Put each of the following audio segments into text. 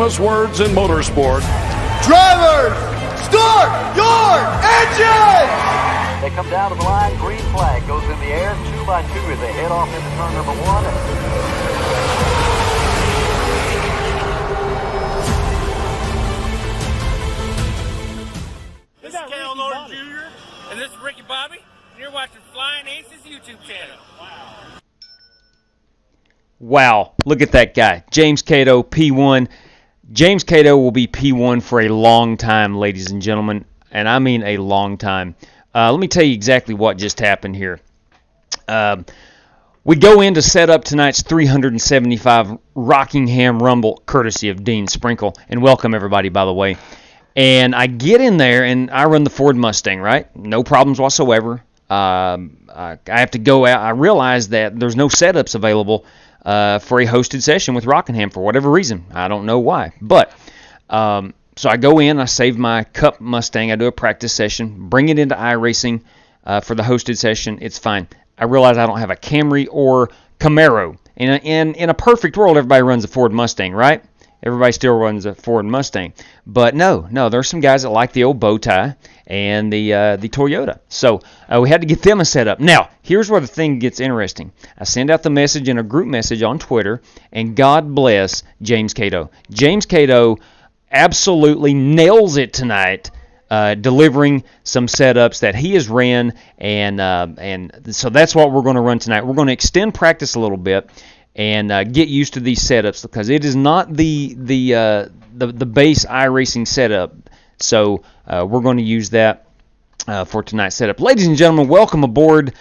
Words in motorsport. Drivers, start your engines! They come down to the line, green flag goes in the air, 2 by 2 as they head off into turn number 1. This is Cal Lord Jr. and this is Ricky Bobby, and you're watching Flying Aces YouTube channel. Wow, look at that guy. James Cato, P1. James Cato will be P1 for a long time, ladies and gentlemen, and I mean a long time. Let me tell you exactly what just happened here. We go in to set up tonight's 375 Rockingham Rumble, courtesy of Dean Sprinkle, and welcome everybody, by the way. And I get in there, and I run the Ford Mustang, right? No problems whatsoever. I have to go out. I realize that there's no setups available for a hosted session with Rockingham for whatever reason. I don't know why. But, so I go in, I save my Cup Mustang, I do a practice session, bring it into iRacing for the hosted session. It's fine. I realize I don't have a Camry or Camaro. In a perfect world, everybody runs a Ford Mustang, right? Everybody still runs a Ford Mustang. But no, there's some guys that like the old bow tie and the Toyota. So we had to get them a setup. Now, here's where the thing gets interesting. I send out the message in a group message on Twitter, and God bless James Cato. James Cato absolutely nails it tonight, delivering some setups that he has ran, and so that's what we're going to run tonight. We're going to extend practice a little bit and get used to these setups because it is not the base iRacing setup. So we're going to use that for tonight's setup. Ladies and gentlemen, welcome aboard.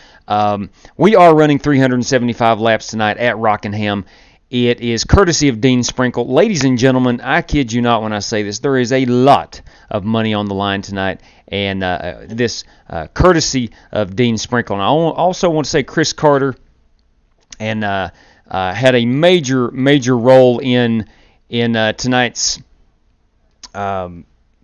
We are running 375 laps tonight at Rockingham. It is courtesy of Dean Sprinkle. Ladies and gentlemen, I kid you not when I say this, there is a lot of money on the line tonight, and this courtesy of Dean Sprinkle. And I also want to say Chris Carter and had a major role in tonight's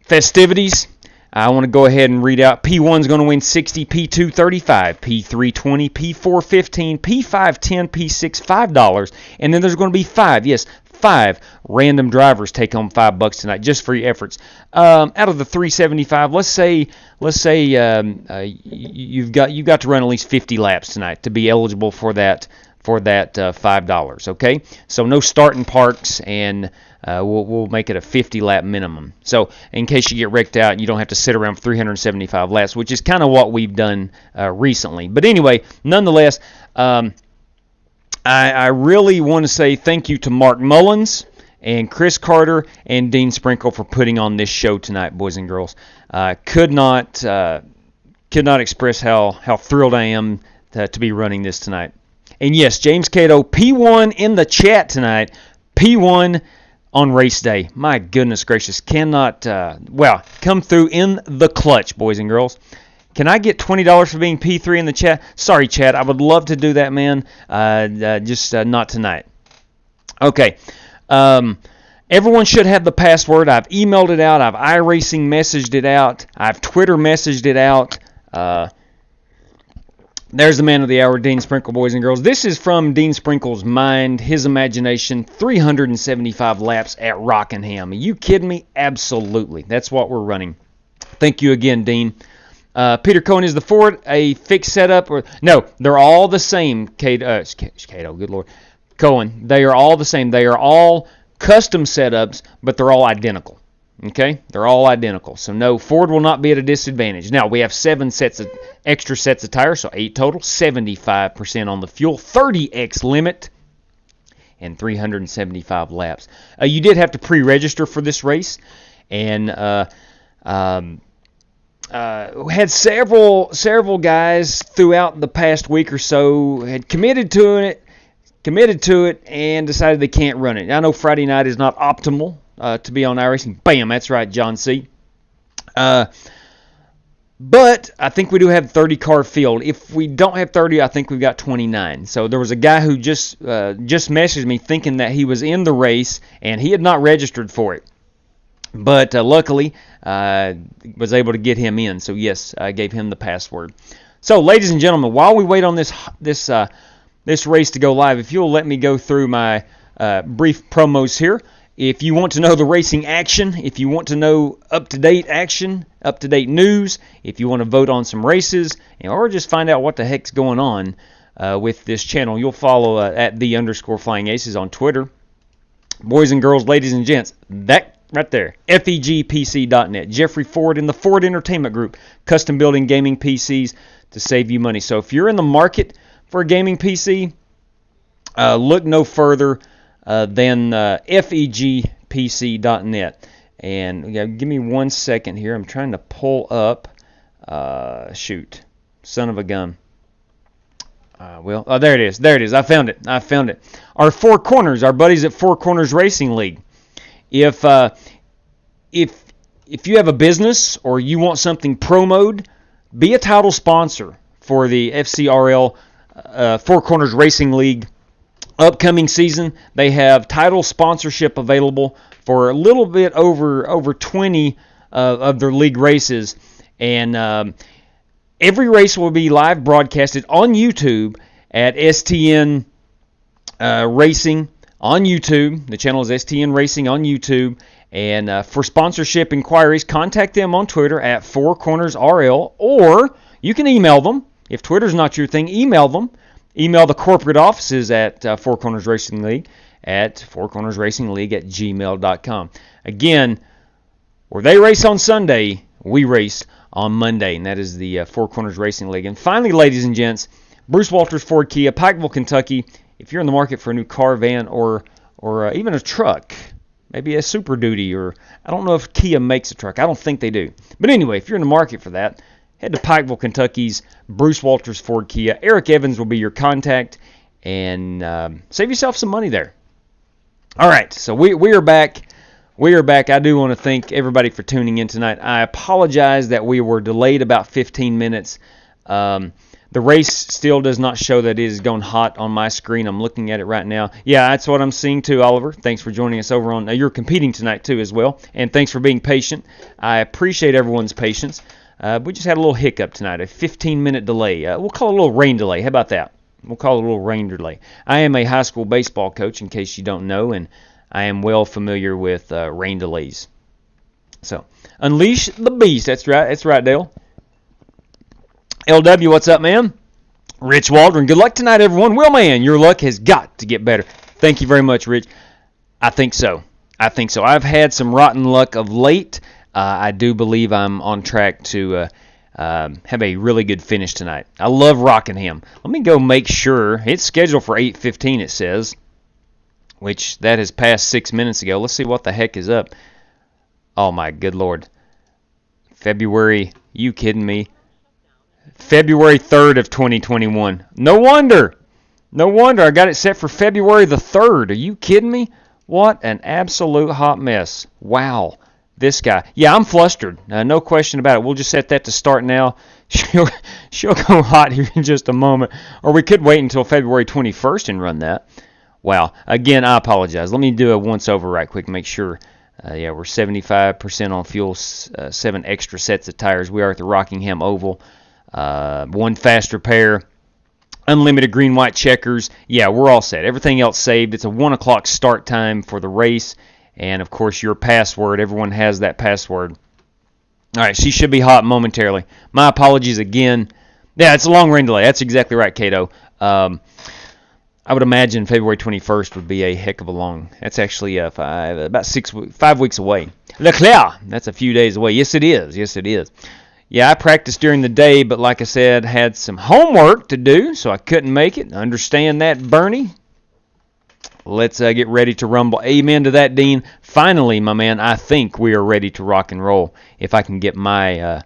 festivities. I want to go ahead and read out. P1's going to win 60, P2 35, P3 20, P4 15, P5 10, P6 $5, and then there's going to be 5 random drivers take home $5 tonight just for your efforts. Out of the 375, let's say you've got to run at least 50 laps tonight to be eligible for that $5. Okay, so no starting parks, and we'll make it a 50-lap minimum. So in case you get wrecked out, you don't have to sit around for 375 laps, which is kind of what we've done recently. But anyway, nonetheless, I really want to say thank you to Mark Mullins and Chris Carter and Dean Sprinkle for putting on this show tonight, boys and girls. Could not express how thrilled I am to be running this tonight. And yes, James Cato, P1 in the chat tonight. P1 on race day. My goodness gracious. Cannot, come through in the clutch, boys and girls. Can I get $20 for being P3 in the chat? Sorry, chat. I would love to do that, man. Just not tonight. Okay. Everyone should have the password. I've emailed it out. I've iRacing messaged it out. I've Twitter messaged it out. There's the man of the hour, Dean Sprinkle, boys and girls. This is from Dean Sprinkle's mind, his imagination, 375 laps at Rockingham. Are you kidding me? Absolutely. That's what we're running. Thank you again, Dean. Peter Cohen, is the Ford a fixed setup? No, they're all the same, Cato, good Lord. Cohen, they are all the same. They are all custom setups, but they're all identical. Okay, they're all identical. So no, Ford will not be at a disadvantage. Now, we have 7 extra sets of tires, so 8 total, 75% on the fuel, 30x limit, and 375 laps. You did have to pre-register for this race, and had several guys throughout the past week or so had committed to it and decided they can't run it. I know Friday night is not optimal to be on iRacing. Bam, that's right, John C. But I think we do have 30-car field. If we don't have 30, I think we've got 29. So there was a guy who just messaged me thinking that he was in the race, and he had not registered for it. But luckily, was able to get him in. So yes, I gave him the password. So, ladies and gentlemen, while we wait on this race to go live, if you'll let me go through my brief promos here. If you want to know the racing action, if you want to know up-to-date action, up-to-date news, if you want to vote on some races, or just find out what the heck's going on with this channel, you'll follow at @the_Flying Aces on Twitter. Boys and girls, ladies and gents, that right there, FEGPC.net. Jeffrey Ford in the Ford Entertainment Group, custom building gaming PCs to save you money. So if you're in the market for a gaming PC, look no further than FEGPC.net. And give me 1 second here. I'm trying to pull up. Shoot, son of a gun. There it is. There it is. I found it. Our Four Corners, our buddies at Four Corners Racing League. If you have a business or you want something promoted, be a title sponsor for the FCRL Four Corners Racing League upcoming season. They have title sponsorship available for a little bit over 20 of their league races, and every race will be live broadcasted on YouTube at STN Racing on YouTube. The channel is STN Racing on YouTube. And for sponsorship inquiries, contact them on Twitter at Four Corners RL, or you can email them. If Twitter's not your thing, email them. Email the corporate offices at Four Corners Racing League at fourcornersracingleague@gmail.com. Again, where they race on Sunday, we race on Monday, and that is the Four Corners Racing League. And finally, ladies and gents, Bruce Walters Ford Kia, Pikeville, Kentucky. If you're in the market for a new car, van, or even a truck, maybe a Super Duty, or I don't know if Kia makes a truck. I don't think they do. But anyway, if you're in the market for that, head to Pikeville, Kentucky's Bruce Walters Ford Kia. Eric Evans will be your contact, and save yourself some money there. All right, so we are back. We are back. I do want to thank everybody for tuning in tonight. I apologize that we were delayed about 15 minutes. The race still does not show that it is going hot on my screen. I'm looking at it right now. Yeah, that's what I'm seeing too, Oliver. Thanks for joining us over on. You're competing tonight too as well, and thanks for being patient. I appreciate everyone's patience. We just had a little hiccup tonight, a 15-minute delay. We'll call it a little rain delay. How about that? We'll call it a little rain delay. I am a high school baseball coach, in case you don't know, and I am well familiar with rain delays. So, unleash the beast. That's right. That's right, Dale. LW, what's up, man? Rich Waldron, good luck tonight, everyone. Well, man, your luck has got to get better. Thank you very much, Rich. I think so. I've had some rotten luck of late. I do believe I'm on track to have a really good finish tonight. I love Rockingham. Let me go make sure. It's scheduled for 8:15, it says, which that has passed 6 minutes ago. Let's see what the heck is up. Oh, my good Lord. February, you kidding me? February 3rd of 2021. No wonder. I got it set for February the 3rd. Are you kidding me? What an absolute hot mess. Wow. This guy. Yeah, I'm flustered. No question about it. We'll just set that to start now. She'll go hot here in just a moment. Or we could wait until February 21st and run that. Wow. Again, I apologize. Let me do a once-over right quick. Make sure. Yeah, we're 75% on fuel. 7 extra sets of tires. We are at the Rockingham Oval. 1 faster pair. Unlimited green-white checkers. Yeah, we're all set. Everything else saved. It's a 1 o'clock start time for the race. And, of course, your password. Everyone has that password. All right, she should be hot momentarily. My apologies again. Yeah, it's a long rain delay. That's exactly right, Cato. I would imagine February 21st would be a heck of a long. That's actually about 5 weeks away. Leclerc, that's a few days away. Yes, it is. Yeah, I practiced during the day, but like I said, had some homework to do, so I couldn't make it. Understand that, Bernie? Let's get ready to rumble. Amen to that, Dean. Finally, my man, I think we are ready to rock and roll. If I can get my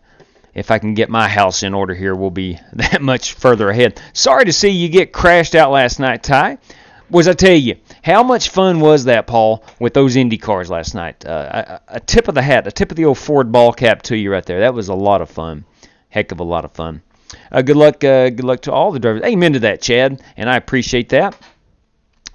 house in order here, we'll be that much further ahead. Sorry to see you get crashed out last night, Ty. Was I tell you, how much fun was that, Paul, with those Indy cars last night? A tip of the hat, a tip of the old Ford ball cap to you right there. That was a lot of fun. Heck of a lot of fun. Good luck to all the drivers. Amen to that, Chad, and I appreciate that.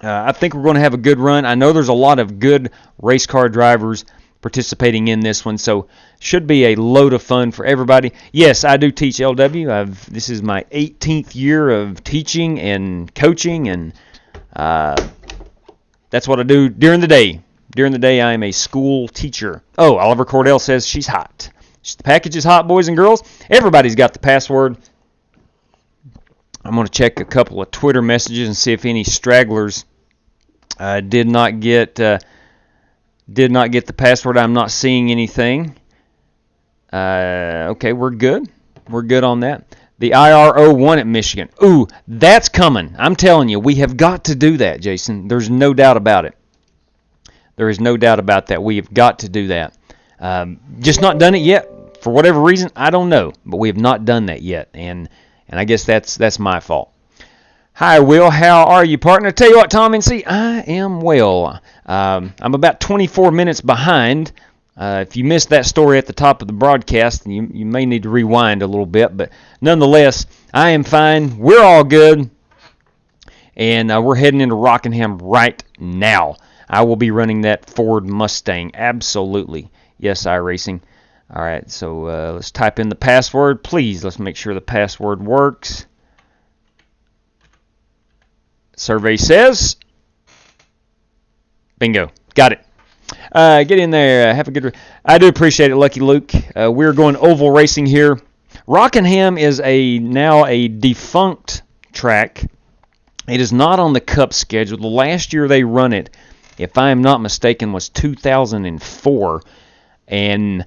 I think we're going to have a good run. I know there's a lot of good race car drivers participating in this one, so should be a load of fun for everybody. Yes, I do teach LW. This is my 18th year of teaching and coaching, and that's what I do during the day. During the day, I am a school teacher. Oh, Oliver Cordell says she's hot. The package is hot, boys and girls. Everybody's got the password. I'm going to check a couple of Twitter messages and see if any stragglers did not get the password. I'm not seeing anything. Okay, we're good. We're good on that. The IRO1 at Michigan. Ooh, that's coming. I'm telling you, we have got to do that, Jason. There's no doubt about it. There is no doubt about that. We have got to do that. Just not done it yet. For whatever reason, I don't know. But we have not done that yet. And I guess that's my fault. Hi, Will. How are you, partner? Tell you what, Tom NC, I am well. I'm about 24 minutes behind. If you missed that story at the top of the broadcast, you may need to rewind a little bit. But nonetheless, I am fine. We're all good. And we're heading into Rockingham right now. I will be running that Ford Mustang. Absolutely. Yes, iRacing. All right, so let's type in the password. Please, let's make sure the password works. Survey says. Bingo. Got it. Get in there. Have a good. I do appreciate it, Lucky Luke. We're going oval racing here. Rockingham is now a defunct track. It is not on the Cup schedule. The last year they run it, if I am not mistaken, was 2004, and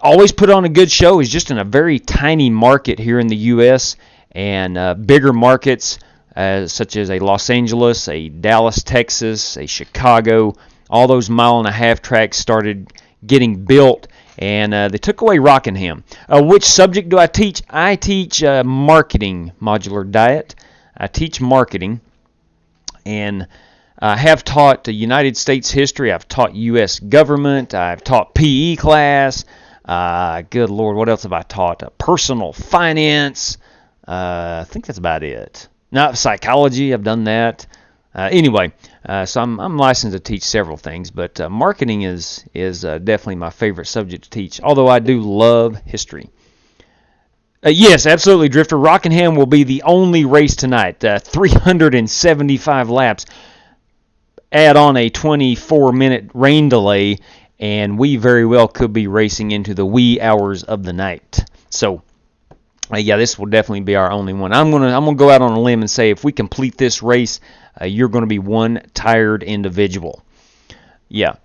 always put on a good show. It's just in a very tiny market here in the U.S., and bigger markets such as a Los Angeles, a Dallas, Texas, a Chicago, all those mile-and-a-half tracks started getting built, and they took away Rockingham. Which subject do I teach? I teach marketing, modular diet. I teach marketing, and I have taught United States history. I've taught U.S. government. I've taught PE class. Good Lord, what else have I taught? Personal finance. I think that's about it. Not psychology. I've done that. Anyway, so I'm licensed to teach several things, but marketing is definitely my favorite subject to teach, although I do love history. Yes, absolutely, Drifter. Rockingham will be the only race tonight. 375 laps. Add on a 24-minute rain delay, and we very well could be racing into the wee hours of the night. So, yeah, this will definitely be our only one. I'm gonna go out on a limb and say if we complete this race, you're going to be one tired individual. Yeah.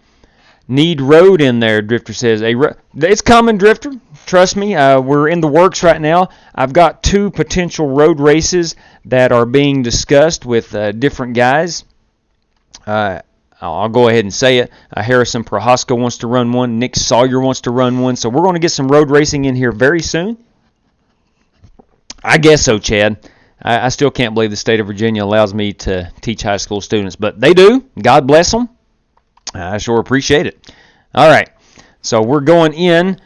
Need road in there, Drifter says. It's coming, Drifter. Trust me, we're in the works right now. I've got 2 potential road races that are being discussed with different guys. I'll go ahead and say it. Harrison Prohaska wants to run one. Nick Sawyer wants to run one. So we're going to get some road racing in here very soon. I guess so, Chad. I still can't believe the state of Virginia allows me to teach high school students, but they do. God bless them. I sure appreciate it. All right, so we're going in.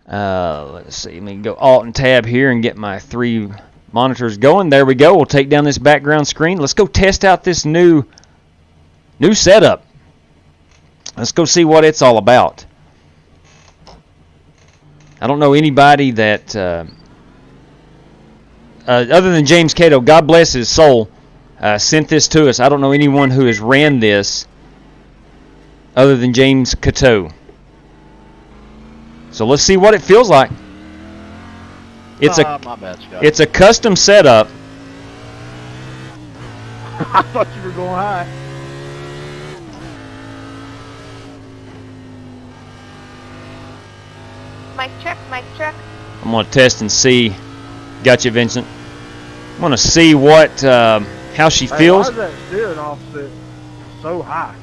Let's see. Let me go Alt and Tab here and get my 3 monitors going. There we go. We'll take down this background screen. Let's go test out this new setup. Let's go see what it's all about. I don't know anybody that, other than James Cato, God bless his soul, sent this to us. I don't know anyone who has ran this other than James Cato. So let's see what it feels like. It's my bad, Scott. it's a custom setup. I thought you were going high. Mic check. I'm going to test and see. Got you, Vincent. I'm going to see what how she feels. Why is that steering offset so high?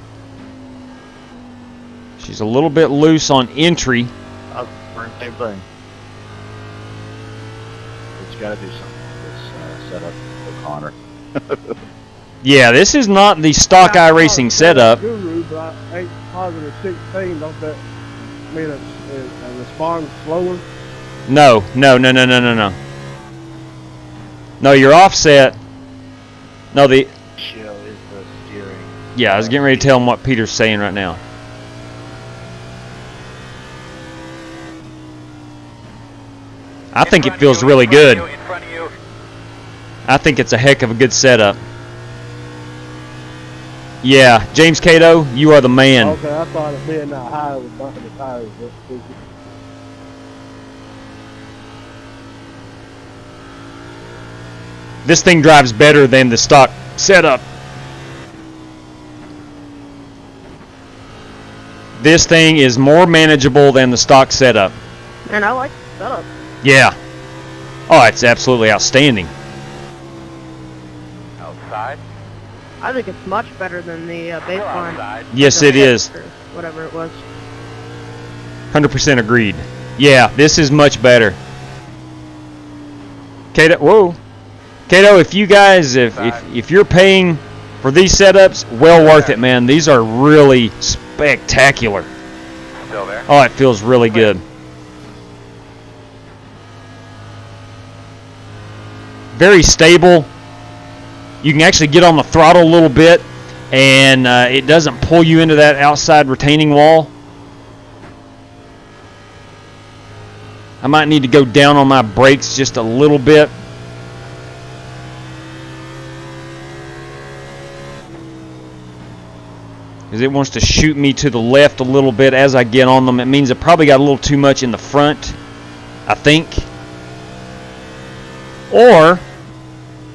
She's a little bit loose on entry. I was the same thing. But you got to do something with this setup for Connor. Yeah, this is not the stock iRacing setup. Guru, but I ain't positive 16. Don't that mean it responds slower? No. No, your offset. No, the. Show is the steering. Yeah, I was getting ready to tell him what Peter's saying right now. I think it feels really good. I think it's a heck of a good setup. Yeah, James Cato, you are the man. Okay, I thought it being that high was bumping the tires. This thing drives better than the stock setup. This thing is more manageable than the stock setup. And I like the setup. Yeah. Oh, it's absolutely outstanding. Outside. I think it's much better than the baseline. Outside. Yes, it is. Or whatever it was. 100% agreed. Yeah, this is much better. Kato, whoa. Kato, if you guys, if you're paying for these setups, well worth it, man. These are really spectacular. Still there. Oh, it feels really good. Very stable. You can actually get on the throttle a little bit, and it doesn't pull you into that outside retaining wall. I might need to go down on my brakes just a little bit. Because it wants to shoot me to the left a little bit as I get on them. It means I probably got a little too much in the front, I think. Or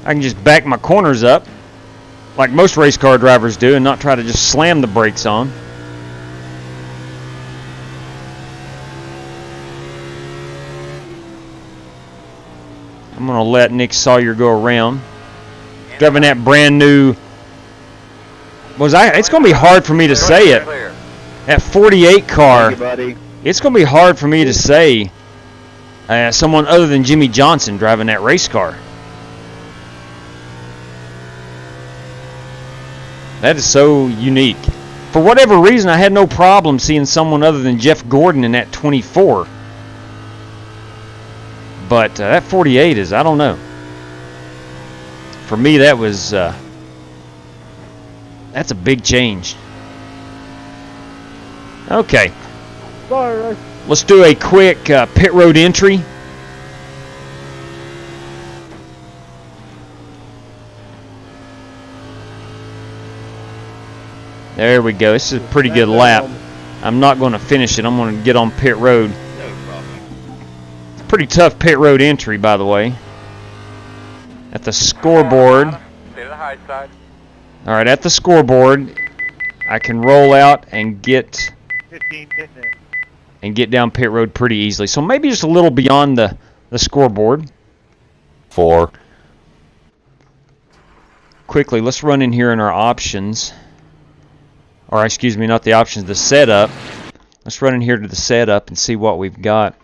I can just back my corners up like most race car drivers do and not try to just slam the brakes on. I'm going to let Nick Sawyer go around. Driving that brand new... It's going to be hard for me to say it. That 48 car, it's going to be hard for me to say someone other than Jimmy Johnson driving that race car. That is so unique. For whatever reason, I had no problem seeing someone other than Jeff Gordon in that 24. But that 48 is, I don't know. For me, that was... that's a big change. Okay. Sorry. Let's do a quick pit road entry. There we go. This is a pretty good lap. I'm not going to finish it. I'm going to get on pit road. It's a pretty tough pit road entry, by the way. At the scoreboard. Stay to the high side. All right, at the scoreboard, I can roll out and get 15 pitting in. and get down pit road pretty easily. So maybe just a little beyond the scoreboard. 4. Quickly, let's run in here in our options. Or excuse me, not the options, the setup. Let's run in here to the setup and see what we've got.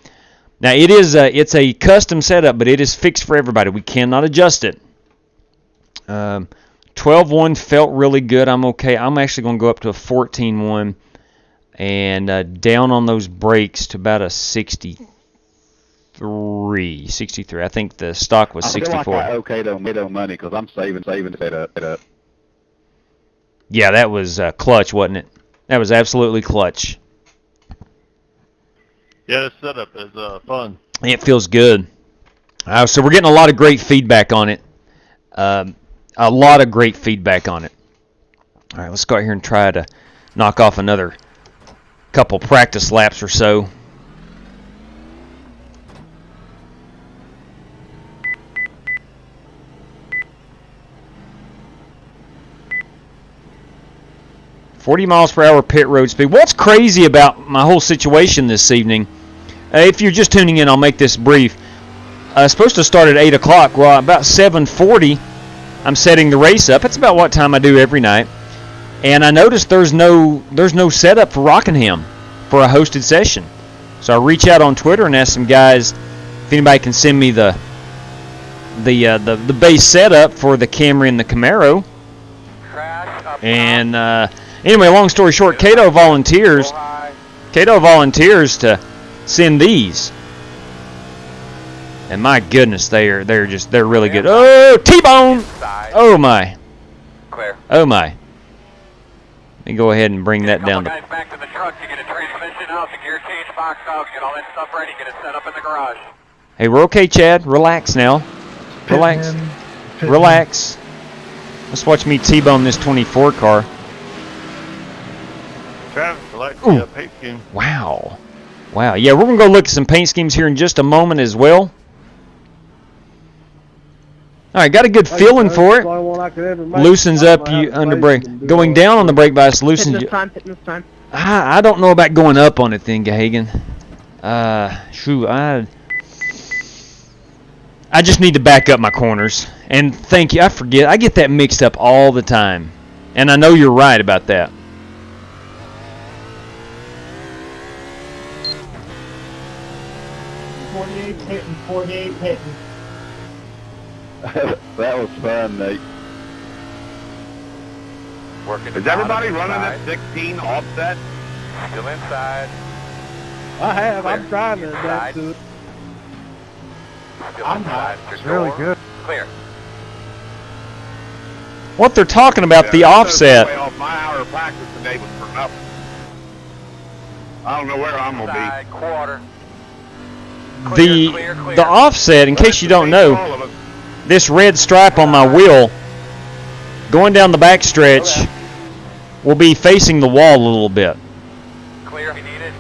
Now it's a custom setup, but it is fixed for everybody. We cannot adjust it. 12.1 felt really good. I'm okay. I'm actually going to go up to a 14.1 and down on those brakes to about a 63. I think the stock was 64. I feel like I owe Cato money because I'm saving it up. Yeah, that was clutch, wasn't it? That was absolutely clutch. Yeah, this setup is fun. It feels good. So we're getting a lot of great feedback on it. A lot of great feedback on it. All right, let's go out here and try to knock off another couple practice laps or so. .40 miles per hour pit road speed. What's crazy about my whole situation this evening, if you're just tuning in, I'll make this brief. It's supposed to start at 8 o'clock. Well, about 7:40, I'm setting the race up. That's about what time I do every night. And I noticed there's no setup for Rockingham for a hosted session. So I reach out on Twitter and ask some guys if anybody can send me the base setup for the Camry and the Camaro. And anyway, long story short, Cato volunteers to send these. And my goodness, they're really good. Oh, T-bone! Oh my. Clear. Oh my. Let me go ahead and bring that down. Guys back to the truck to get a transmission out, the gear change box out, get all that stuff ready, get it set up in the garage. Hey, we're okay, Chad. Relax now. Relax. Relax. Let's watch me T-bone this 24 car. Ooh. Yeah, paint scheme. Wow. Wow. Yeah, we're going to go look at some paint schemes here in just a moment as well. All right, got a good feeling for it. Loosens up you under brake. Going down on the brake bias loosens you. Hitting this time. I don't know about going up on it then, Gahagan. Shoot, I just need to back up my corners. And thank you, I forget. I get that mixed up all the time. And I know you're right about that. That was fun, Nate. Working Is everybody running that 16 offset? Still inside. I have. Clear. I'm trying to Inside. adapt to it. Still inside. It's really good. Clear. What they're talking about, the Yeah, offset. Way off my hour of practice today was for nothing. I don't know where I'm gonna Inside, quarter. The offset, in be. case you don't know, All of us. this red stripe on my wheel going down the back stretch will be facing the wall a little bit. Clear if you need it.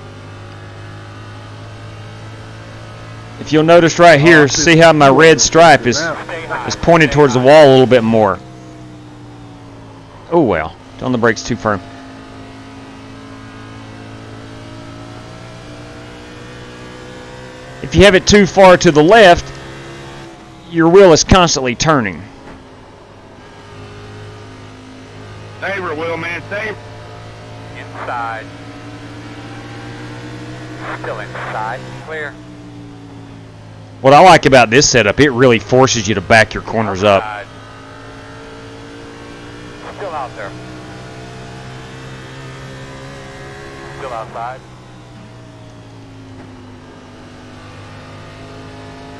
If you'll notice right here, see how my red stripe is Stay high. pointed Stay towards the high. wall a little bit more. Oh well, on the brakes too firm. If you have it too far to the left, your wheel is constantly turning. Save her, Will, man, save. Inside. Still inside. Clear. What I like about this setup, it really forces you to back your corners up. Outside. Still out there. Still outside.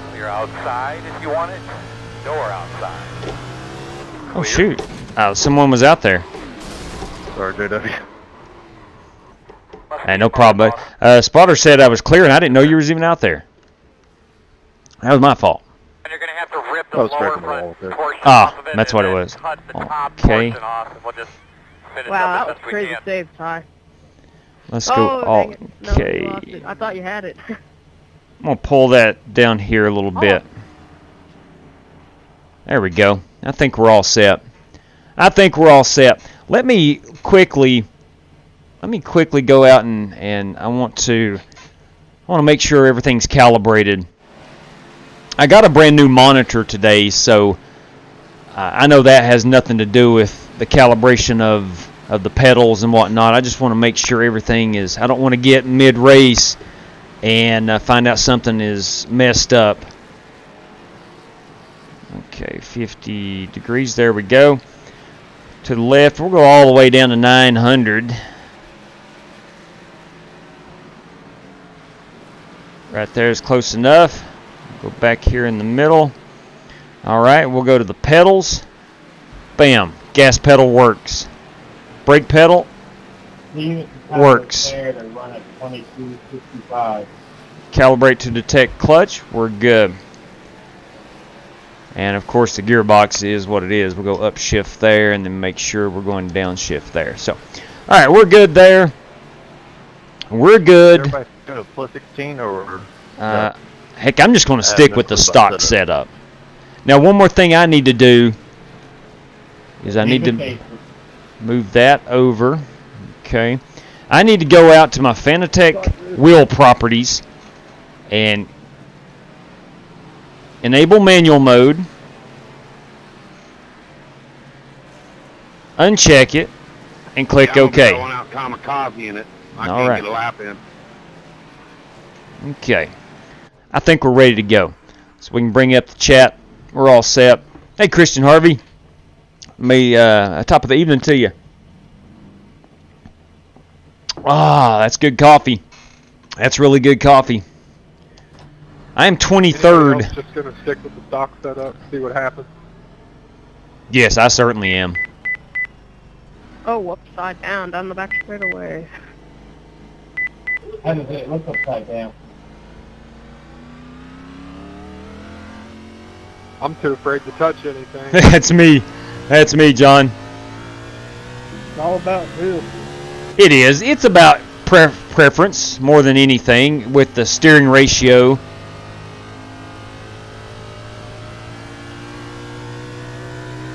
Clear outside if you want it. Door outside. Oh shoot, someone was out there. Sorry, JW. Hey, no problem. Spotter said I was clear and I didn't know you was even out there. That was my fault. And you're going to have to rip the I was lower scraping the wall front with it. portion Ah, off of it that's and what it then was. Cut the top Okay. portion off and we'll just finish Wow, up that as was best we crazy can. save, Ty. Let's Oh, go. dang it. No, we Okay. lost it. I thought you had it. I'm going to pull that down here a little bit. There we go. I think we're all set. Let me quickly go out and I want to make sure everything's calibrated. I got a brand new monitor today, so I know that has nothing to do with the calibration of the pedals and whatnot. I just want to make sure everything is. I don't want to get mid-race and find out something is messed up. Okay, 50 degrees. There we go. To the left, we'll go all the way down to 900. Right there is close enough. Go back here in the middle. All right, we'll go to the pedals. Bam, gas pedal works. Brake pedal works. Calibrate to detect clutch, we're good. And of course the gearbox is what it is. We'll go up shift there and then make sure we're going down shift there. So, all right, we're good there. We're good. Everybody go to plus 16 or? Heck, I'm just going to stick with the stock setup. setup. Now, one more thing I need to do is I need to move that over. Okay. I need to go out to my Fanatec wheel properties and enable manual mode, uncheck it, and click Yeah, I'm OK. going out kamikaze in it. I All can't right. get a lap in. Okay. I think we're ready to go. So we can bring up the chat. We're all set. Hey, Christian Harvey. Top of the evening to you. Ah, that's good coffee. That's really good coffee. I am 23rd. Just gonna stick with the stock setup, see what happens. Yes, I certainly am. Oh, upside down the back straightaway. How does it look upside down? I'm too afraid to touch anything. That's me. That's me, John. It's all about feel. It is. It's about preference more than anything with the steering ratio.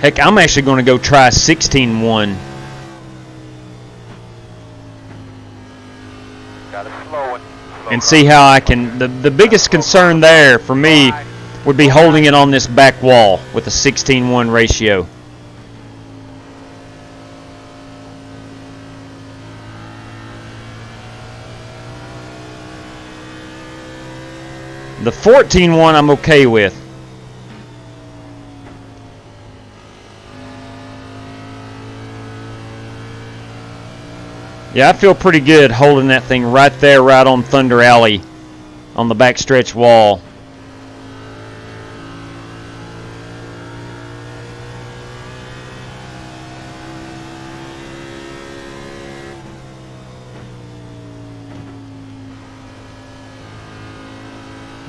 Heck, I'm actually going to go try 16.1. Got to slow it. And see how I can. The biggest concern there for me would be holding it on this back wall with a 16.1 ratio. The 14.1 I'm okay with. Yeah, I feel pretty good holding that thing right there, right on Thunder Alley on the backstretch wall.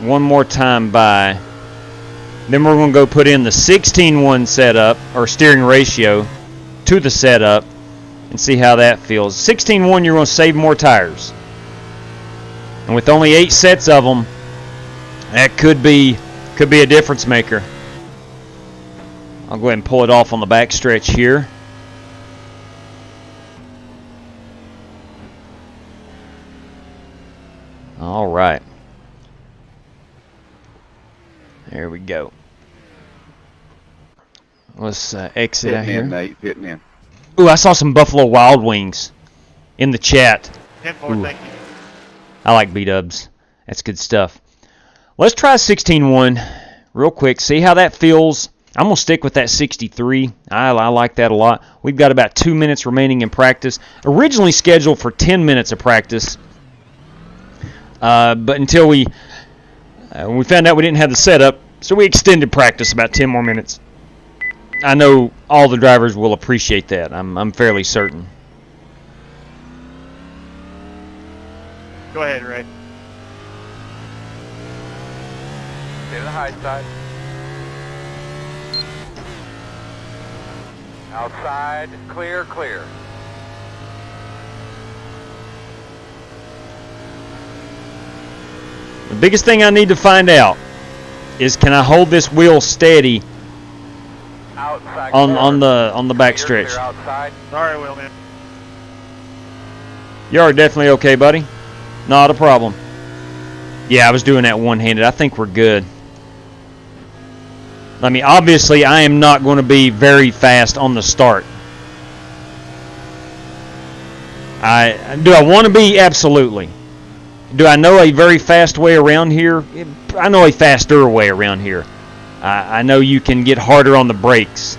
One more time by. Then we're going to go put in the 16.1 setup, or steering ratio, to the setup, and see how that feels. 16.1, you're going to save more tires. And with only 8 sets of them, that could be a difference maker. I'll go ahead and pull it off on the back stretch here. All right. There we go. Let's exit out here. Nate, hitting in. Ooh, I saw some Buffalo Wild Wings in the chat. 10-4, thank you. I like B-dubs. That's good stuff. Let's try 16.1 real quick. See how that feels. I'm going to stick with that 63. I like that a lot. We've got about 2 minutes remaining in practice. Originally scheduled for 10 minutes of practice. But until we found out we didn't have the setup, so we extended practice about 10 more minutes. I know all the drivers will appreciate that. I'm fairly certain. Go ahead, Ray. Stay to the high side. Outside, clear, clear. The biggest thing I need to find out is, can I hold this wheel steady Outside on the back stretch? Clear outside. Sorry, Will, man. You are definitely okay, buddy. Not a problem. Yeah, I was doing that one-handed. I think we're good. I mean, obviously, I am not going to be very fast on the start. Do I want to be? Absolutely. Do I know a very fast way around here? I know a faster way around here. I know you can get harder on the brakes.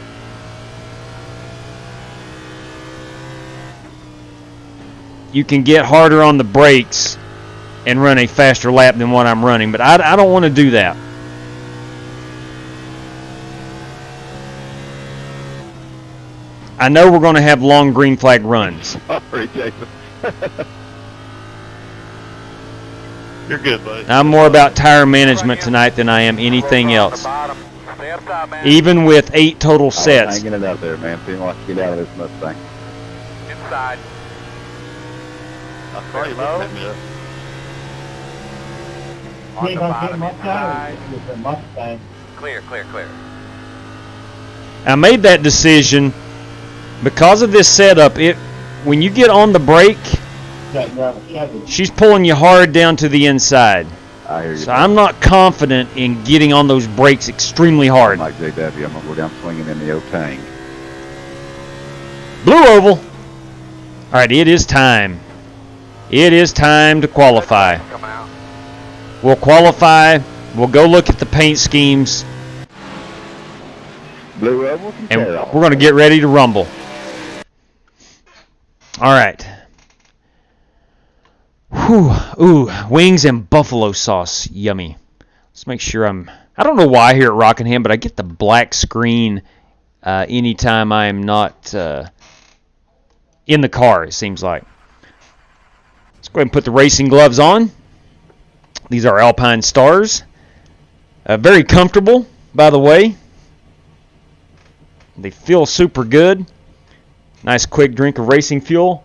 You can get harder on the brakes and run a faster lap than what I'm running, but I don't want to do that. I know we're going to have long green flag runs. Sorry, Jason. You're good, buddy. I'm more about tire management tonight than I am anything else. Stay up top, man. Even with 8 total sets. Hanging it up there, man. Feeling like get out of this Mustang. Inside. I'm sorry, low. On the bottom, inside. Clear, clear, clear. I made that decision because of this setup. When you get on the brake, she's pulling you hard down to the inside. I hear you. So I'm not confident in getting on those brakes extremely hard. Like JW, I'm going to go down swinging in the O-Tang. Blue oval. All right, it is time. It is time to qualify. Come out. We'll qualify. We'll go look at the paint schemes. Blue oval And we're going to get ready to rumble. All right. Whew. Ooh, wings and buffalo sauce. Yummy. Let's make sure I don't know why here at Rockingham, but I get the black screen anytime I am not in the car, it seems like. Let's go ahead and put the racing gloves on. These are Alpine Stars. Very comfortable, by the way. They feel super good. Nice quick drink of racing fuel.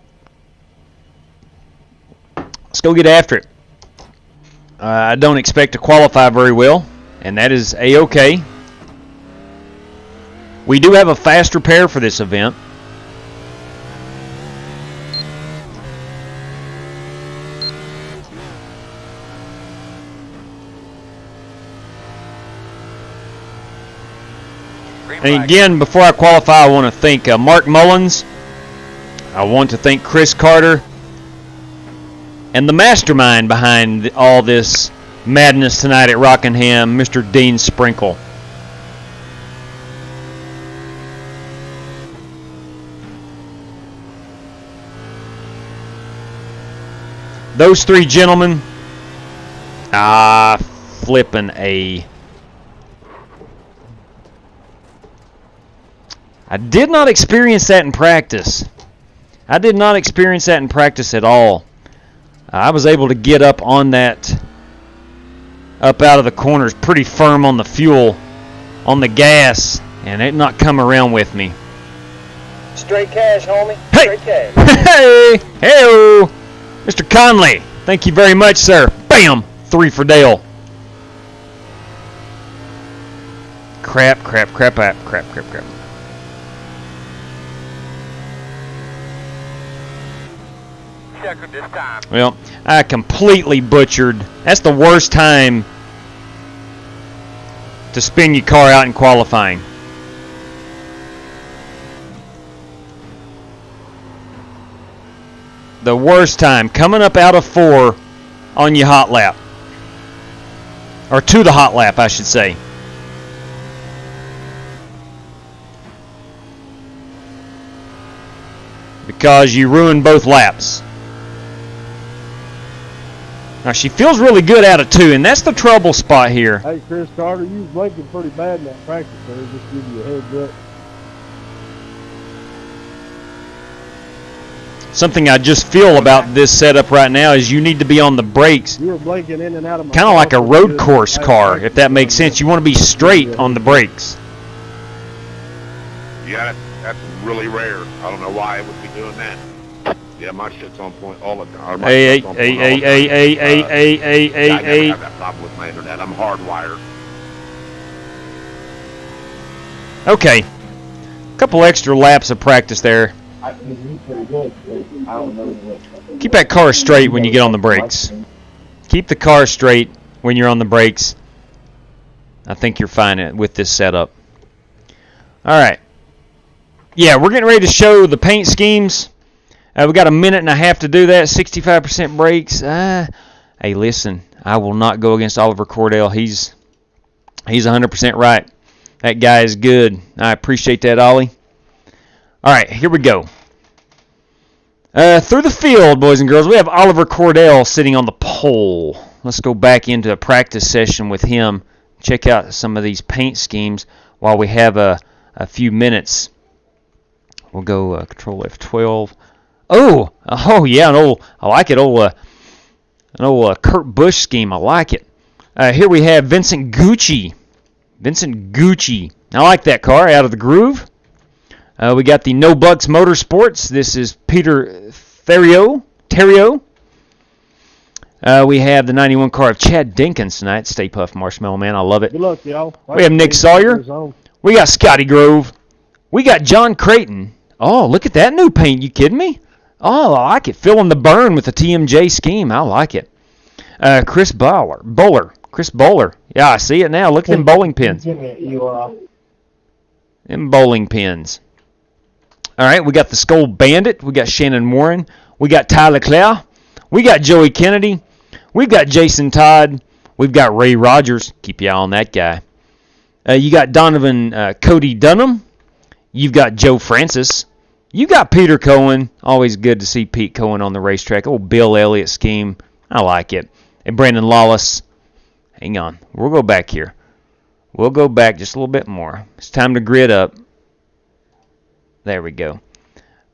Let's go get after it. I don't expect to qualify very well, and that is A-okay. We do have a fast repair for this event. And again, before I qualify, I want to thank Mark Mullins. I want to thank Chris Carter. And the mastermind behind all this madness tonight at Rockingham, Mr. Dean Sprinkle. Those three gentlemen, flippin' A. I did not experience that in practice. I did not experience that in practice at all. I was able to get up on that, up out of the corners, pretty firm on the fuel, on the gas, and it not come around with me. Straight cash, homie. Hey! Straight cash. Hey! Hey-o! Mr. Conley, thank you very much, sir. Bam! 3 for Dale. Crap. This time. Well, I completely butchered. That's the worst time to spin your car out in qualifying. The worst time. Coming up out of 4 on your hot lap. Or to the hot lap, I should say. Because you ruined both laps. Now, she feels really good out of 2, and that's the trouble spot here. Hey, Chris Carter, you was blinking pretty bad in that practice there. Just give you a heads up. Something I just feel about this setup right now is you need to be on the brakes. You were blinking in and out of my Kind of like a car road good. course car, if that makes sense. You want to be straight on the brakes. Yeah, that's really rare. I don't know why it would be doing that. Yeah, my shit's on point all the time. Hey. I never have that problem with my internet. I'm hardwired. Okay. A couple extra laps of practice there. Keep that car straight when you get on the brakes. Keep the car straight when you're on the brakes. I think you're fine with this setup. All right. Yeah, we're getting ready to show the paint schemes. We got a minute and a half to do that. 65% brakes. Hey, listen, I will not go against Oliver Cordell. He's 100% right. That guy is good. I appreciate that, Ollie. All right, here we go. Through the field, boys and girls, we have Oliver Cordell sitting on the pole. Let's go back into a practice session with him. Check out some of these paint schemes while we have a few minutes. We'll go Control F12. Oh yeah, I like it. An old Kurt Busch scheme. I like it. Here we have Vincent Gucci. I like that car out of the groove. We got the No Bucks Motorsports. This is Peter Theriot. We have the 91 car of Chad Dinkins tonight. Stay Puft Marshmallow Man. I love it. Good luck, y'all. We have Nick Sawyer. We got Scotty Grove. We got John Creighton. Oh, look at that new paint. You kidding me? Oh, I like it. Filling the burn with the TMJ scheme. I like it. Chris Bowler. Yeah, I see it now. Look at them bowling pins. Them bowling pins. All right, we got the Skull Bandit. We got Shannon Warren. We got Tyler Clare. We got Joey Kennedy. We've got Jason Todd. We've got Ray Rogers. Keep your eye on that guy. You got Donovan Cody Dunham. You've got Joe Francis. You got Peter Cohen. Always good to see Pete Cohen on the racetrack. Old Bill Elliott scheme. I like it. And Brandon Lawless. Hang on. We'll go back here. We'll go back just a little bit more. It's time to grid up. There we go.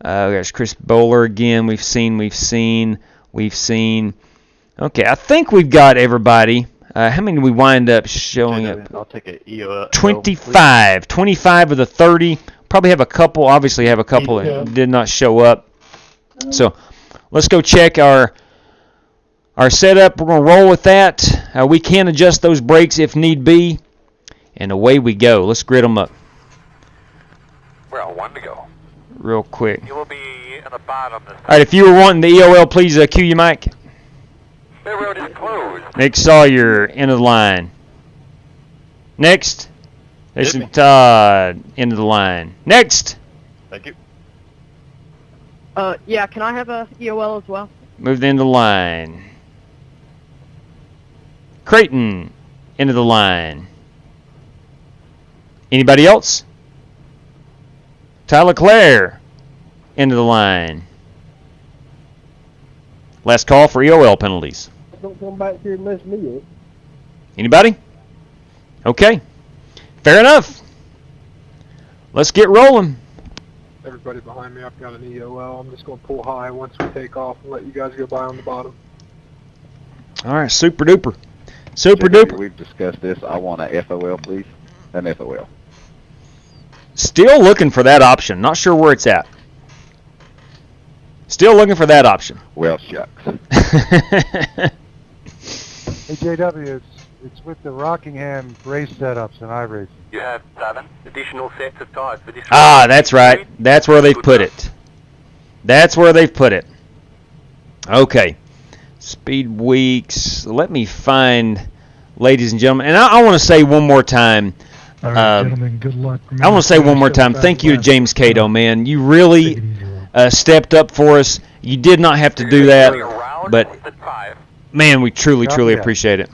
There's Chris Bowler again. We've seen. Okay, I think we've got everybody. How many did we wind up showing up? I'll take a EO. 25. 25 of the 30. Probably have a couple. Obviously have a couple that did not show up. So let's go check our our setup. We're going to roll with that. We can adjust those brakes if need be. And away we go. Let's grid them up We're on 1 to go. real quick. You will be in the bottom this time. All right, if you were wanting the EOL, please cue your mic. The road is closed. Nick Sawyer, end of the line. Next. Jason Todd, end of the line. Next. Thank you. Yeah, can I have a EOL as well? Move the end of the line. Creighton, end of the line. Anybody else? Tyler Clare, end of the line. Last call for EOL penalties. Don't come back here and mess me up. Anybody? Okay. Fair enough. Let's get rolling. Everybody behind me, I've got an EOL. I'm just going to pull high once we take off and let you guys go by on the bottom. All right, super duper. Super JW, duper. We've discussed this. I want a FOL, please. An FOL. Still looking for that option. Not sure where it's at. Still looking for that option. Well, shucks. Hey, JW, it's with the Rockingham race setups and iRacing. You have 7 additional sets of tires for this. Ah, that's right. That's where they've put it. That's where they've put it. Okay. Speed weeks. Let me find, ladies and gentlemen. And I want to say one more time. All right, gentlemen, good luck. I want to say one more time, thank you to James Cato, man. You really stepped up for us. You did not have to do that, but, man, we truly, truly appreciate it.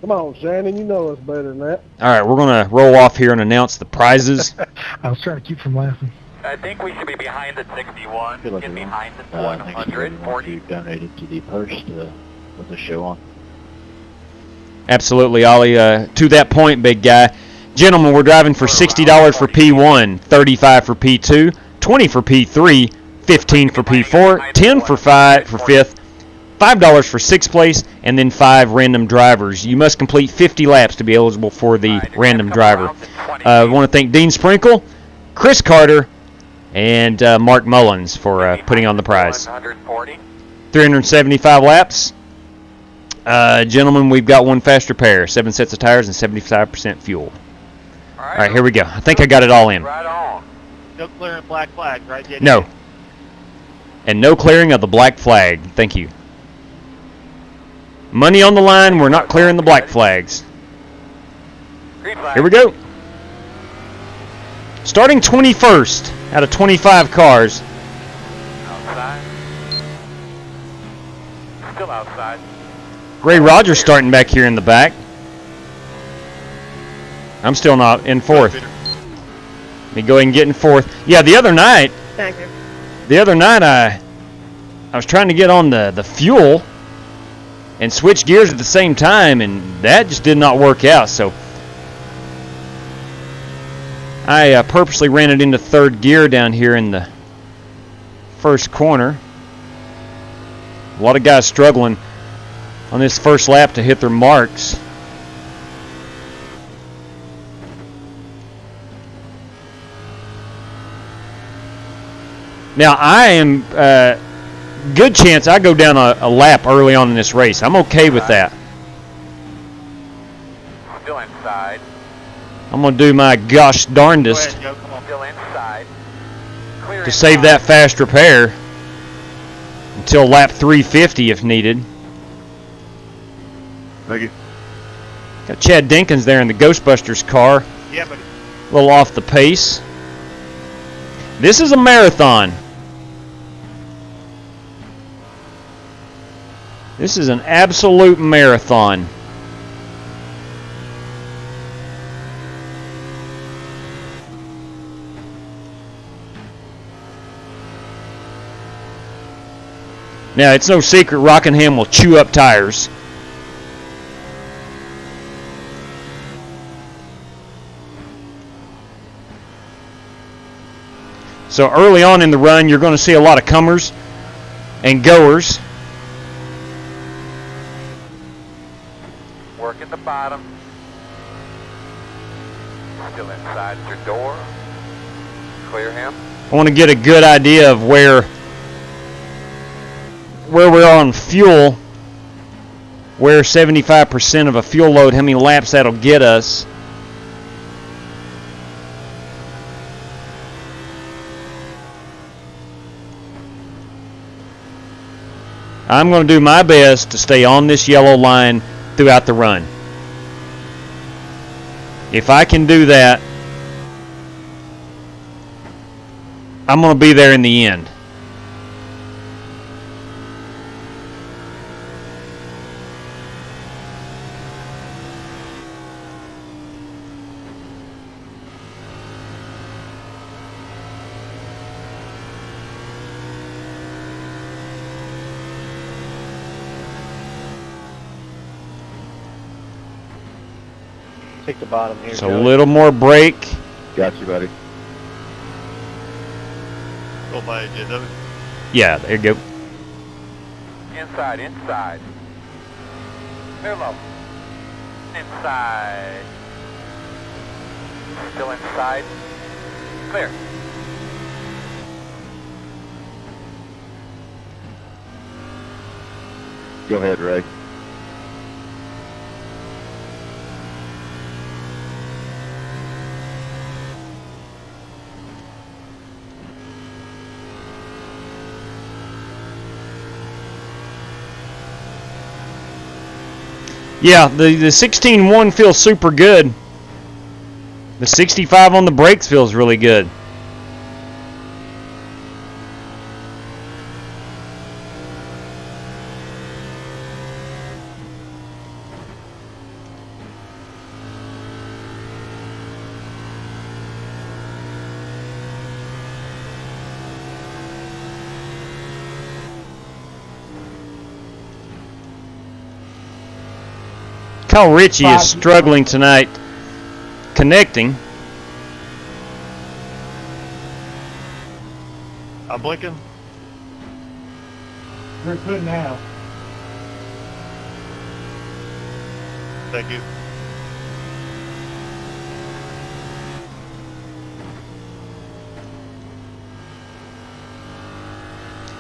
Come on, Shannon, you know us better than that. All right, we're going to roll off here and announce the prizes. I was trying to keep from laughing. I think we should be behind the 61. Get behind the 140. You donated to the post with the show on. Absolutely, Ollie. To that point, big guy. Gentlemen, we're driving for $60 for P1, $35 for P2, $20 for P3, $15 for P4, $10 for 5th, $5 for 6th place, and then 5 random drivers. You must complete 50 laps to be eligible for the random driver. I want to thank Dean Sprinkle, Chris Carter, and Mark Mullins for putting on the prize. 375 laps. Gentlemen, we've got one faster pair, 7 sets of tires and 75% fuel. All right, here we go. I think I got it all in. Right on. No clearing black flags, right, JD? No. And no clearing of the black flag. Thank you. Money on the line. We're not clearing the black flags. Here we go. Starting 21st out of 25 cars. Outside. Still outside. Ray Rogers starting back here in the back. I'm still not in 4th. Let me go ahead and get in 4th. Yeah, the other night. Thank you. The other night I was trying to get on the fuel and switch gears at the same time, and that just did not work out. So I purposely ran it into 3rd gear down here in the first corner. A lot of guys struggling on this first lap to hit their marks. Now I am good chance I go down a lap early on in this race. I'm okay with that. Still inside. I'm going to do my gosh darndest Still inside. to save that fast repair until lap 350 if needed. Thank you. Got Chad Dinkins there in the Ghostbusters car. Yeah, buddy. A little off the pace. This is a marathon. This is an absolute marathon. Now, it's no secret Rockingham will chew up tires. So early on in the run, you're going to see a lot of comers and goers. Working the bottom. Still inside your door. Clear him. I want to get a good idea of where where we are on fuel, where 75% of a fuel load, how many laps that'll get us. I'm going to do my best to stay on this yellow line throughout the run. If I can do that, I'm going to be there in the end. Take the bottom here. So a little more brake. Got you, buddy. Go by JW. Yeah, there you go. Inside, inside. Clear low. Inside. Still inside. Clear. Go ahead, Ray. Yeah, the 16.1 feels super good. The 65 on the brakes feels really good. Kyle Ritchie is struggling tonight connecting. I'm blinking. You're good now. Thank you.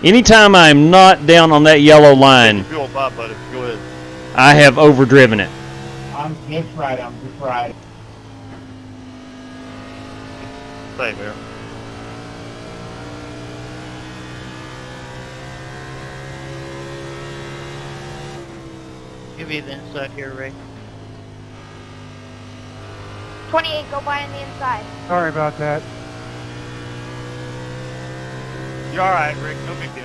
Anytime I'm not down on that yellow line, Fuel pop, buddy. Go ahead. I have overdriven it. I'm just right. Same here. Give you the inside here, Ray. 28, go by on the inside. Sorry about that. You're all right, Rick. No big deal.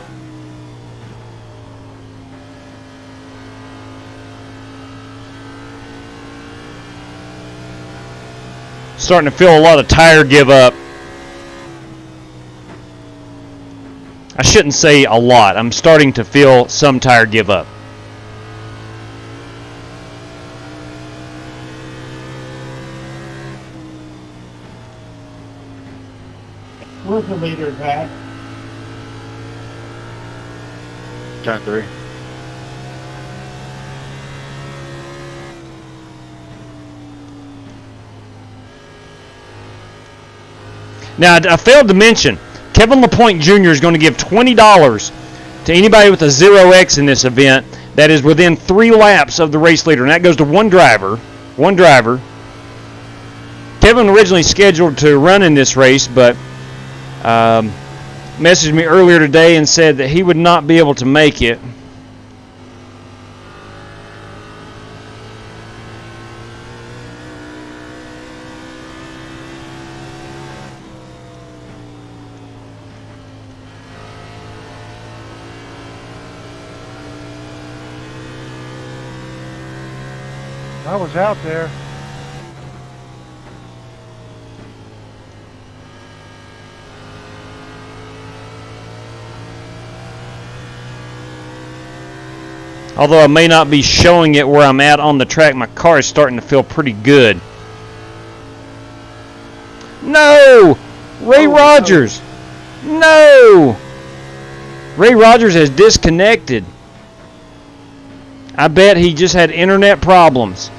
Starting to feel a lot of tire give up. I shouldn't say a lot. I'm starting to feel some tire give up. Where's the leader, Pat? Turn 3. Now, I failed to mention, Kevin LaPointe Jr. is going to give $20 to anybody with a 0X in this event that is within 3 laps of the race leader. And that goes to one driver. Kevin originally scheduled to run in this race, but messaged me earlier today and said that he would not be able to make it. I was out there. Although I may not be showing it where I'm at on the track, my car is starting to feel pretty good. No! Ray Rogers! No! Ray Rogers has disconnected. I bet he just had internet problems.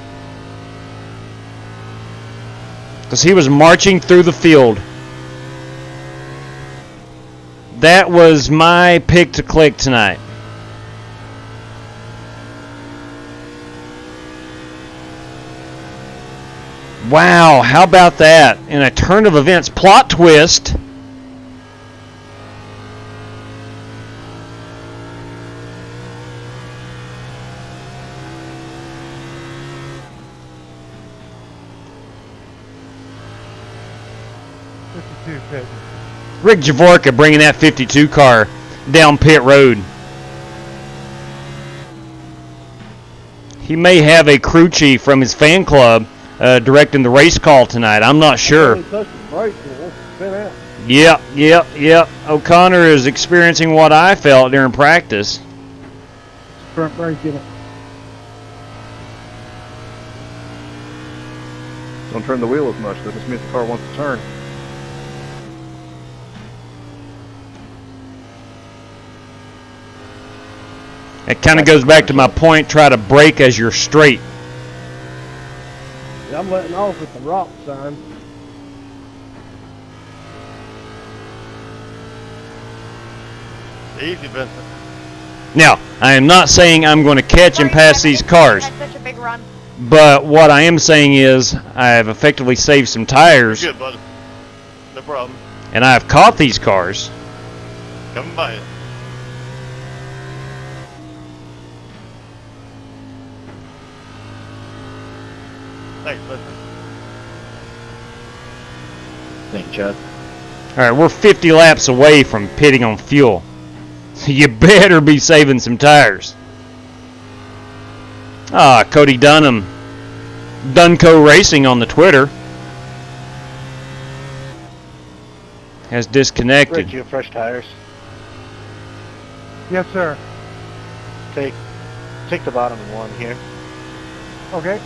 Because he was marching through the field. That was my pick to click tonight. Wow, how about that? In a turn of events, plot twist. Rick Javorka bringing that 52 car down pit road. He may have a crew chief from his fan club directing the race call tonight. I'm not sure. Yep. O'Connor is experiencing what I felt during practice. Front brake in it. Don't turn the wheel as much. That just means the car wants to turn. It kind of goes back to my point, try to brake as you're straight. Yeah, I'm letting off at the rock sign. Easy business. Now, I am not saying I'm going to catch and pass these cars, Had such a big run. but what I am saying is I have effectively saved some tires, Good, buddy. No problem. and I have caught these cars. Come by it. Thanks, listen. Thank you, Chad. All right, we're 50 laps away from pitting on fuel. So you better be saving some tires. Cody Dunham, Dunco Racing on the Twitter, has disconnected. Rick, you have fresh tires. Yes, sir. Take the bottom one here. Okay.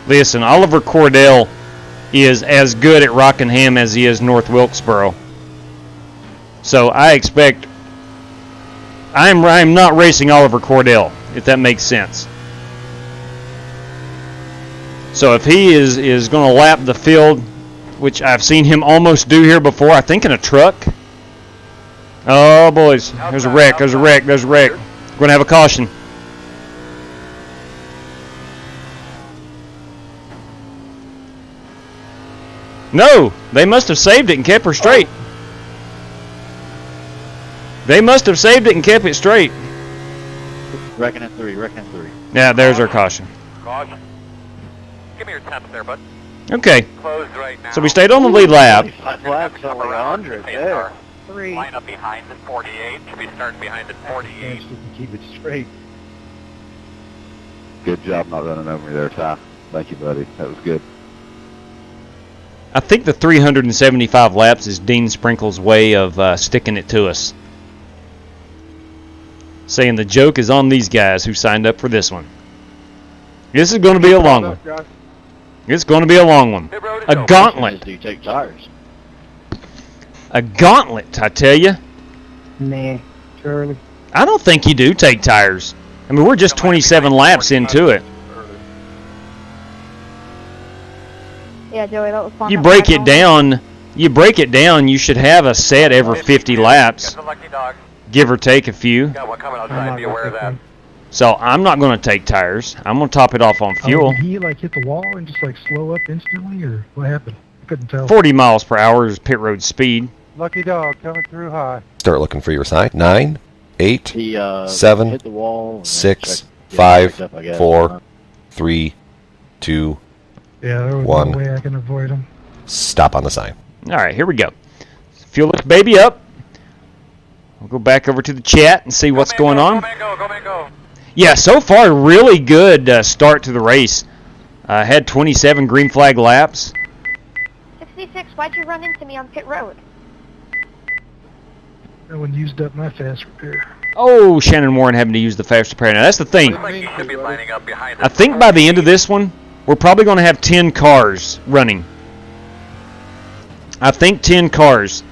Listen, Oliver Cordell is as good at Rockingham as he is North Wilkesboro. So I expect I'm not racing Oliver Cordell, if that makes sense. So if he is going to lap the field, which I've seen him almost do here before, I think in a truck. Oh, boys, there's a wreck. We're going to have a caution. No, they must have saved it and kept her straight. They must have saved it and kept it straight. Reckon at 3. Yeah, there's our caution. Caution. Give me your temps there, bud. Okay, Closed right now. so we stayed on the lead lap. 5 laps, only 100 there. 3. Line up behind at 48. Should be starting behind at 48. Keep it straight. Good job not running over me there, Ty. Thank you, buddy. That was good. I think the 375 laps is Dean Sprinkle's way of sticking it to us. Saying the joke is on these guys who signed up for this one. This is going to be a long one. It's going to be a long one. A gauntlet. Do you take tires? A gauntlet, I tell you. Nah, Charlie. I don't think you do take tires. I mean, we're just 27 laps into it. Yeah, Joey, that was fun. You break it down, you should have a set every 50 laps, Got the lucky dog. give or take a few. Got one coming outside. Be aware of that. So I'm not going to take tires. I'm going to top it off on fuel. Did he like hit the wall and just like slow up instantly, or what happened? I couldn't tell. 40 miles per hour is pit road speed. Lucky dog coming through high. Start looking for your sign. 9, 8, He 7, hit the wall. and 6, checked- 5, checked up, I guess. 4, 3, 2, Yeah, there was 1. no way I can avoid him. Stop on the sign. All right, here we go. Fuel this baby up. We'll go back over to the chat and see what's going on. Go, man, go. Yeah, so far, really good start to the race. Had 27 green flag laps. 66, why'd you run into me on pit road? No one used up my fast repair. Oh, Shannon Warren having to use the fast repair. Now, that's the thing. Looks like you should be lining up behind I think by the end of this one, we're probably going to have 10 cars running. I think 10 cars.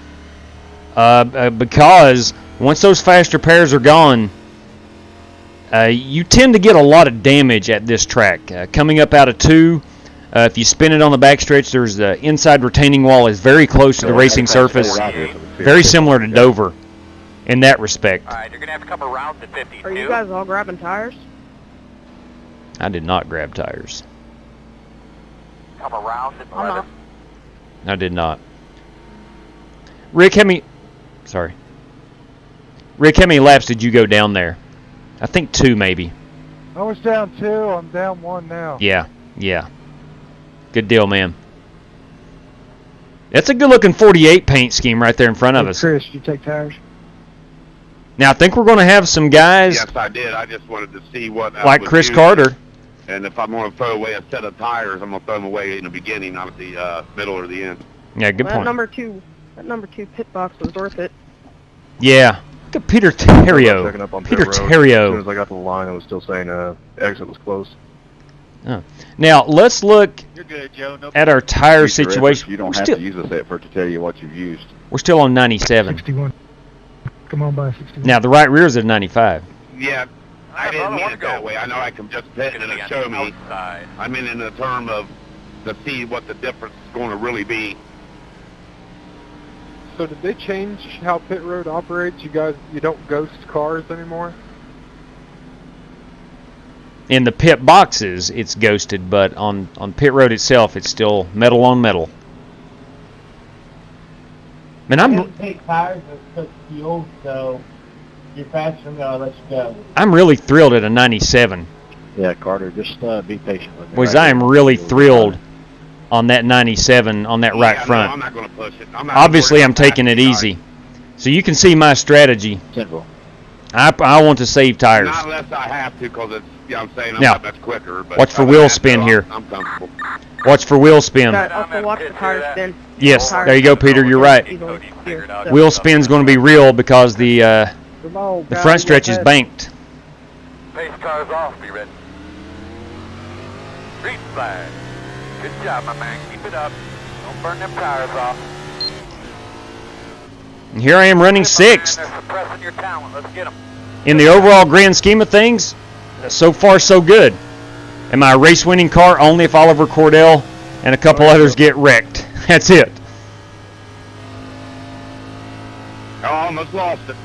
Because once those fast repairs are gone, you tend to get a lot of damage at this track. Coming up out of 2, if you spin it on the backstretch, there's the inside retaining wall is very close to the racing surface. Very similar to Dover. in that respect. All right, you're going to have to come around to 52. Are you guys all grabbing tires? I did not grab tires. Come around and I'm not. I did not. Rick, how many laps did you go down there? I think 2 maybe. I was down 2. I'm down 1 now. Yeah. Good deal, man. That's a good-looking 48 paint scheme right there in front of us. Chris, you take tires? Now, I think we're going to have some guys Yes, I did. I just wanted to see what I like was Chris using. Carter. And if I'm going to throw away a set of tires, I'm going to throw them away in the beginning, not at the middle or the end. Yeah, good That point. number 2 pit box was worth it. Yeah. Look at Peter Terrio. Checking up on Peter pit road. As soon Terrio. as I got to the line, it was still saying exit was closed. Oh. Now, let's look You're good, Joe. No at our tire Use your efforts. situation. You don't We're have still, to use a set for it to tell you what you've used. we're still on 97. 61. Come on by 61. Now, the right rear is at 95. Yeah, I didn't I mean wanna it that go. way. I know I can just pit and it show me. Outside. I mean in the term of to see what the difference is going to really be. So did they change how pit road operates? You don't ghost cars anymore? In the pit boxes, it's ghosted, but on pit road itself, it's still metal on metal. Man, take tires and put fuel, so you're faster than I'll let you go. I'm really thrilled at a 97. Yeah, Carter, just be patient with me. Boys, I am really thrilled on that 97 on that right Yeah, front. No, I'm not going to push it. I'm not Obviously, worried I'm about taking it passing easy. So you can see my strategy. Central. I want to save tires. Not unless I have to, because it's, I'm saying Now, I'm much quicker. But watch for other wheel than that, spin no, here. I'm comfortable. Watch for wheel spin. Guys, also watch the tires spin. Yes, Tires there you go, Peter. You're right. easily here, so- Wheel spin's going to be real because the Come on, the guys, front stretch go is ahead. banked. Pace cars off. Be ready. Green flag. Good job, my man. Keep it up. Don't burn them tires off. And here I am running Hey, my man, 6th. They're suppressing your talent. Let's get them. In the overall grand scheme of things, so far so good. Am I a race-winning car? Only if Oliver Cordell and a couple others get wrecked. That's it. I almost lost it.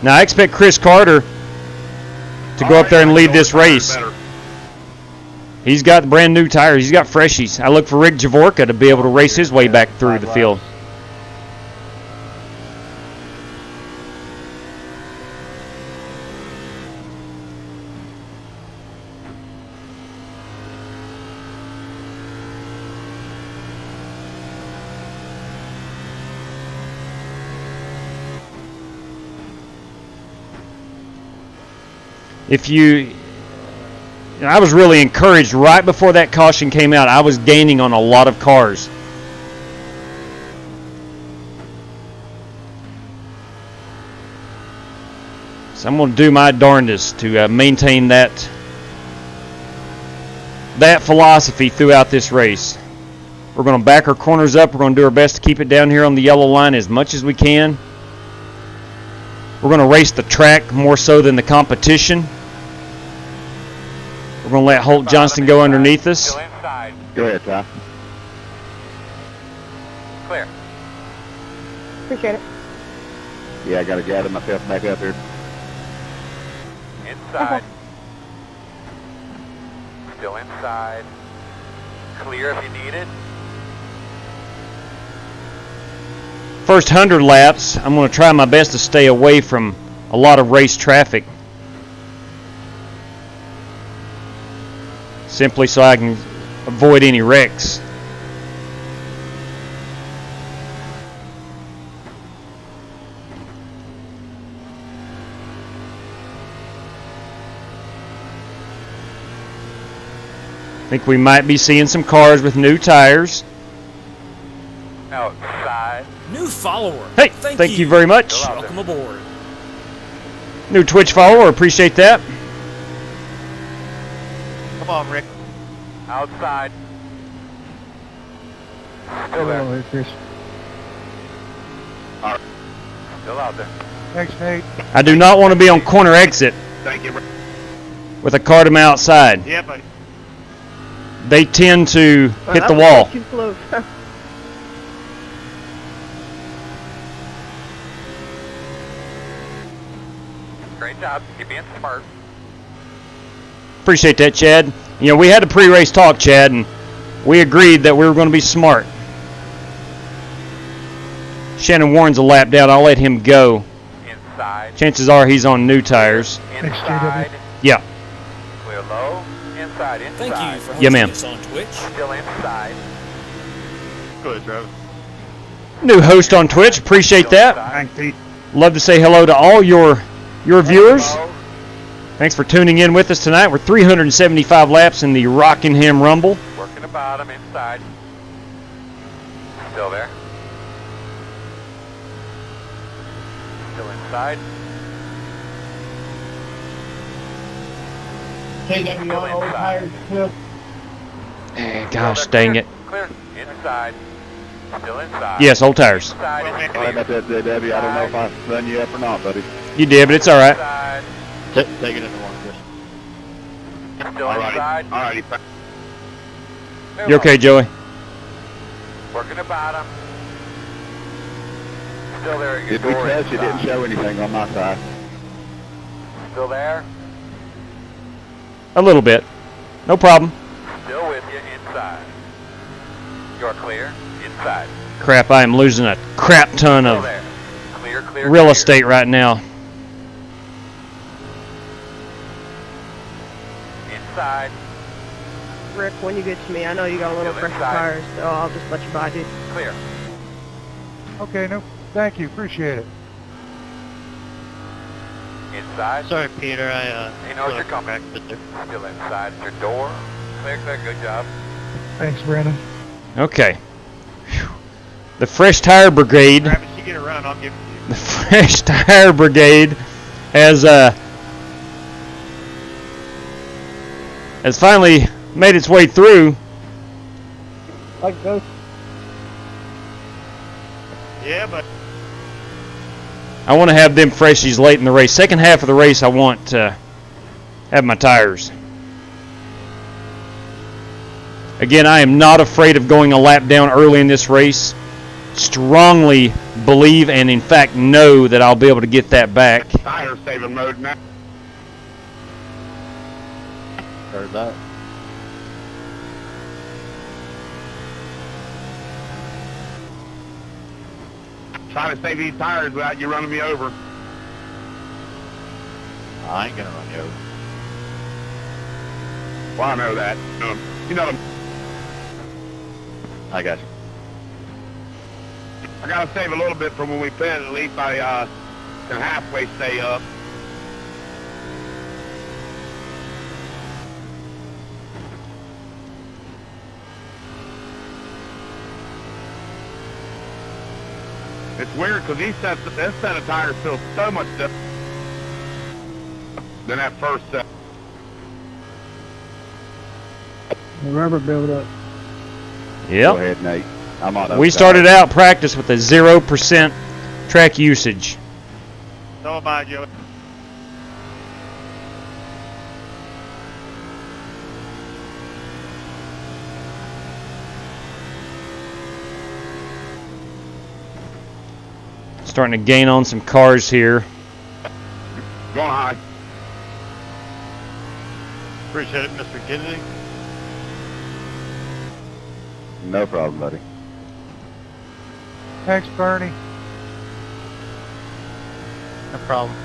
Now, I expect Chris Carter to go up there and lead this race. He's got brand new tires. He's got freshies. I look for Rick Javorka to be able to race his way back through the field. I was really encouraged right before that caution came out. I was gaining on a lot of cars. So I'm going to do my darndest to maintain that philosophy throughout this race. We're going to back our corners up. We're going to do our best to keep it down here on the yellow line as much as we can. We're going to race the track more so than the competition. We're going to let Holt Johnston go underneath us. Still inside. Go ahead, Ty. Clear. Appreciate it. Yeah, I got to gather myself back up here. Inside. Still inside. Clear if you need it. First 100 laps, I'm going to try my best to stay away from a lot of race traffic. Simply so I can avoid any wrecks. I think we might be seeing some cars with new tires. Outside. New follower. Hey, thank you very much. Welcome aboard. New Twitch follower, appreciate that. Come on, Rick. Outside. Still Hello, there. hey, Chris. Still out there. Thanks, Nate. I do not want to be on corner exit Thank you. with a car to my outside. Yeah, buddy. They tend to hit That the was wall. Too close. Great job. Keep being smart. Appreciate that, Chad. You know, we had a pre-race talk, Chad, and we agreed that we were going to be smart. Shannon Warren's a lap down. I'll let him go. Inside. Chances are he's on new tires. Inside. Yeah. Clear low. Inside. Inside. Thank you for Yeah, hosting ma'am. us on Twitch. Still inside. Good, Travis. New host on Twitch. Appreciate that. Thanks, Pete. Love to say hello to all your viewers. Thanks for tuning in with us tonight. We're 375 laps in the Rockingham Rumble. Working the bottom. Inside. Still there. Still inside. Take me on old tires too. Gosh dang it. Clear. Inside. Still inside. Yes, old tires. Inside. Sorry about that, Debbie. I don't know if I run you up or not, buddy. You did, but it's all right. Inside. Take it in the one, Chris. Still inside. Alrighty. Clear You low. okay, Joey? Working the bottom. Still there at your Did we door test? It didn't inside. show anything on my side. Still there. A little bit. No problem. Still with you inside. You're clear. Inside. Crap, I am losing a crap ton Still of there. Clear, clear, real clear. estate right now. Inside. Rick, when you get to me, I know you got a little Still fresh inside. tires, so I'll just let you buy, dude. Clear. Okay, no, thank you. Appreciate it. Inside. Sorry, Peter. He knows you're coming. Still inside your door. Clear, clear. Good job. Thanks, Brandon. Okay. Whew. The Fresh Tire Brigade. Travis, you get a run, I'll give it to you. The Fresh Tire Brigade has finally made its way through. Like this. Yeah, but I want to have them freshies late in the race. Second half of the race, I want to have my tires. Again, I am not afraid of going a lap down early in this race. Strongly believe and, in fact, know that I'll be able to get that back. Tire saving mode now. heard that. Trying to save these tires without you running me over. I ain't gonna run you over. Well, I know that. You know, I got you. I gotta save a little bit from when we fed. At least I can halfway stay up. It's weird because this set of tires feels so much different than that first set. Rubber buildup. Go Yep. ahead, Nate. I'm on. We started out practice with a 0% track usage. So am I, Joey. Starting to gain on some cars here. Going high. Appreciate it, Mr. Kennedy. No problem, buddy. Thanks, Bernie. No problem.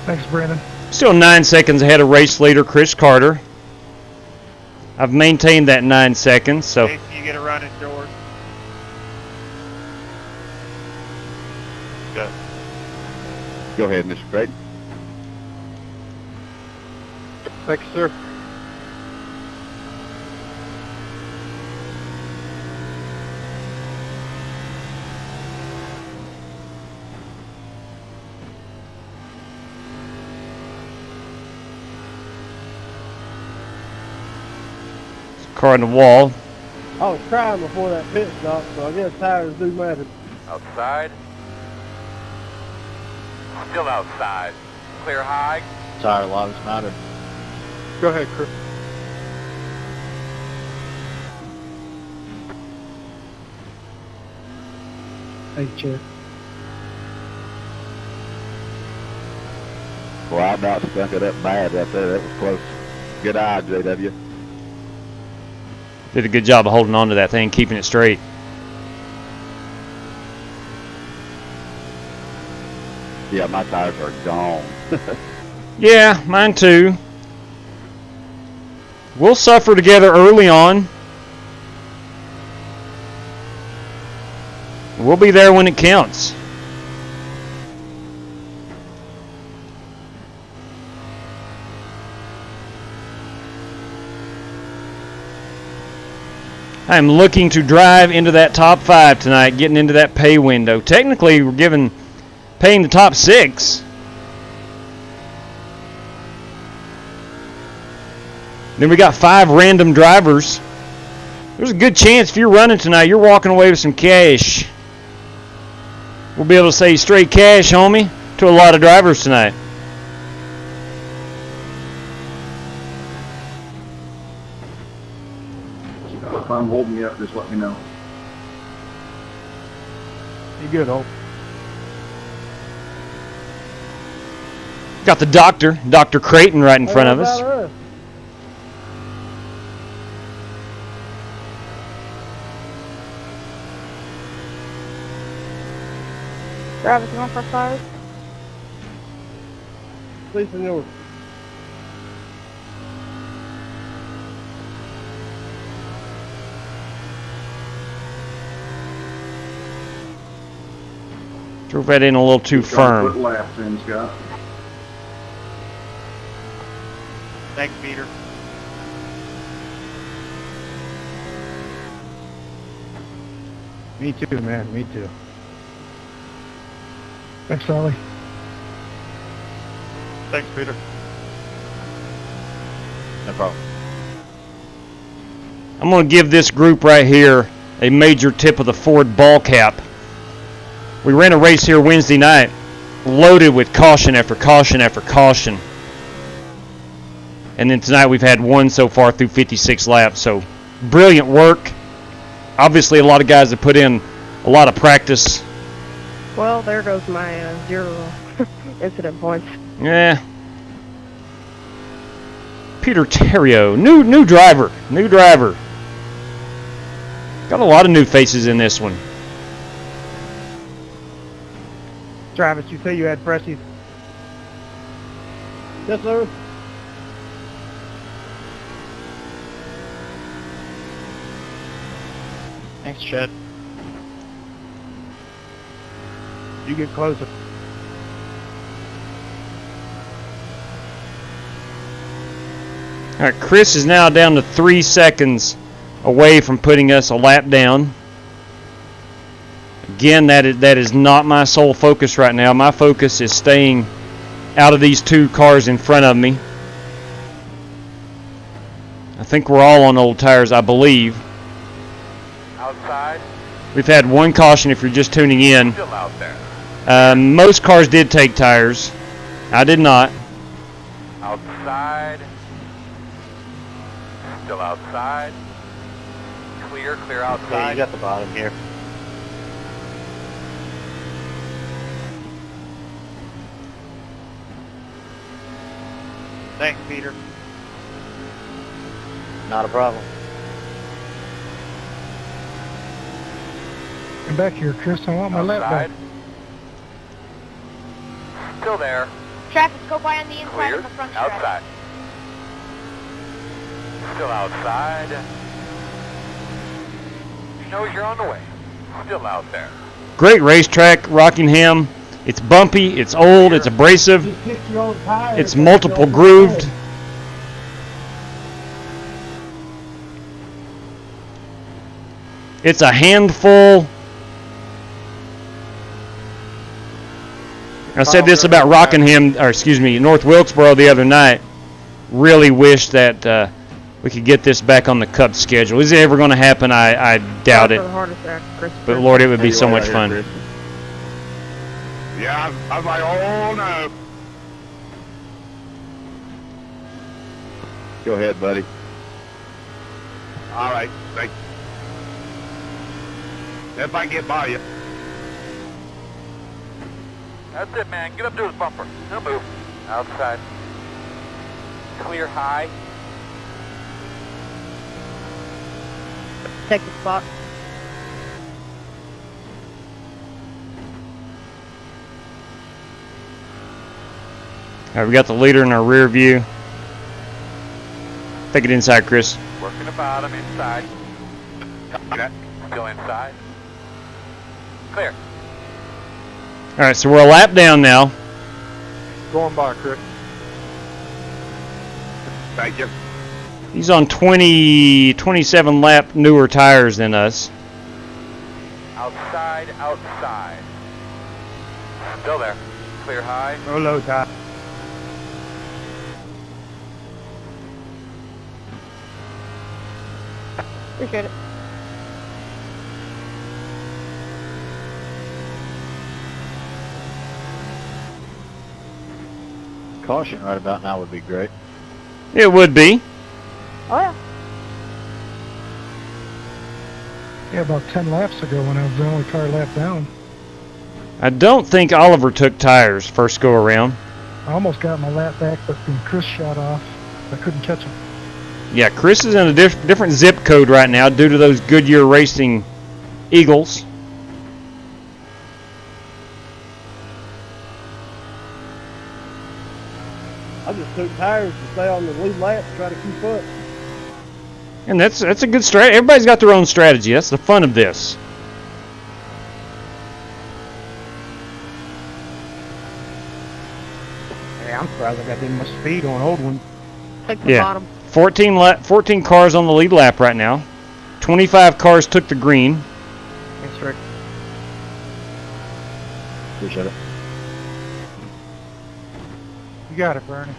Thanks, Brandon. Still 9 seconds ahead of race leader Chris Carter. I've maintained that 9 seconds, so Casey, you get a run indoors. Good. Go ahead, Mr. Creighton. Thank you, sir. car on the wall. I was trying before that pit stop, so I guess tires do matter. Outside. Still outside. Clear high. Tire lives matter. Go ahead, Chris. Hey, Chad. Well, I about stunk it up bad right there. That was close. Good eye, JW. Did a good job of holding on to that thing, keeping it straight. Yeah, my tires are gone. Yeah, mine too. We'll suffer together early on. We'll be there when it counts. I'm looking to drive into that top 5 tonight, getting into that pay window. Technically, we're paying the top 6. Then we got 5 random drivers. There's a good chance if you're running tonight, you're walking away with some cash. We'll be able to say straight cash, homie, to a lot of drivers tonight. If I'm holding you up, just let me know. You good, Hope? Got the doctor, Dr. Creighton, right in front of us. Travis, you want for 5? Please, senor. Drove that in a little too Put firm. laps in, Scott. Thanks, Peter. Me too, man. Me too. Thanks, Ollie. Thanks, Peter. No problem. I'm going to give this group right here a major tip of the Ford ball cap. We ran a race here Wednesday night, loaded with caution after caution after caution. And then tonight we've had one so far through 56 laps. So brilliant work. Obviously a lot of guys have put in a lot of practice. Well, there goes my 0 incident points. Yeah. Peter Terrio, new driver. Got a lot of new faces in this one. Travis, you say you had Pressies? Yes, sir. Thanks, Chad. You get closer. All right, Chris is now down to 3 seconds away from putting us a lap down. Again, that is not my sole focus right now. My focus is staying out of these 2 cars in front of me. I think we're all on old tires, I believe. Outside. We've had 1 caution if you're just tuning in. Still out there. Most cars did take tires. I did not. Outside. Still outside. Clear Yeah, outside. you got the bottom here. Thanks, Peter. Not a problem. Come back here, Chris. I want my lap back. Outside. Still there. Traffic, go by on the inside Clear. of the front stretch. Outside. Still outside. You know you're on the way. Still out there. Great racetrack, Rockingham. It's bumpy, it's old, it's abrasive, Just fix your old tires. it's multiple grooved. It's a handful. I said this about Rockingham, or excuse me, North Wilkesboro the other night. Really wish that we could get this back on the Cup schedule. Is it ever going to happen? I doubt it. But Lord, it would be so much fun. Yeah, I was like, oh no. Go ahead, buddy. All right, thanks. If I can get by you. That's it, man. Get up to his bumper. He'll move. Outside. Clear high. Take the spot. All right, we got the leader in our rear view. Take it inside, Chris. Working the bottom, inside. Still inside. Clear. All right, so we're a lap down now. Going by, Chris. Thank you. He's on 27 lap newer tires than us. Outside, outside. Still there. Clear high. No low tire. Appreciate it. Caution right about now would be great. It would be. Oh yeah. Yeah, about 10 laps ago when I was the only car lap down. I don't think Oliver took tires first go around. I almost got my lap back, but when Chris shot off, I couldn't catch him. Yeah, Chris is in a different zip code right now due to those Goodyear Racing Eagles. I just took tires to stay on the lead lap to try to keep up. And that's a good strategy. Everybody's got their own strategy. That's the fun of this. Hey, I'm surprised I got that much speed on old one. Take the Yeah. bottom. 14 cars on the lead lap right now. 25 cars took the green. Thanks, Rick. Appreciate it. You got it, Bernie.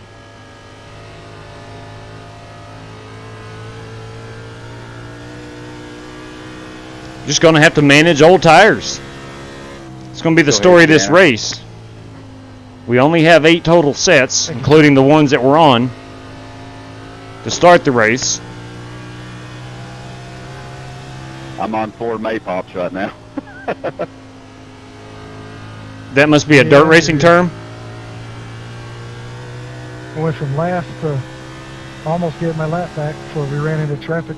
Just going to have to manage old tires. It's going to be the story of this race. We only have 8 total sets, including the ones that we're on, to start the race. I'm on 4 Maypops right now. That must be a dirt racing term. I went from last to almost getting my lap back before we ran into traffic.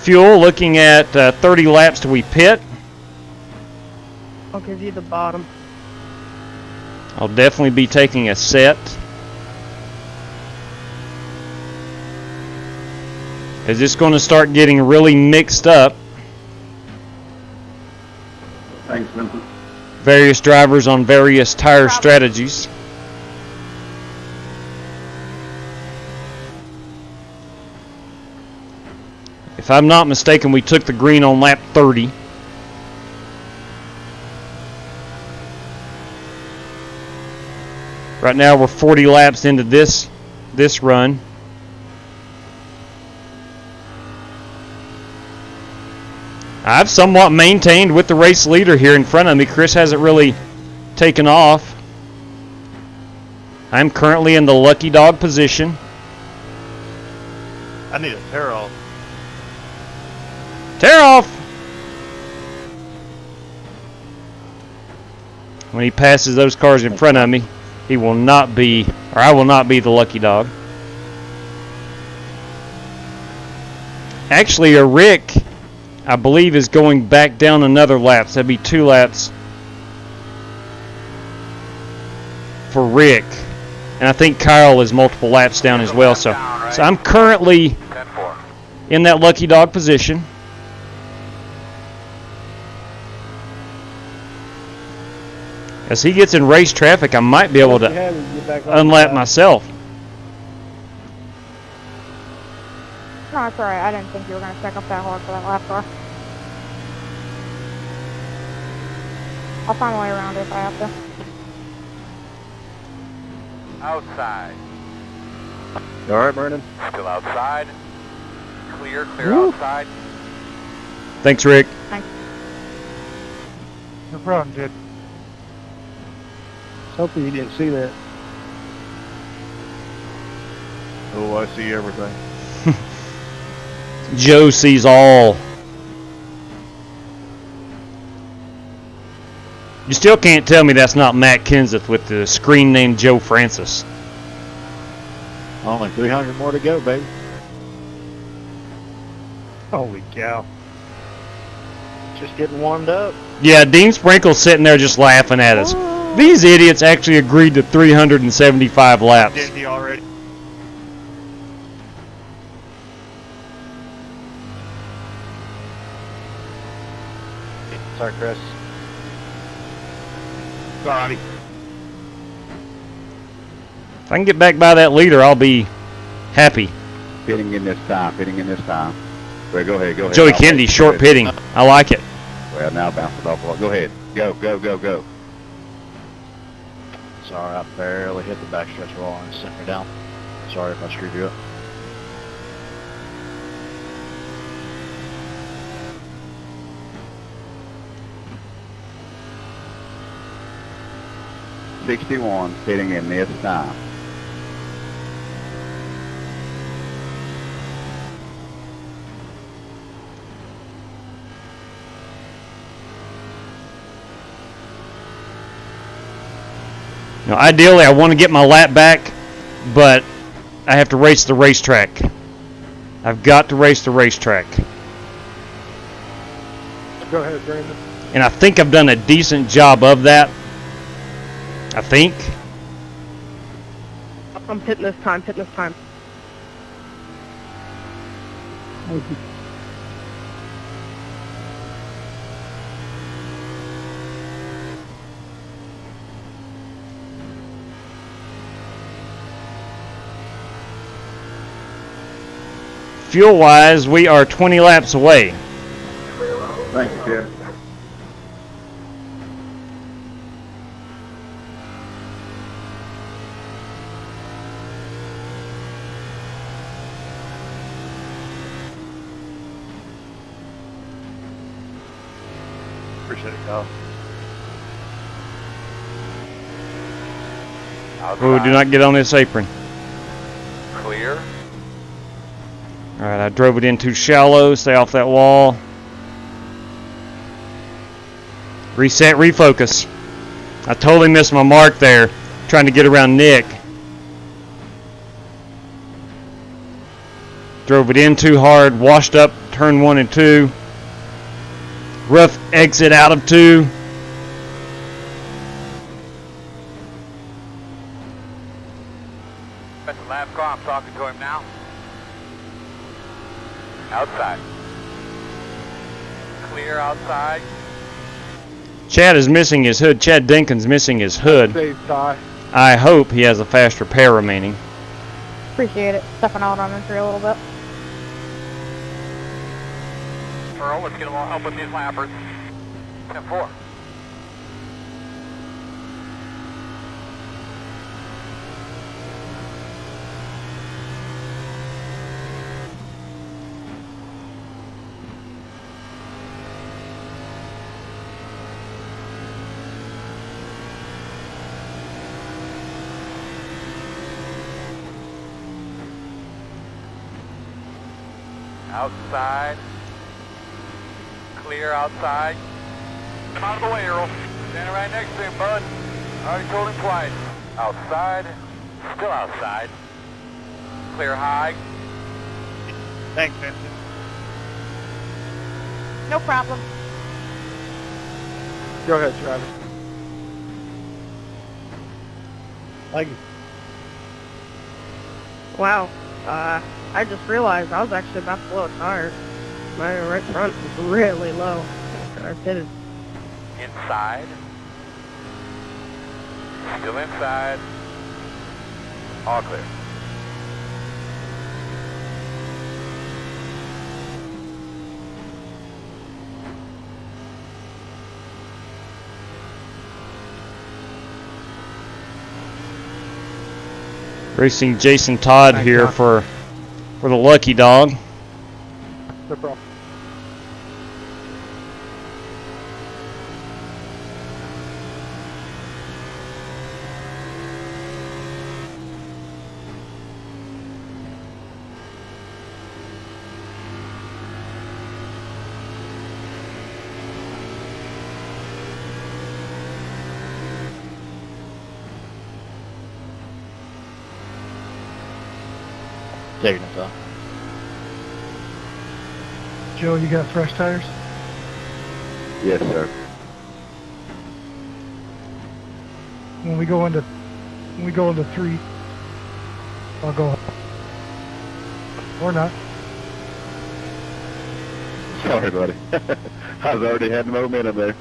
Fuel looking at 30 laps till we pit. I'll give you the bottom. I'll definitely be taking a set. Is this going to start getting really mixed up? Thanks, Vincent. Various drivers on various tire strategies. If I'm not mistaken, we took the green on lap 30. Right now we're 40 laps into this run. I've somewhat maintained with the race leader here in front of me. Chris hasn't really taken off. I'm currently in the lucky dog position. I need a tear off. Tear off! When he passes those cars in front of me, he will not be, or I will not be the lucky dog. Actually, a Rick, I believe, is going back down another lap. So that'd be 2 laps for Rick. And I think Kyle is multiple laps down as well. So I'm currently in that lucky dog position. As he gets in race traffic, I might be able to unlap myself. No, it's alright. I didn't think you were going to stack up that hard for that lap car. I'll find a way around it if I have to. Outside. You alright, Vernon? Still outside. Clear outside. Thanks, Rick. Thanks. No problem, dude. Hopefully you didn't see that. Oh, I see everything. Joe sees all. You still can't tell me that's not Matt Kenseth with the screen name Joe Francis. Only 300 more to go, baby. Holy cow. Just getting warmed up. Yeah, Dean Sprinkle's sitting there just laughing at us. These idiots actually agreed to 375 laps. Did he already? Sorry, Chris. Alrighty. If I can get back by that leader, I'll be happy. Pitting in this time. Well, go ahead. Joey I'll Kennedy, wait. short Go ahead. pitting. I like it. Well, now bounce it off. Go ahead. Go. Sorry, I barely hit the backstretch wall and sent me down. Sorry if I screwed you up. '61 pitting in this time. Now, ideally, I want to get my lap back, but I have to race the racetrack. I've got to race the racetrack. Go ahead, Brandon. And I think I've done a decent job of that. I think. I'm pitting this time. Fuel-wise, we are 20 laps away. Thank you, Ted. Appreciate it, Kyle. Oh, do not get on this apron. Clear. All right, I drove it in too shallow. Stay off that wall. Reset, refocus. I totally missed my mark there, trying to get around Nick. Drove it in too hard, washed up turn 1 and 2. Rough exit out of 2. That's the lap car. I'm talking to him now. Outside. Clear outside. Chad is missing his hood. Chad Dinkin's missing his hood. Save Ty. I hope he has a fast repair remaining. Appreciate it. Stepping out on entry a little bit. Earl, let's get a little help with these lappers. 10-4. Outside. Clear outside. Come out of the way, Earl. Standing right next to him, bud. Already told him twice. Outside. Still outside. Clear high. Thanks, Vincent. No problem. Go ahead, Travis. Thank you. Wow. I just realized I was actually about to blow a tire. My right front was really low. I pitted. Inside. Still inside. All clear. Racing Jason Todd Thanks, here John. for the lucky dog. No problem. Taking us off. Joe, you got fresh tires? Yes, sir. When we go into 3, I'll go. Or not. Sorry, buddy. I was already had the momentum there.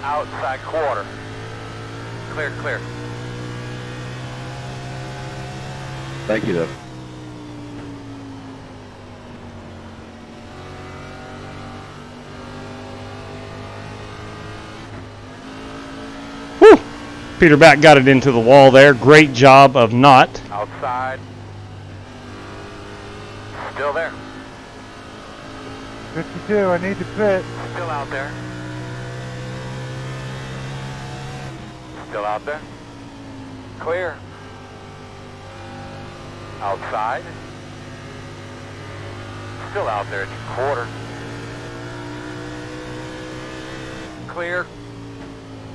Outside quarter. Clear, clear. Thank you, though. Whew! Peter Back got it into the wall there. Great job of not. Outside. Still there. 52, I need to pit. Still out there. Still out there. Clear. Outside. Still out there at the quarter. Clear.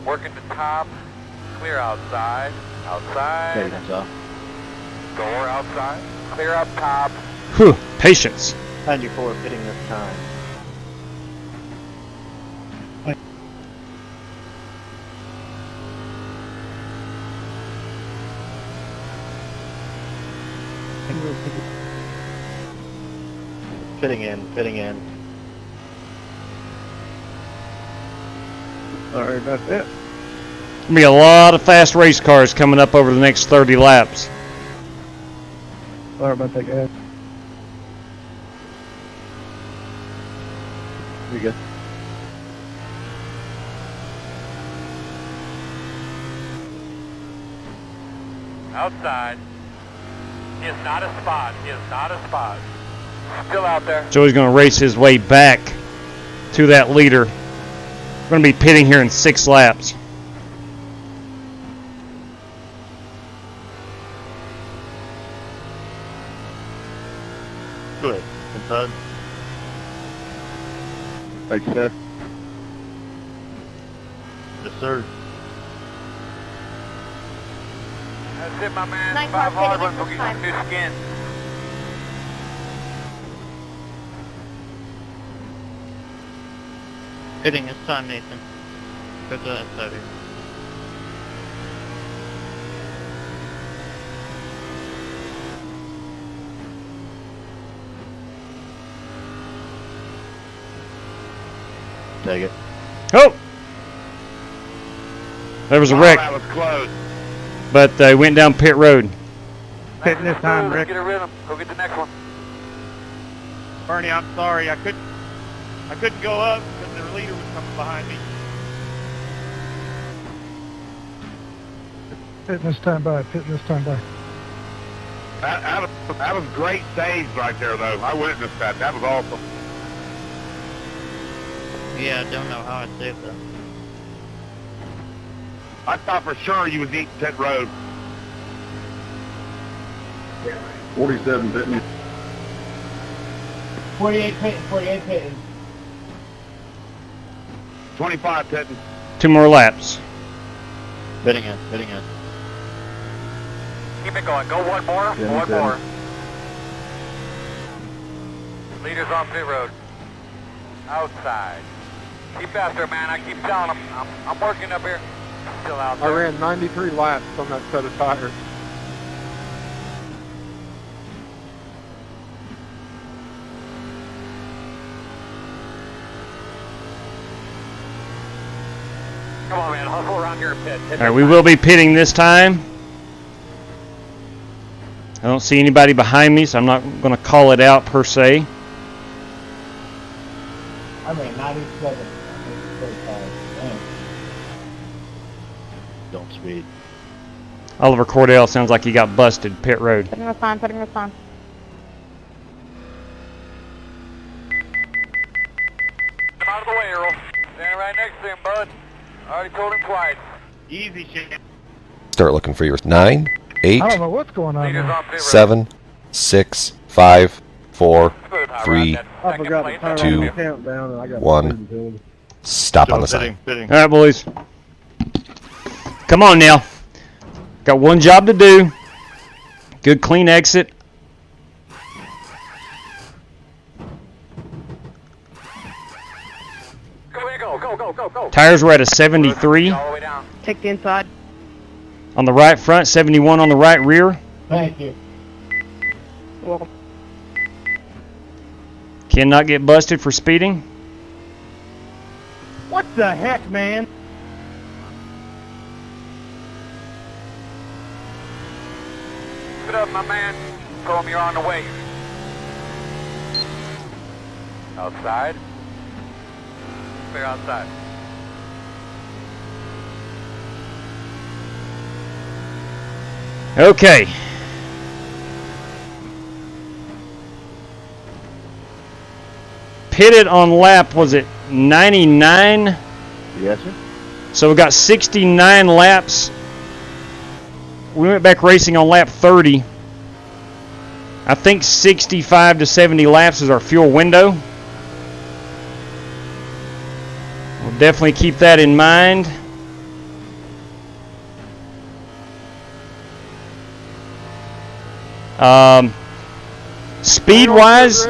Working the top. Clear outside. Outside. Taking us off. Door outside. Clear up top. Whew! Patience. 94 pitting this time. Fitting in, fitting in. Alright, that's it. There'll be a lot of fast race cars coming up over the next 30 laps. Sorry about that, guys. You good? Outside. Is not a spot. Is not a spot. Still out there. Joey's going to race his way back to that leader. We're going to be pitting here in 6 laps. Good. Inside. Thanks, sir. Yes, sir. That's it, my man. Nice 5 car, hard take it ones will this get some new skin. Hitting this time, Nathan. Go to that side here. Take it. Oh! There was a wreck, That was close. but they went down pit road. Pitting this time, Let's Rick. get a rhythm. Go get the next one. Bernie, I'm sorry. I couldn't go up because the leader was coming behind me. Pitting this time by, pitting this time by. That was great saves right there, though. I witnessed that. That was awesome. Yeah, I don't know how I saved that. I thought for sure you was eating pit road. 47 pitting. 48 pitting, 48 pitting. 25 pitting. 2 more laps. Fitting in, fitting in. Keep it going. Go one more. Yeah, One more. Leaders on pit road. Outside. Keep faster, man. I keep telling them. I'm working up here. Still out I there. ran 93 laps on that set of tires. Come on, man. Hustle around your pit. All right, we will be pitting this time. I don't see anybody behind me, so I'm not going to call it out per se. I ran 97. Damn. Don't speed. Oliver Cordell sounds like he got busted pit road. Putting this on, putting this on. Come out of the way, Earl. Standing right next to him, bud. Already told him twice. Easy shit. Start looking for your 9, 8, I don't know what's going on Leaders there. on pit road. 7, 6, 5, 4, Smooth, I 3, ride that I second forgot to place. turn Two, on the countdown and I got 1. speeding penalty. Stop on the Fitting, sign. fitting. All right, boys. Come on now. Got one job to do. Good clean exit. Go. Tires were at a 73 All the way down. Take the inside. on the right front, 71 on the right rear. Thank you. Welcome. Cannot get busted for speeding. What the heck, man? Keep it up, my man. Tell him you're on the way. Outside. Clear outside. Okay. Pitted on lap, was it 99? Yes, sir. So we got 69 laps. We went back racing on lap 30. I think 65 to 70 laps is our fuel window. We'll definitely keep that in mind. Speed-wise,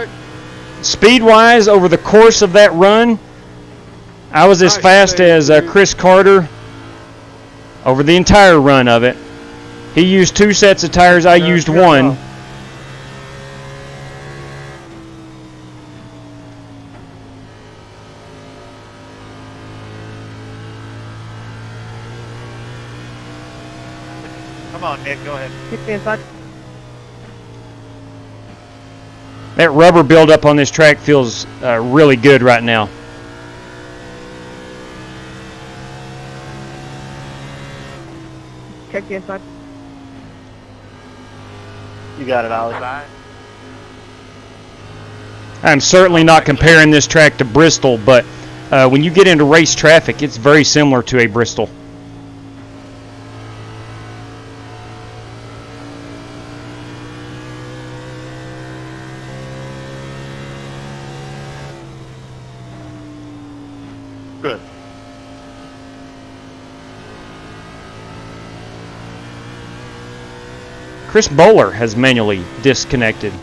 over the course of that run, I was as fast as Chris Carter over the entire run of it. He used 2 sets of tires, I used 1. Come on, Nick, go ahead. Take the inside. That rubber buildup on this track feels really good right now. Check the inside. You got it, Ollie. Outside. I'm certainly not comparing this track to Bristol, but when you get into race traffic, it's very similar to a Bristol. Good. Chris Bowler has manually disconnected.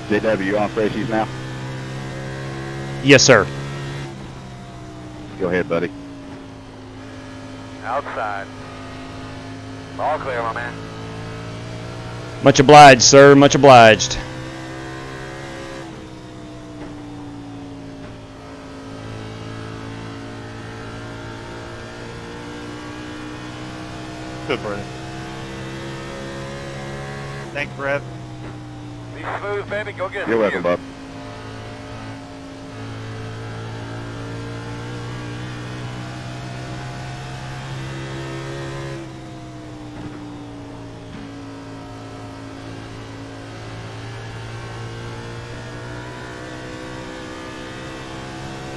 JW, you on safeties now? Yes, sir. Go ahead, buddy. Outside. All clear, my man. Much obliged, sir. Much obliged. Good, Brennan. Thanks, Rev. Be smooth, baby. Go get it. You're welcome, bud.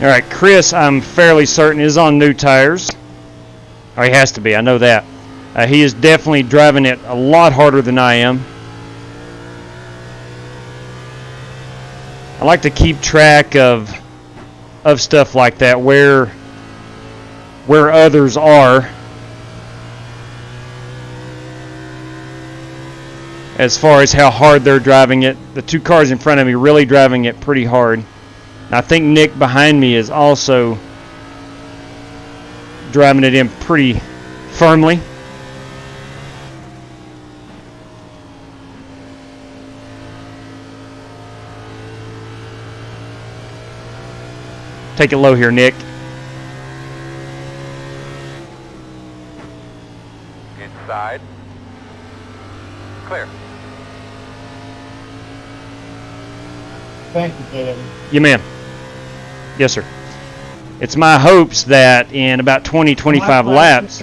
All right, Chris, I'm fairly certain is on new tires. Or he has to be, I know that. He is definitely driving it a lot harder than I am. I like to keep track of stuff like that, where others are, as far as how hard they're driving it. The 2 cars in front of me really driving it pretty hard. I think Nick behind me is also driving it in pretty firmly. Take it low here, Nick. Inside. Clear. Thank you, JW. Yeah, ma'am. Yes, sir. It's my hopes that in about 20-25 laps,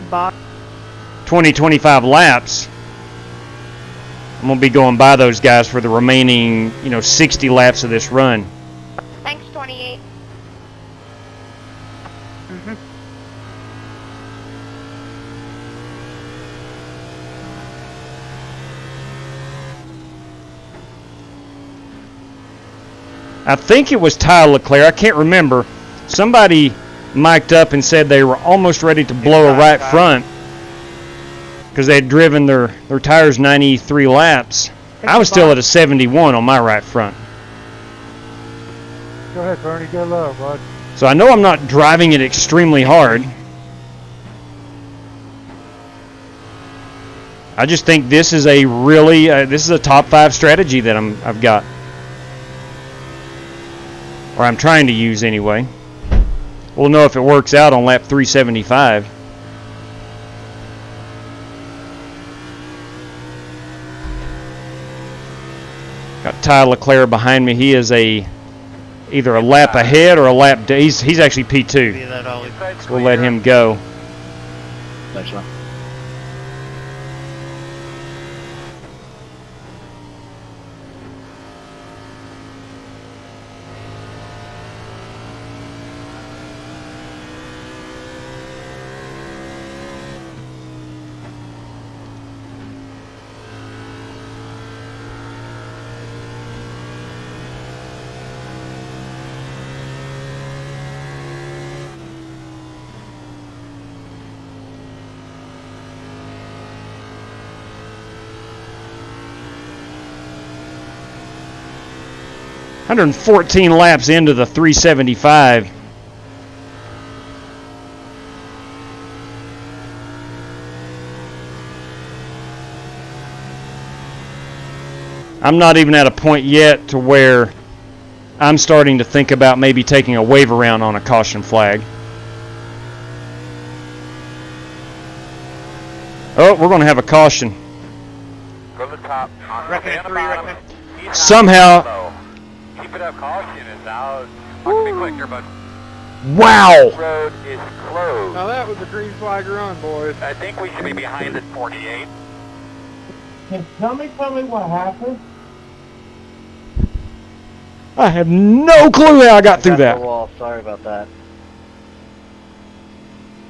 20-25 laps, I'm going to be going by those guys for the remaining, 60 laps of this run. Thanks, 28. I think it was Ty Leclerc. I can't remember. Somebody mic'd up and said they were almost ready to blow a right front because they had driven their tires 93 laps. I was still at a 71 on my right front. Go ahead, Bernie. Go low, bud. So I know I'm not driving it extremely hard. I just think this is a really this is a top 5 strategy that I've got, or I'm trying to use anyway. We'll know if it works out on lap 375. Got Ty Leclerc behind me. He is either a lap ahead or a lap. He's actually P2. So we'll let him go. Thanks, man. $114 laps into the 375. I'm not even at a point yet to where I'm starting to think about maybe taking a wave around on a caution flag. Oh, we're going to have a caution. Go to the top. Somehow. Keep it up. Caution is out. Watch me quick here, bud. Wow. Road is closed. Now that was a green flag run, boys. I think we should be behind at 48. Can somebody tell me what happened? I have no clue how I got through that. Wall. Sorry about that.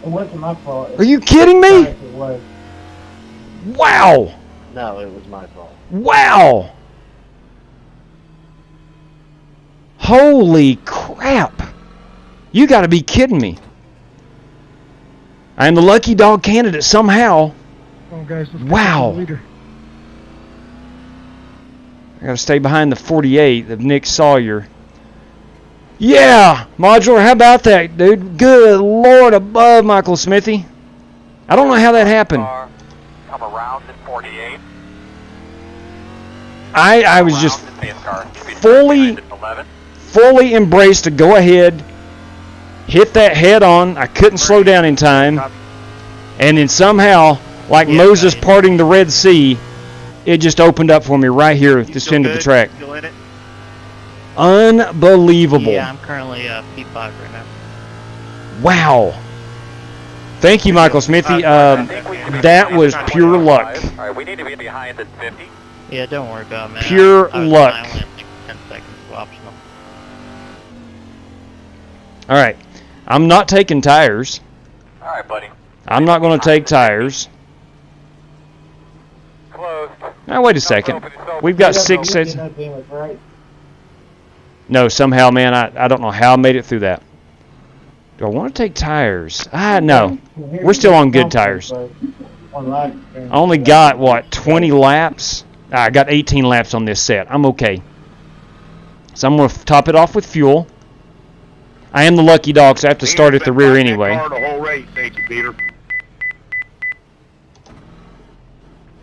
It wasn't my fault. Are you kidding me? It was. Wow. No, it was my fault. Wow. Holy crap. You got to be kidding me. I am the lucky dog candidate somehow. Come on, guys. Let's Wow. leader. I got to stay behind the 48 of Nick Sawyer. Yeah, Modular, how about that, dude? Good Lord above, Michael Smithy. I don't know how that happened. Come around at 48. I was just fully embraced to go ahead, hit that head on. I couldn't slow down in time. And then somehow, like Moses parting the Red Sea, it just opened up for me right here at this end of the track. Still in it? Unbelievable. Yeah, I'm currently P5 right now. Wow. Thank you, Michael Smithy. That was pure luck. Alright, we need to be behind at 50. Yeah, don't worry about it, man. Pure luck. I only have like 10 seconds optional. All right. I'm not taking tires. Alright, buddy. I'm not going to take tires. Closed. Now, wait a second. We've got 6 sets. No, somehow, man, I don't know how I made it through that. Do I want to take tires? No. We're still on good tires. I only got, what, 20 laps? I got 18 laps on this set. I'm okay. So I'm going to top it off with fuel. I am the lucky dog, so I have to start at the rear anyway.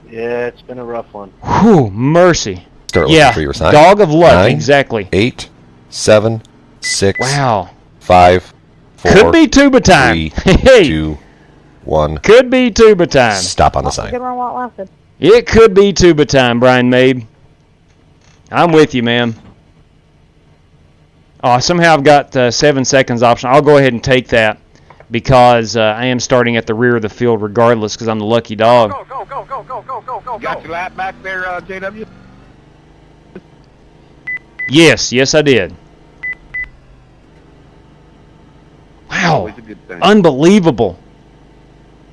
Yeah, it's been a rough one. Whew, mercy. Start looking for your sign. Dog of luck, 9, exactly. 8, 7, 6, wow. 5, 4, could be tuba time. 3, 2, 1. Could be tuba time. Stop on the sign. Good run while it lasted. It could be tuba time, Brian Mabe. I'm with you, man. Oh, somehow I've got 7 seconds option. I'll go ahead and take that because I am starting at the rear of the field regardless because I'm the lucky dog. Go. Got your lap back there, JW? Yes, I did. Wow, Always a good thing. unbelievable.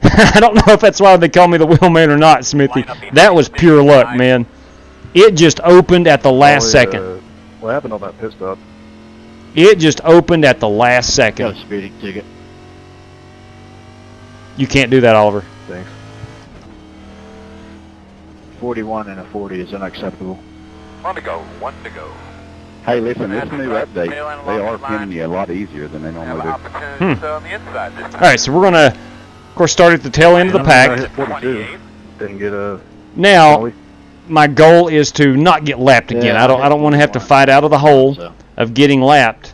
I don't know if that's why they call me the wheelman or not, Smithy. That was pure luck, man. It just opened at the last second. What happened on that pit stop? It just opened at the last second. Got a speeding ticket. You can't do that, Oliver. Thanks. 41 and a 40 is unacceptable. 1 to go. 1 to go. Hey, listen, this new update, they are pinning you a lot easier than they normally do. Opportunities on the inside this time. All right, so we're going to, of course, start at the tail end of the pack. I hit 42. Didn't get a... Now, my goal is to not get lapped again. Yeah, I don't want to have to fight out of the hole of getting lapped.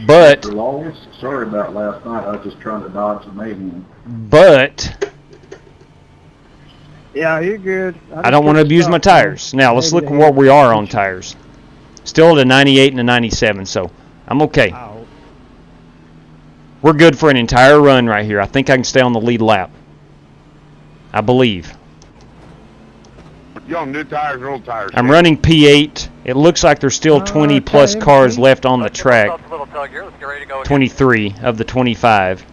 But Sorry about last night. I was just trying to dodge the mayhem. But Yeah, you're good. I don't want to abuse my tires. Now, let's look at where we are on tires. Still at a 98 and a 97, so I'm okay. We're good for an entire run right here. I think I can stay on the lead lap. I believe. You on new tires or old tires? I'm running P8. It looks like there's still 20 plus cars left on the track. 23 of the 25.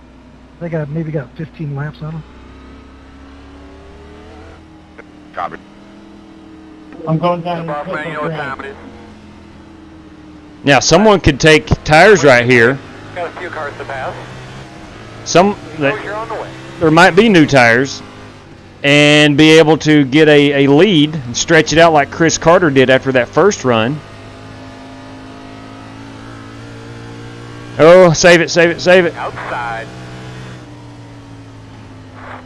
They maybe got 15 laps on them. Copy. I'm going down Boss man, you know what time it is. Now, someone could take tires right here. Got a few cars to pass. You're on the way. There might be new tires, and be able to get a lead and stretch it out like Chris Carter did after that first run. Oh, save it, save it, save it. Outside.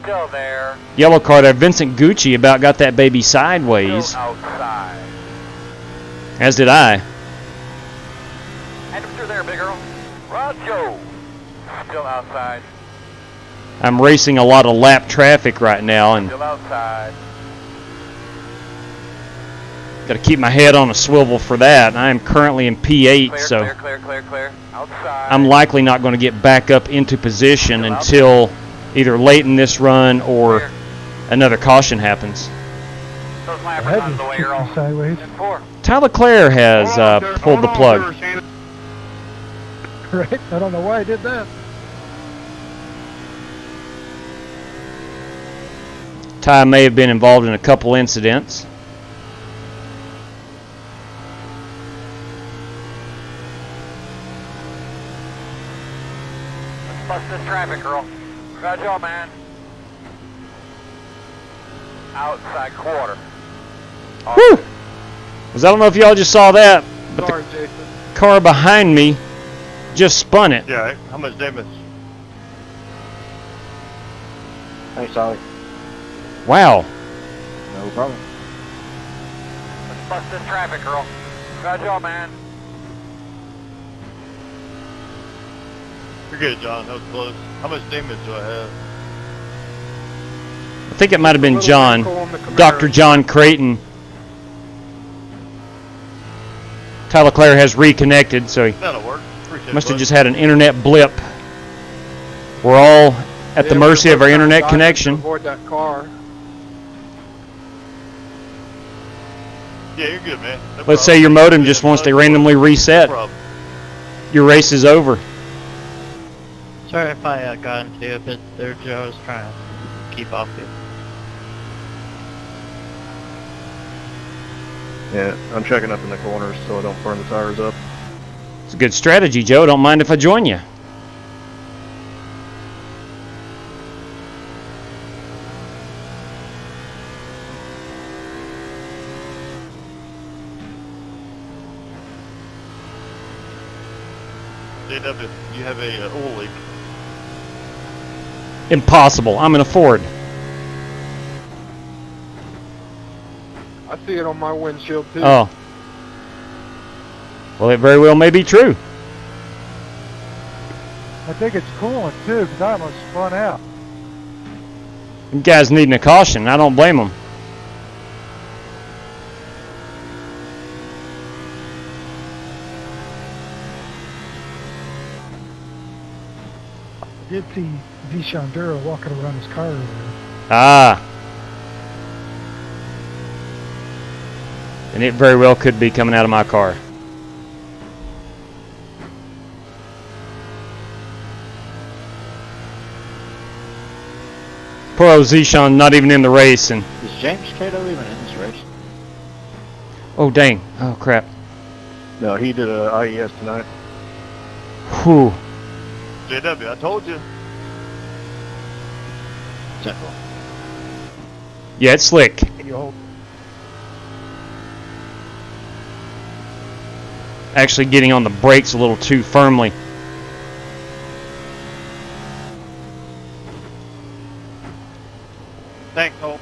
Still there. Yellow car there. Vincent Gucci about got that baby sideways. Still outside. As did I. Head him through there, big girl. Rojo. Still outside. I'm racing a lot of lap traffic right now, and Still outside. got to keep my head on a swivel for that. I am currently in P8, Clear, so clear. Outside. I'm likely not going to get back up into position until either late in this run or another caution happens. Those lappers out of the way, you're all. Sideways. 4. Tyler Clare has pulled the plug. Right? I don't know why I did that. Ty may have been involved in a couple incidents. Let's bust this traffic, girl. Roger, man. Outside quarter. Whew! I don't know if y'all just saw that, but Sorry, the Jason. car behind me just spun it. Yeah, how much damage? Hey, sorry. Wow. No problem. Let's bust this traffic, girl. Roger, man. You're good, John. That was close. How much damage do I have? I think it might have been John, Dr. John Creighton. Tyler Clare has reconnected, so he That'll work. Appreciate must it, have bud. just had an internet blip. We're all at the mercy of our internet connection. Avoid that car. Yeah, you're good, man. No Let's say problem. your modem just wants to randomly reset. No problem. Your race is over. Sorry if I got into a bit there, Joe. I was trying to keep off you. Yeah, I'm checking up in the corners so I don't burn the tires up. It's a good strategy, Joe. Don't mind if I join you. JW, you have a oil leak. Impossible. I'm in a Ford. I see it on my windshield too. Oh. Well, it very well may be true. I think it's coolant too, because I almost spun out. You guys needing a caution. I don't blame them. I did see Vishon Duro walking around his car earlier. Ah. And it very well could be coming out of my car. Poor old Zishan not even in the race. And Is James Cato even in this race? oh, dang. Oh, crap. No, he did a IES tonight. Whew. JW, I told you. Central. Yeah, it's slick. Actually getting on the brakes a little too firmly. Thanks, Holt.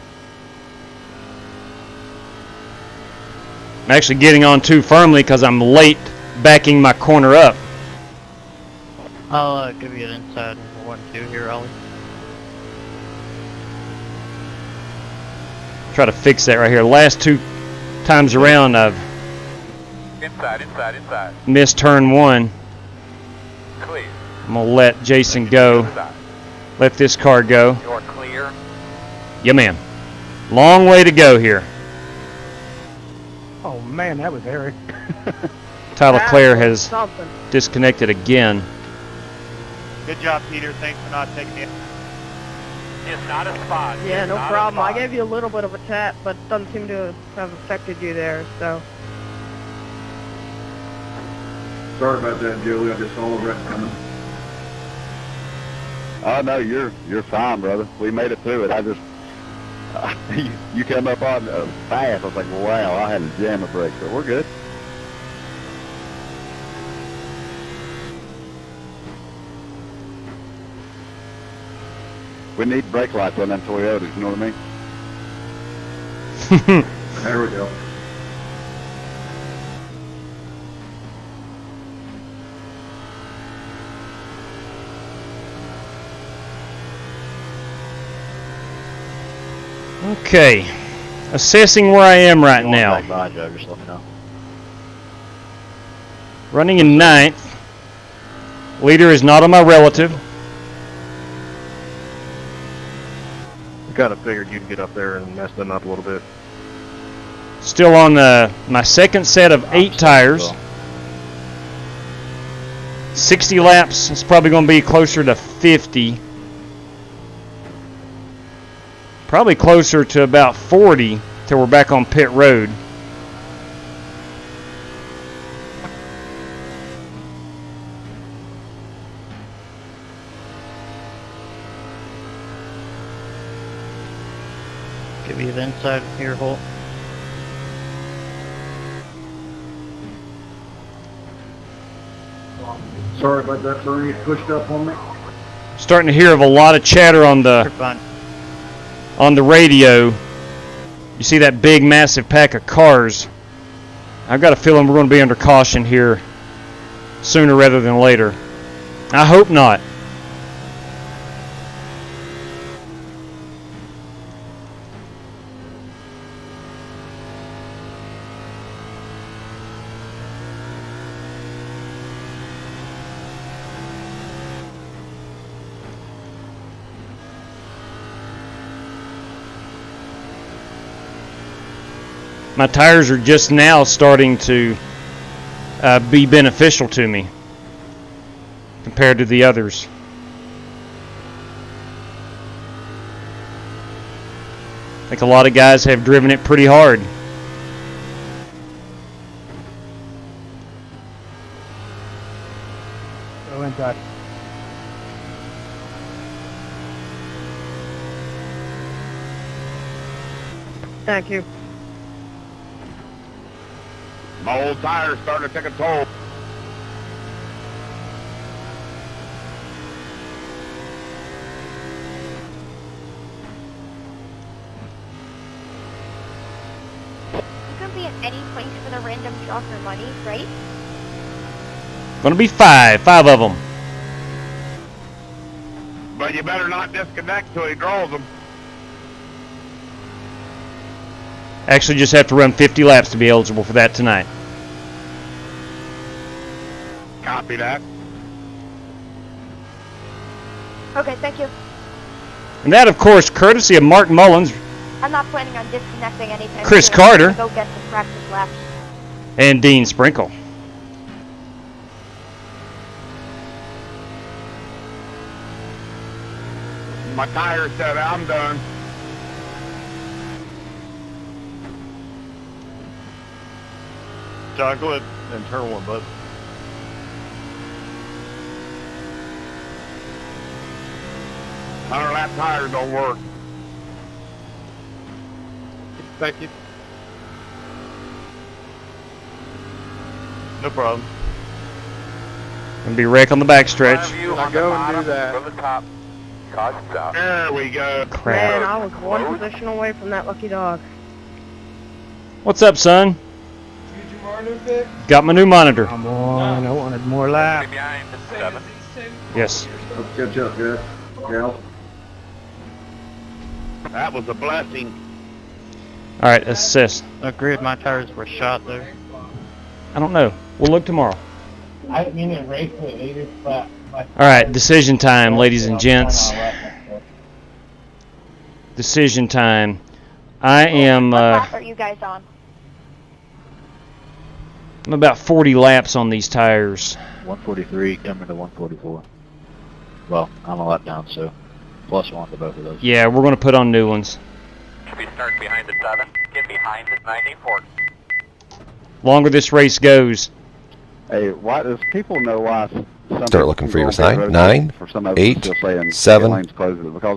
I'm actually getting on too firmly because I'm late backing my corner up. I'll give you an inside 1-2 here, Ollie. Try to fix that right here. Last 2 times around I've Inside. missed turn 1. Clear. I'm going to let Jason go. Let this car go. You're clear. Yeah, man. Long way to go here. Oh man, that was Eric. Tyler That Clare was has something. disconnected again. Good job, Peter. Thanks for not taking it. It's not a spot. Yeah, It's no not a problem. I spot. gave you a little bit of a tap, but it doesn't seem to have affected you there, so. Sorry about that, Joey. I just saw the wreck coming. Oh no, you're fine, brother. We made it through it. I just you come up on fast. I was like, wow, I had to jam a brake, but we're good. We need brake lights on them Toyotas. You know what I mean? There we go. Okay. Assessing where I am right now. Behind you, just let me know. Running in 9th. Leader is not on my relative. I kind of figured you'd get up there and mess them up a little bit. Still on my second set of 8 tires. 60 laps. It's probably going to be closer to 50. Probably closer to about 40 till we're back on pit road. Give you the inside here, Holt. Sorry about that, Bernie. It pushed up on me. Starting to hear of a lot of chatter on the radio. You see that big, massive pack of cars. I've got a feeling we're going to be under caution here sooner rather than later. I hope not. My tires are just now starting to be beneficial to me compared to the others. I think a lot of guys have driven it pretty hard. Go inside. Thank you. My old tire's starting to take a toll. You can be at any place for the random draw for money, right? Gonna be 5 of them. But you better not disconnect till he draws them. Actually just have to run 50 laps to be eligible for that tonight. Copy that. Okay, thank you. And that, of course, courtesy of Mark Mullins I'm not planning on disconnecting anytime Chris soon. Carter. I'm gonna go get some practice laps. and Dean Sprinkle. My tire said I'm done. John, go ahead. and turn one, bud. Our lap tires don't work. Thank you. No problem. Gonna be wreck on the backstretch. I go and do that. From the top. Caution's out. There we go. Man, I was one position away from that lucky dog. What's up, son? You get your monitor fixed? Got my new monitor. Come on, I wanted more laps. Behind the 7. Yes. Let's catch up, guys. Gal. That was a blessing. All right, assist. I agree with my tires were shot there. I don't know. We'll look tomorrow. I didn't mean to race it either, but All right, decision time, ladies and gents. Decision time. I am. What lap are you guys on? I'm about 40 laps on these tires. 143 coming to 144. Well, I'm a lap down, so +1 to both of those. Yeah, we're gonna put on new ones. Should be starting behind the 7. Get behind the 94. Longer this race goes. Hey, why does people know why? Start looking for your sign. 9, 8, 7,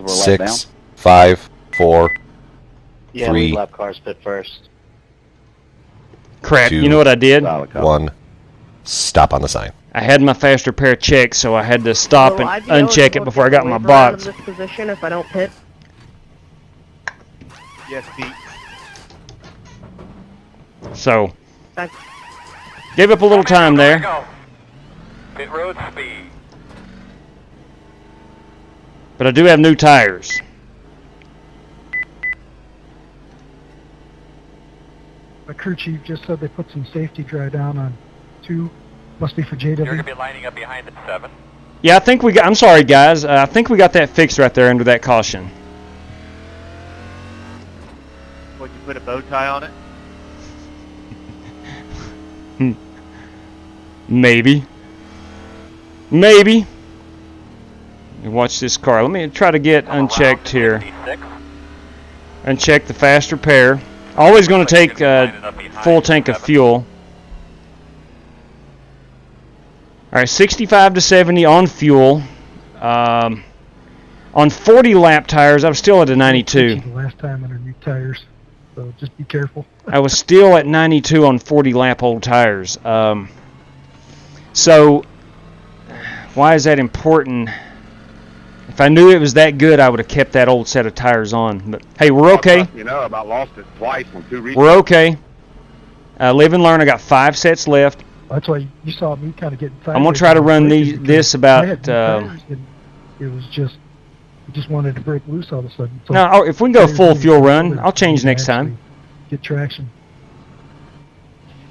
6, 5, 4, Yeah, 3, lap cars pit first. Crap, 2, you know what I did? 1. Stop on the sign. I had my faster pair checked, so I had to stop Will and I be uncheck it eligible before I to got my waiver out of box. this position if I don't pit? Yes, Pete. So, Thanks. gave up a little time there. Go. Pit road speed. But I do have new tires. My crew chief just said they put some safety dry down on 2. Must be for You're going to JW. be lining up behind the 7. Yeah, I think we got. I'm sorry, guys. I think we got that fixed right there under that caution. Would you put a bow tie on it? Maybe. Maybe. Watch this car. Let me try to get unchecked here. Uncheck the faster pair. Always going to take a full tank of fuel. All right, 65 to 70 on fuel. On 40 lap tires, I was still at a 92. The last time under new tires, so just be careful. I was still at 92 on 40 lap old tires. So, why is that important? If I knew it was that good, I would have kept that old set of tires on. But hey, we're okay. You know, I about lost it twice on 2 reasons. We're okay. Live and learn. I got 5 sets left. That's why you saw me kind of getting tired. I'm gonna try to run this I about. had new tires and it was just, it just wanted to break loose all of a sudden. So No, if we can go tires full need fuel to run, go I'll change and next actually time. Get traction.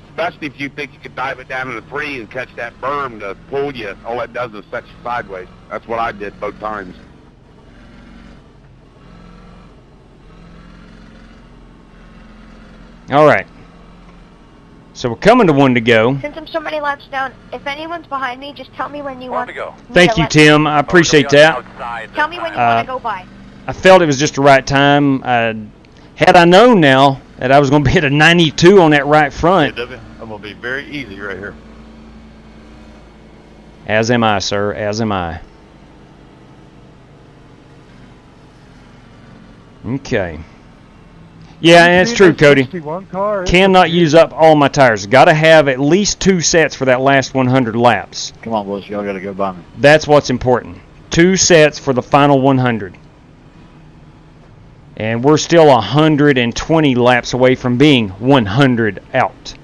Especially if you think you could dive it down in the 3 and catch that berm to pull you. All it does is set you sideways. That's what I did both times. All right. So we're coming to 1 to go. Since I'm so many laps down, if anyone's behind me, just tell me when you want to go. Thank you, Tim. I appreciate that. Tell me when you want to go by. I felt it was just the right time. Had I known now that I was going to be at a 92 on that right front. I'm going to be very easy right here. As am I, sir. As am I. Okay. Yeah, and it's true, Cody. Cannot use up all my tires. Got to have at least 2 sets for that last 100 laps. Come on, boys. Y'all got to go by me. That's what's important. 2 sets for the final 100. And we're still 120 laps away from being 100 out.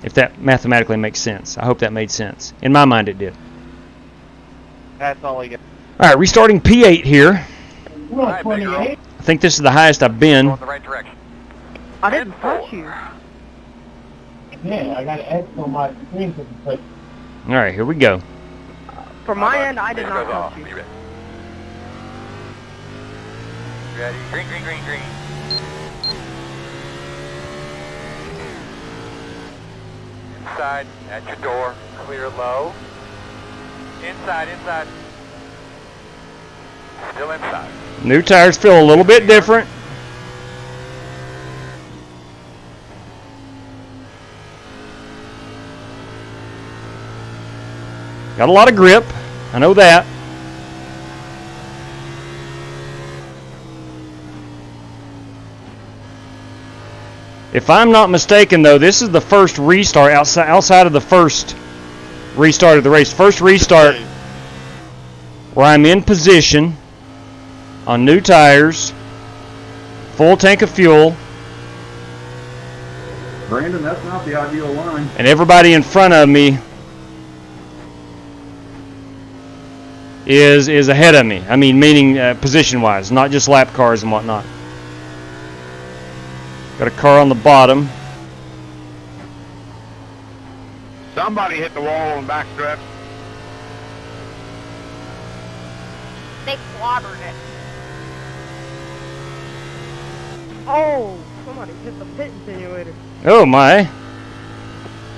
If that mathematically makes sense. I hope that made sense. In my mind, it did. That's all I got. All right, restarting P8 here. What, 28? I think this is the highest I've been. Going the right direction. I didn't touch you. Yeah, I got an X on my screen to put. All right, here we go. From my end, I did not Goes off. touch you. Be ready. Ready. Green, green, green, green. Inside, at your door, clear low. Inside, inside. Still inside. New tires feel a little bit different. Got a lot of grip. I know that. If I'm not mistaken, though, this is the first restart outside of the first restart of the race. First restart where I'm in position on new tires, full tank of fuel, Brandon, that's not the ideal line. and everybody in front of me is ahead of me. I mean, meaning position-wise, not just lap cars and whatnot. Got a car on the bottom. Somebody hit the wall on the backstretch. They clobbered it. Oh, somebody hit the pit insinuator. Oh my.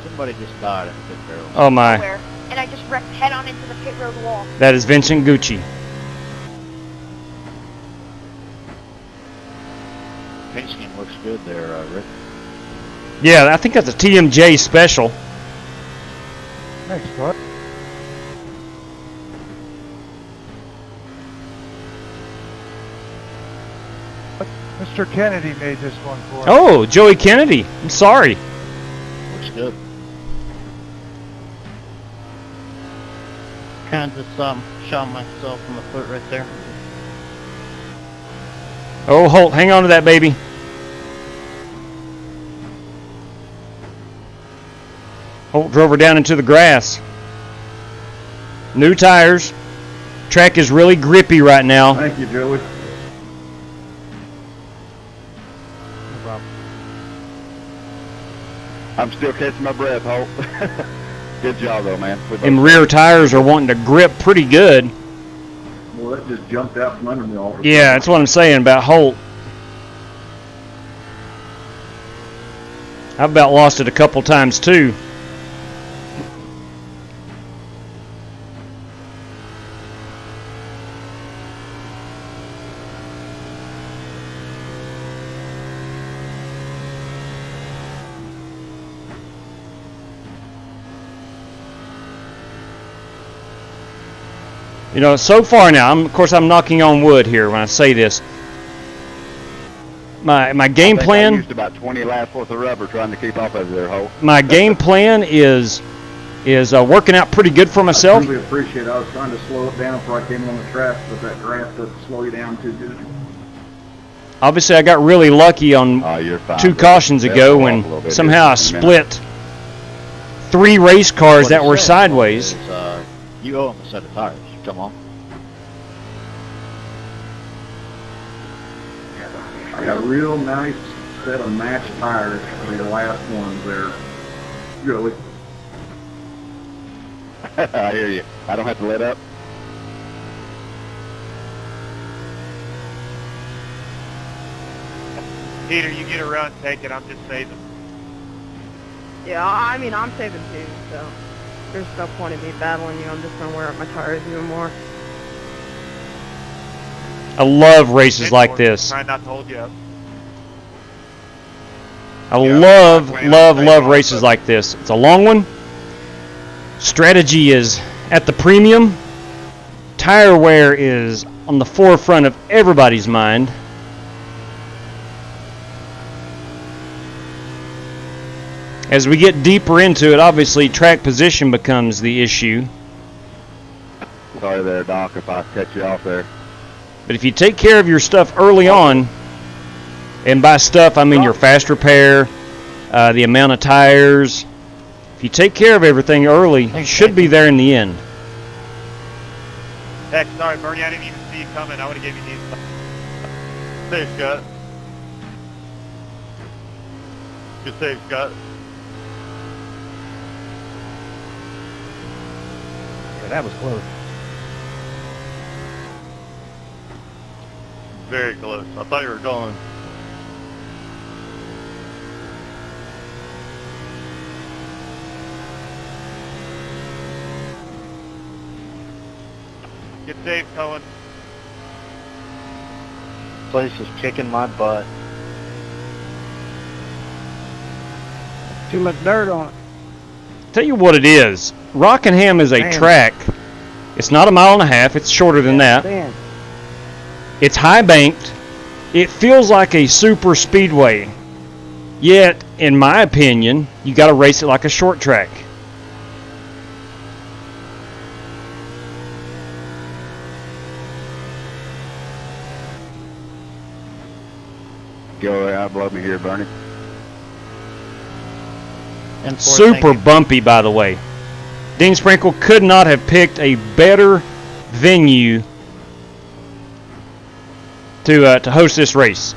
Somebody just died in the pit barrel. Oh my. Nowhere. And I just wrecked head on into the pit road wall. That is Vincent Gucci. Paint scheme looks good there, Rick. Yeah, I think that's a TMJ special. Thanks, bud. Mr. Kennedy made this one for us. Oh, Joey Kennedy. I'm sorry. Looks good. Kind of just shot myself in the foot right there. Oh, Holt, hang on to that, baby. Holt drove her down into the grass. New tires. Track is really grippy right now. Thank you, Joey. I'm still catching my breath, Holt. Good job, though, man. Them rear tires are wanting to grip pretty good. Well, that just jumped out from under me all the Yeah, that's what I'm saying about Holt. I've about lost it a couple times, too. You know, so far now, of course I'm knocking on wood here when I say this. My game plan. I used about 20 laps worth of rubber trying to keep up over there, Holt. My game plan is working out pretty good for myself. I really appreciate it. I was trying to slow it down before I came on the track, but that grass doesn't slow you down too good. Obviously, I got really lucky on two cautions ago when somehow I split 3 race cars that were sideways. You owe him a set of tires. Come on. I got a real nice set of matched tires for the last ones there. Really. I hear you. I don't have to let up. Peter, you get around, take it. I'm just saving. Yeah, I mean, I'm saving too, so there's no point in me battling you. I'm just gonna wear out my tires even more. I love races like this. Trying not to hold you up. I love races like this. It's a long one. Strategy is at the premium. Tire wear is on the forefront of everybody's mind. As we get deeper into it, obviously track position becomes the issue. Sorry there, Doc, if I cut you off there. But if you take care of your stuff early on, and by stuff I mean your fast repair, the amount of tires, if you take care of everything early, you should be there in the end. Heck, sorry, Bernie, I didn't even see you coming. I would have given you these. Safe, Scott. Good save, Scott. Yeah, that was close. Very close. I thought you were going. Get safe, Cohen. Place is kicking my butt. Too much dirt on it. Tell you what it is. Rockingham is a track. It's not a mile and a half. It's shorter than that. It's high banked. It feels like a super speedway. Yet, in my opinion, you got to race it like a short track. Go out, blow me here, Bernie. And Super bumpy, by the way. Dean Sprinkle could not have picked a better venue to host this race.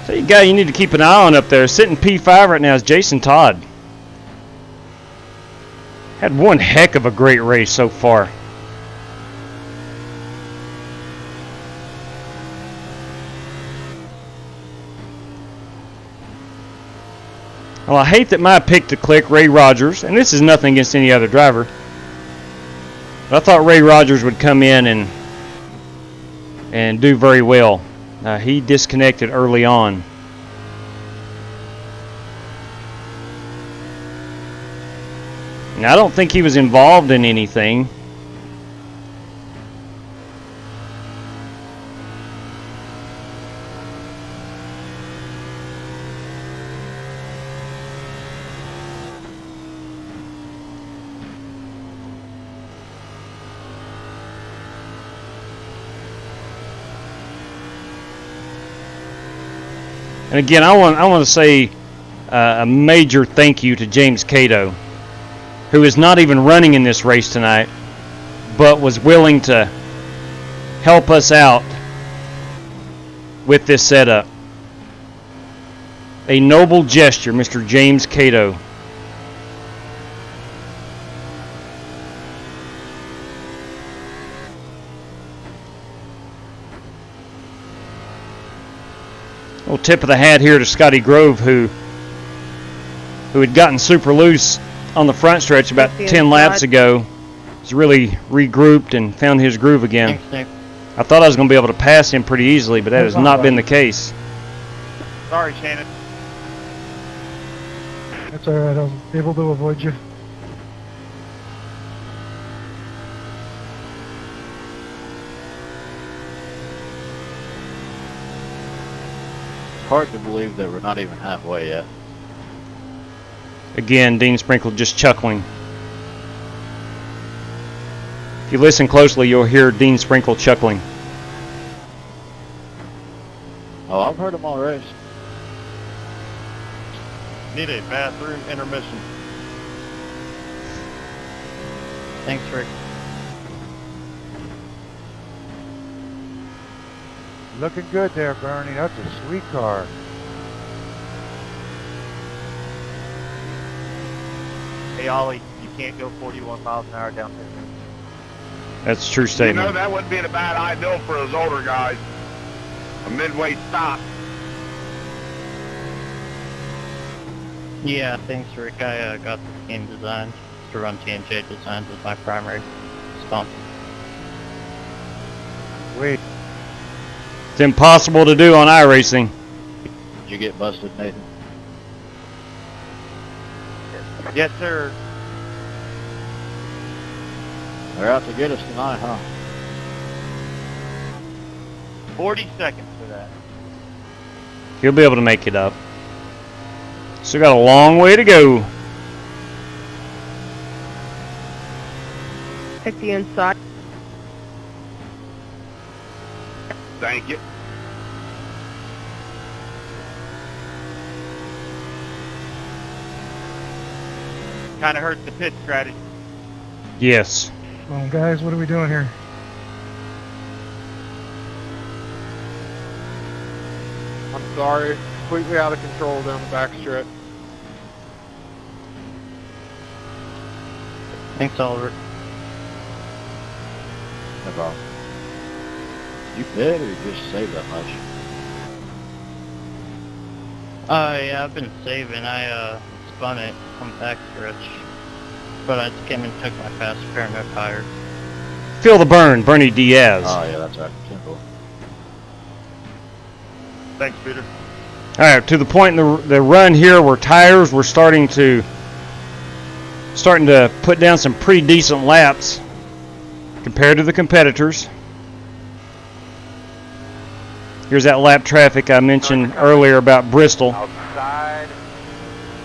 So you guy you need to keep an eye on up there. Sitting P5 right now is Jason Todd. Had one heck of a great race so far. Well, I hate that my pick to click, Ray Rogers, and this is nothing against any other driver, but I thought Ray Rogers would come in and do very well. He disconnected early on. And I don't think he was involved in anything. And again, I want to say a major thank you to James Cato, who is not even running in this race tonight, but was willing to help us out with this setup. A noble gesture, Mr. James Cato. Little tip of the hat here to Scotty Grove, who had gotten super loose on the front stretch about 10 laps ago. He's really regrouped and found his groove again. I thought I was going to be able to pass him pretty easily, but that has not been the case. Sorry, Shannon. That's alright, I was able to avoid you. Hard to believe that we're not even halfway yet. Again, Dean Sprinkle just chuckling. If you listen closely, you'll hear Dean Sprinkle chuckling. Oh, I've heard him all race. Need a bathroom intermission. Thanks, Rick. Looking good there, Bernie. That's a sweet car. Hey, Ollie, you can't go 41 miles an hour down there. That's a true statement. You know, that wouldn't be a bad idea for those older guys. A midway stop. Yeah, thanks, Rick. I got the game design to run TNJ Designs as my primary sponsor. Wait. It's impossible to do on iRacing. Did you get busted, Nathan? Yes, sir. They're out to get us tonight, huh? 40 seconds for that. He'll be able to make it up. Still got a long way to go. Pick the inside. Thank you. Kind of hurts the pit strategy. Yes. Well, guys, what are we doing here? I'm sorry. Completely out of control down the back stretch. Thanks, Oliver. No problem. You better just save that much. Yeah, I've been saving. I spun it on back stretch, but I just came and took my fast pair, no tires. Feel the burn, Bernie Diaz. Oh yeah, that's right. Simple. Thanks, Peter. All right, to the point in the run here where tires were starting to put down some pretty decent laps compared to the competitors. Here's that lap traffic I mentioned earlier about Bristol. Outside.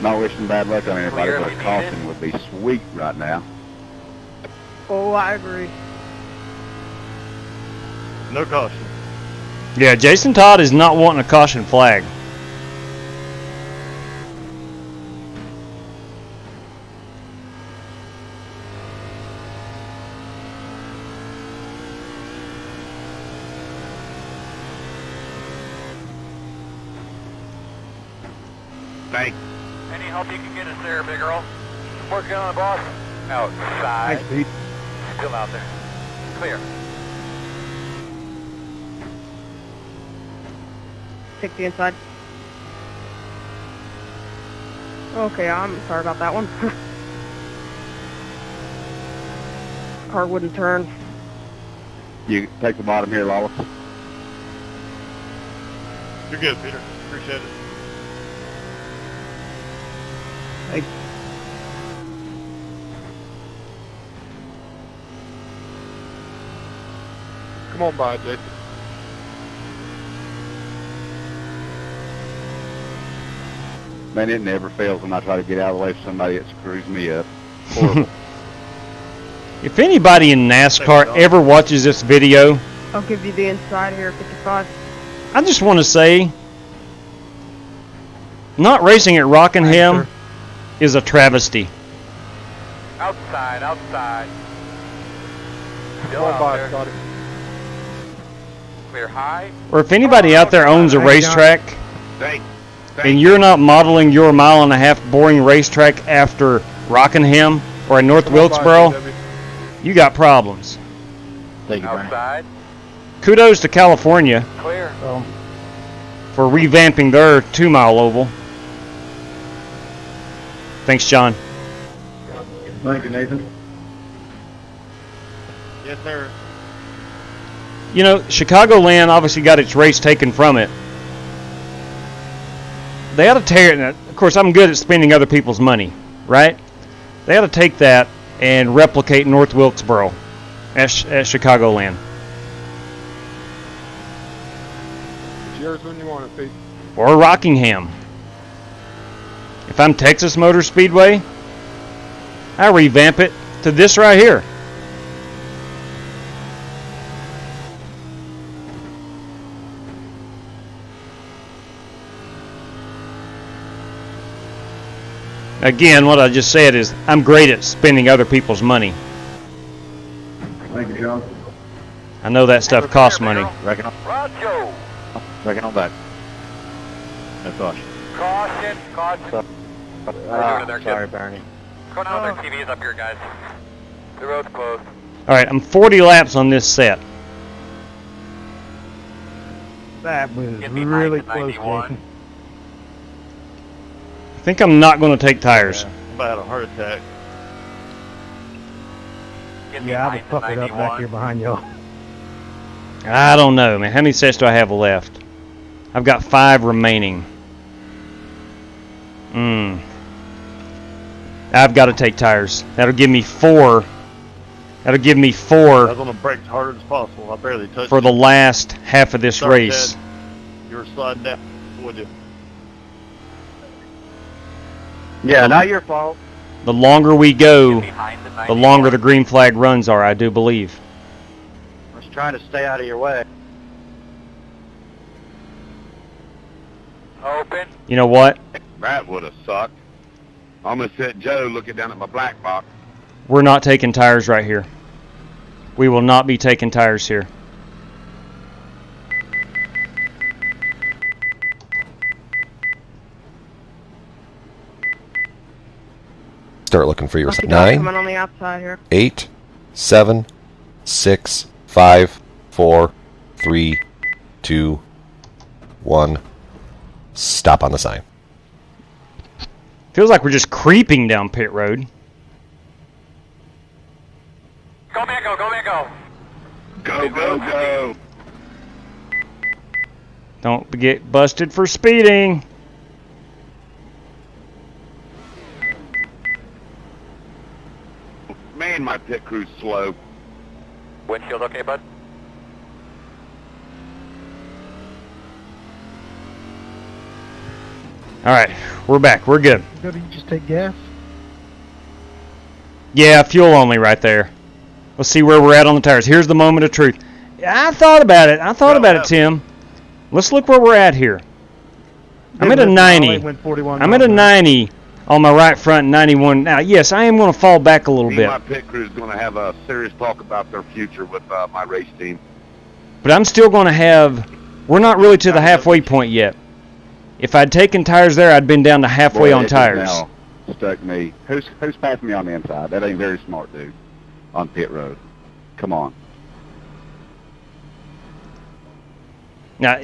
Not wishing bad luck on anybody, but a caution would be sweet right now. Oh, I agree. No caution. Yeah, Jason Todd is not wanting a caution flag. Thanks. Any help you can get us there, big girl? Working on it, boss. Outside. Thanks, Pete. Still out there. Clear. Take the inside. Okay, I'm sorry about that one. Car wouldn't turn. You take the bottom here, Lawless. You're good, Peter. Appreciate it. Hey. Come on by, Jason. Man, it never fails when I try to get out of the way for somebody that screws me up. Horrible. If anybody in NASCAR ever watches this video, I'll give you the inside here, 55. I just want to say, not racing at Rockingham is a travesty. Outside, outside. Still Come on out by, there. Scotty. Clear high. Or if anybody out there owns a racetrack, Thanks. and you're not modeling your mile-and-a-half boring racetrack after Rockingham or in North Wilkesboro, you got problems. Thank you, Brian. Outside. Kudos to California Clear. for revamping their 2-mile oval. Thanks, John. Thank you, Nathan. Yes, sir. You know, Chicagoland obviously got its race taken from it. They ought to tear it. Of course, I'm good at spending other people's money, right? They ought to take that and replicate North Wilkesboro at Chicagoland. It's yours when you want it, Pete. Or Rockingham. If I'm Texas Motor Speedway, I revamp it to this right here. Again, what I just said is I'm great at spending other people's money. Thank you, John. I know that stuff costs money. Reckon on back. No caution. Caution, caution. Sorry, Bernie. Going on with their TVs up here, guys. The road's closed. All right, I'm 40 laps on this set. That was really close, Jason. I think I'm not going to take tires. I'm about a heart attack. Yeah, I was puffing up back here behind y'all. I don't know, man. How many sets do I have left? I've got 5 remaining. I've got to take tires. That'll give me 4. That'll give me 4 I was on the brakes as hard as possible. I barely touched for the last half of this race. You were sliding down, would you? Yeah, not your fault. The longer we go, the longer the green flag runs are, I do believe. I was trying to stay out of your way. Open. You know what? That would have sucked. I'm going to sit Joe looking down at my black box. We're not taking tires right here. We will not be taking tires here. Start looking for your Lucky sign. dog 9, coming on the outside here. 8, 7, 6, 5, 4, 3, 2, 1. Stop on the sign. Feels like we're just creeping down pit road. Go, man, go, go, man, go. Go, go, go. Don't get busted for speeding. Man, my pit crew's slow. Windshield okay, bud? All right, we're back. We're good. Good, you just take gas. Yeah, fuel only right there. Let's see where we're at on the tires. Here's the moment of truth. I thought about it. it, Tim. Let's look where we're at here. I'm at a 90. I'm at a 90 on my right front, 91. Now, yes, I am going to fall back a little bit. My pit crew is going to have a serious talk about their future with my race team. But I'm still going to have... We're not really to the halfway point yet. If I'd taken tires there, I'd been down to halfway Boy, on it tires. just now stuck me. Who's passing me on the inside? That ain't very smart, dude. On pit road. Come on. Now,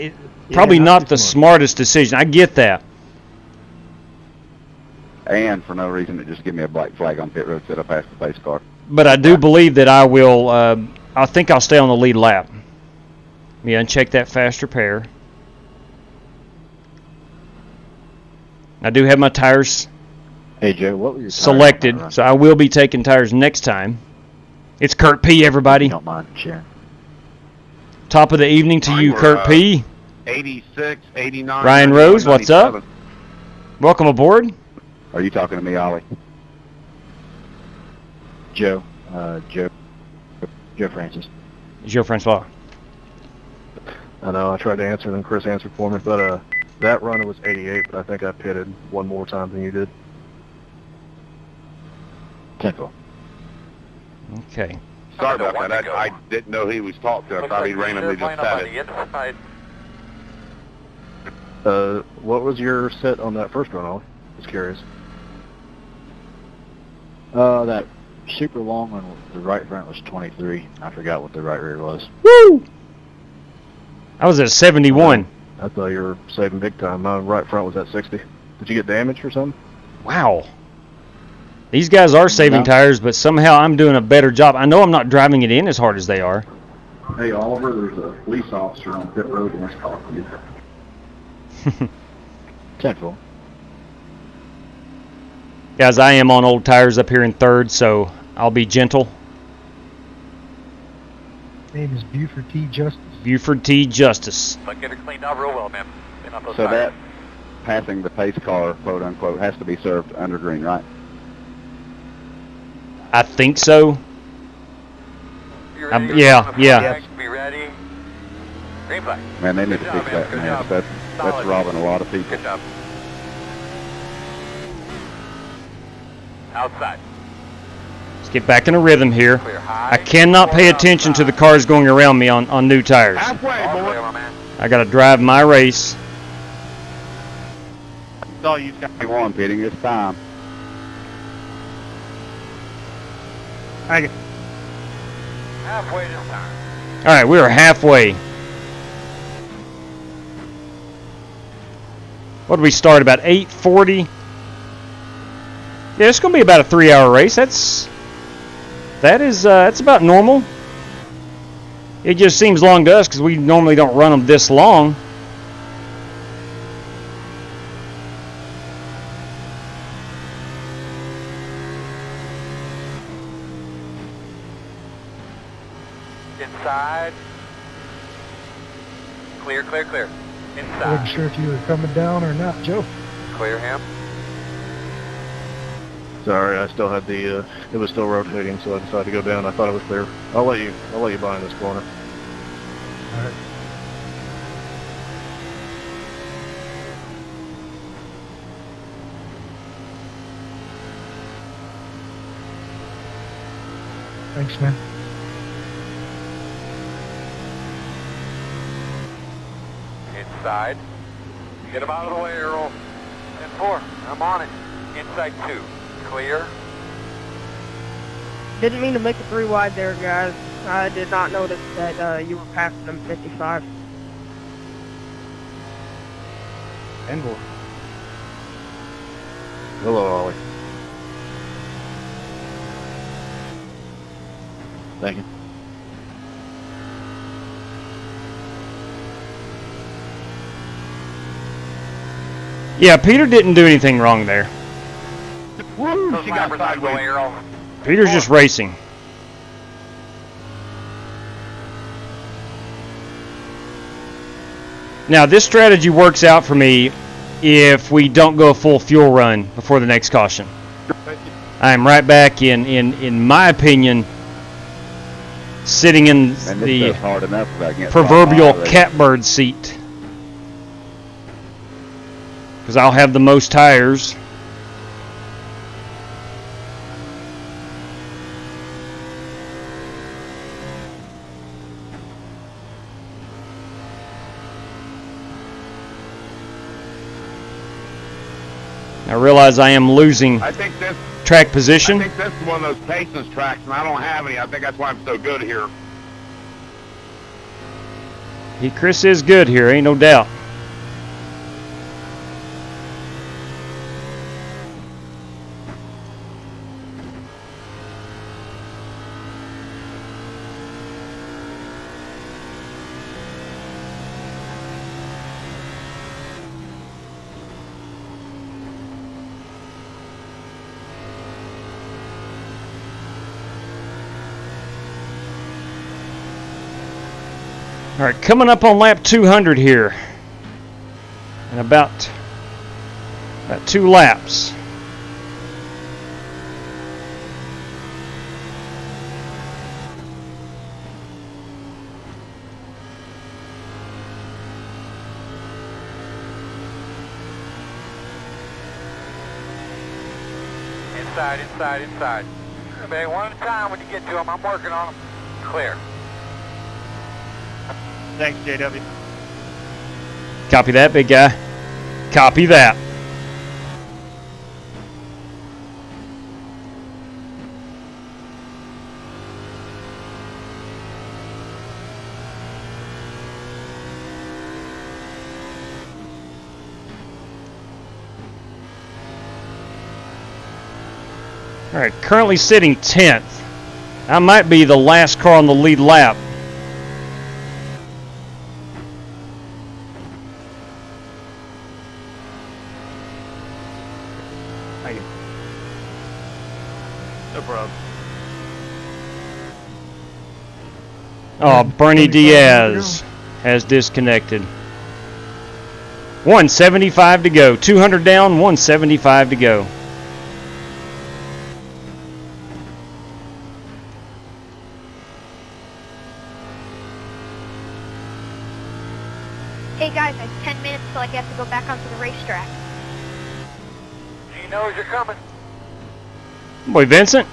probably not the smartest decision. I get that. And for no reason, it just give me a black flag on pit road so I pass the pace car. But I do believe that I will... I think I'll stay on the lead lap. Let me uncheck that fast repair. I do have my tires Hey, Joe, what were your tires selected, on that run? so I will be taking tires next time. It's Kurt P, everybody. You don't mind sharing. Top of the evening to you, Kurt P. 86, 89. Ryan Rose, what's up? Welcome aboard. Are you talking to me, Ollie? Joe Francis. Joe Francois. I know, I tried to answer, and Chris answered for me, but that run was 88, but I think I pitted one more time than you did. 10-4. Okay. Sorry about that. I didn't know he was talking to. I thought he randomly just said it. What was your set on that first run, Ollie? Just curious. That super long one, the right front was 23. I forgot what the right rear was. Woo! I was at 71. I thought you were saving big time. My right front was at 60. Did you get damaged or something? Wow. These guys are saving tires, but somehow I'm doing a better job. I know I'm not driving it in as hard as they are. Hey, Oliver, there's a police officer on pit road and wants to talk to you. 10-4. Guys, I am on old tires up here in third, so I'll be gentle. Name is Buford T. Justice. Buford T. Justice. But get it cleaned out real well, man. Clean up those So tires. that passing the pace car, quote unquote, has to be served under green, right? I think so. Yeah. Be ready. Green flag. Man, they need Good to job, fix man. that, Good man. job. That's Solid. robbing a lot of people. Good job. Outside. Let's get back in a rhythm here. I cannot pay attention to the cars going around me on new tires. Halfway, boy. I got to drive my race. That's all you got. 21 pitting this time. Halfway this time. All right, we are halfway. What did we start, about 8:40? Yeah, it's going to be about a 3-hour race. That's about normal. It just seems long to us because we normally don't run them this long. Inside. Clear, clear, clear. I wasn't Inside. sure if you were coming down or not, Joe. Clear him. Sorry, I still had the, it was still rotating, so I decided to go down. I thought it was clear. I'll let you behind this corner. All right. Thanks, man. Inside. Get him out of the way, Earl. 10-4. I'm on it. Inside 2. Clear. Didn't mean to make it 3 wide there, guys. I did not notice that you were passing them 55. Envil. Hello, Ollie. Thank you. Yeah, Peter didn't do anything wrong there. Woo! She got sideways. Peter's just racing. Now, this strategy works out for me if we don't go a full fuel run before the next caution. I'm right back in my opinion, sitting in the proverbial catbird seat. Because I'll have the most tires. I realize I am losing track position. I think this is one of those patience tracks, and I don't have any. I think that's why I'm so good here. Chris is good here, ain't no doubt. All right, coming up on lap 200 here, in about 2 laps. Inside. Okay, one at a time when you get to them. I'm working on them. Clear. Thanks, JW. Copy that, big guy. Copy that. All right, currently sitting 10th. I might be the last car on the lead lap. No problem. Oh, Bernie Diaz has disconnected. 175 to go. 200 down, 175 to go. Hey guys, I have 10 minutes till I get to go back onto the racetrack. He knows you're coming. Boy, Vincent.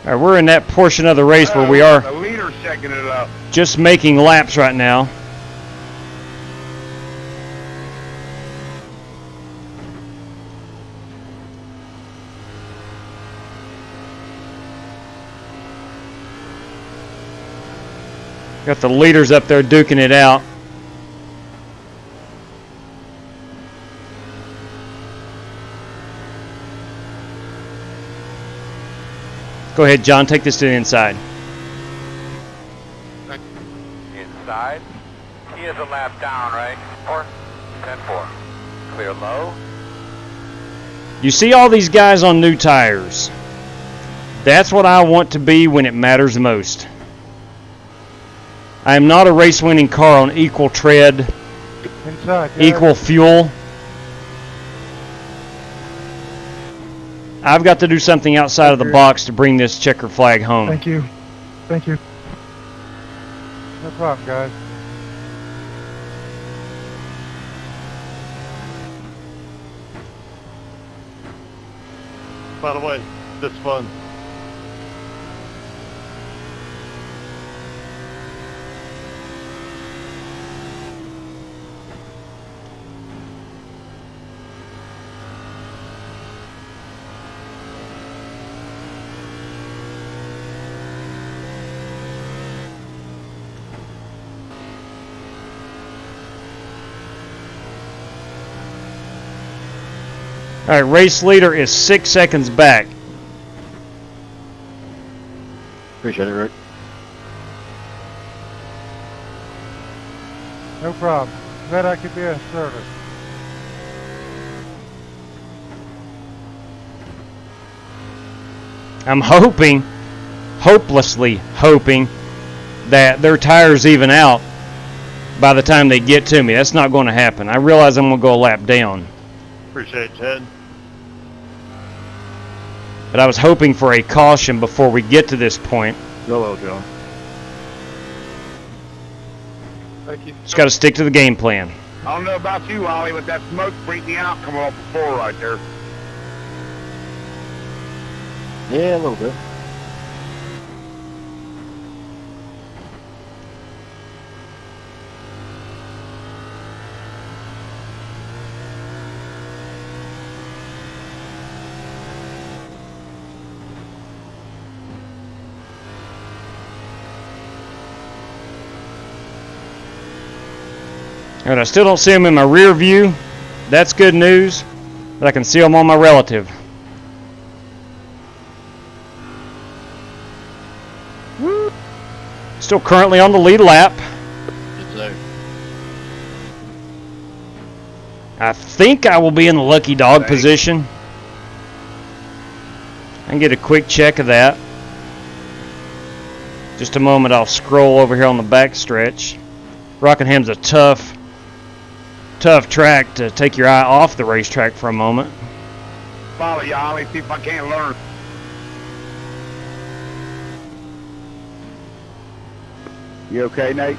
All right, we're in that portion of the race where we are The leader's checking it up. just making laps right now. Got the leaders up there duking it out. Go ahead, John, take this to the inside. Inside. He is a lap down, right? 10-4. Clear low. You see all these guys on new tires. That's what I want to be when it matters most. I am not a race-winning car on equal tread, Inside, equal fuel. I've got to do something outside of the box to bring this checker flag home. Thank you. Thank you. No problem, guys. By the way, this fun. All right, race leader is 6 seconds back. Appreciate it, Rick. No problem. Glad I could be of service. I'm hoping, hopelessly hoping, that their tires even out by the time they get to me. That's not going to happen. I realize I'm going to go a lap down. Appreciate it, Ted. But I was hoping for a caution before we get to this point. Hello, John. Thank you. Just got to stick to the game plan. I don't know about you, Ollie, but that smoke freaked me out coming off the floor right there. Yeah, a little bit. And I still don't see them in my rear view. That's good news, but I can see them on my relative. Still currently on the lead lap. Good sir. I think I will be in the lucky dog position. I can get a quick check of that. Just a moment, I'll scroll over here on the back stretch. Rockingham's a tough track to take your eye off the racetrack for a moment. Follow you, Ollie, see if I can't learn. You okay, Nate?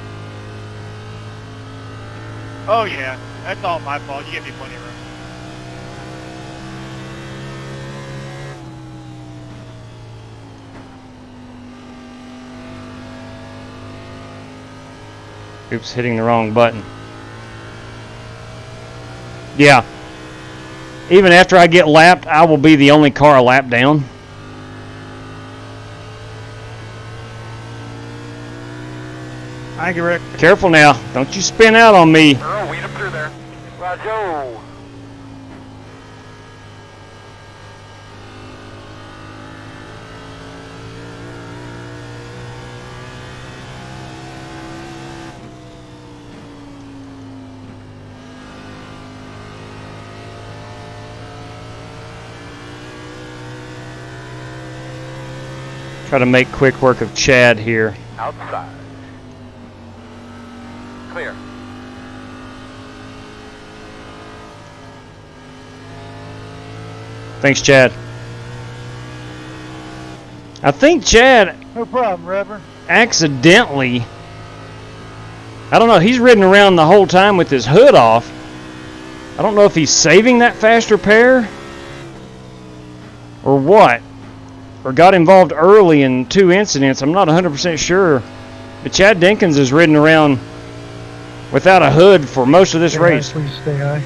Oh yeah, that's all my fault. You give me plenty of room. Oops, hitting the wrong button. Yeah. Even after I get lapped, I will be the only car a lap down. Thank you, Rick. Careful now. Don't you spin out on me. Earl, weed him through there. Roger. Try to make quick work of Chad here. Outside. Clear. Thanks, Chad. I think Chad No problem, Reverend. accidentally, I don't know, he's ridden around the whole time with his hood off. I don't know if he's saving that fast repair or what, or got involved early in 2 incidents. I'm not 100% sure. But Chad Dinkins is ridden around without a hood for most of this Stay race. high, please stay high.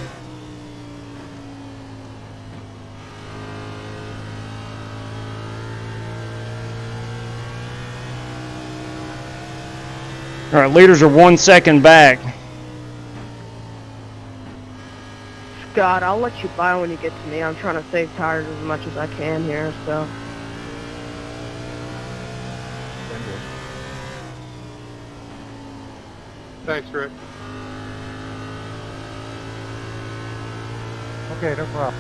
All right, leaders are 1 second back. Scott, I'll let you buy when you get to me. I'm trying to save tires as much as I can here, so. Thanks, Rick. Okay, no problem.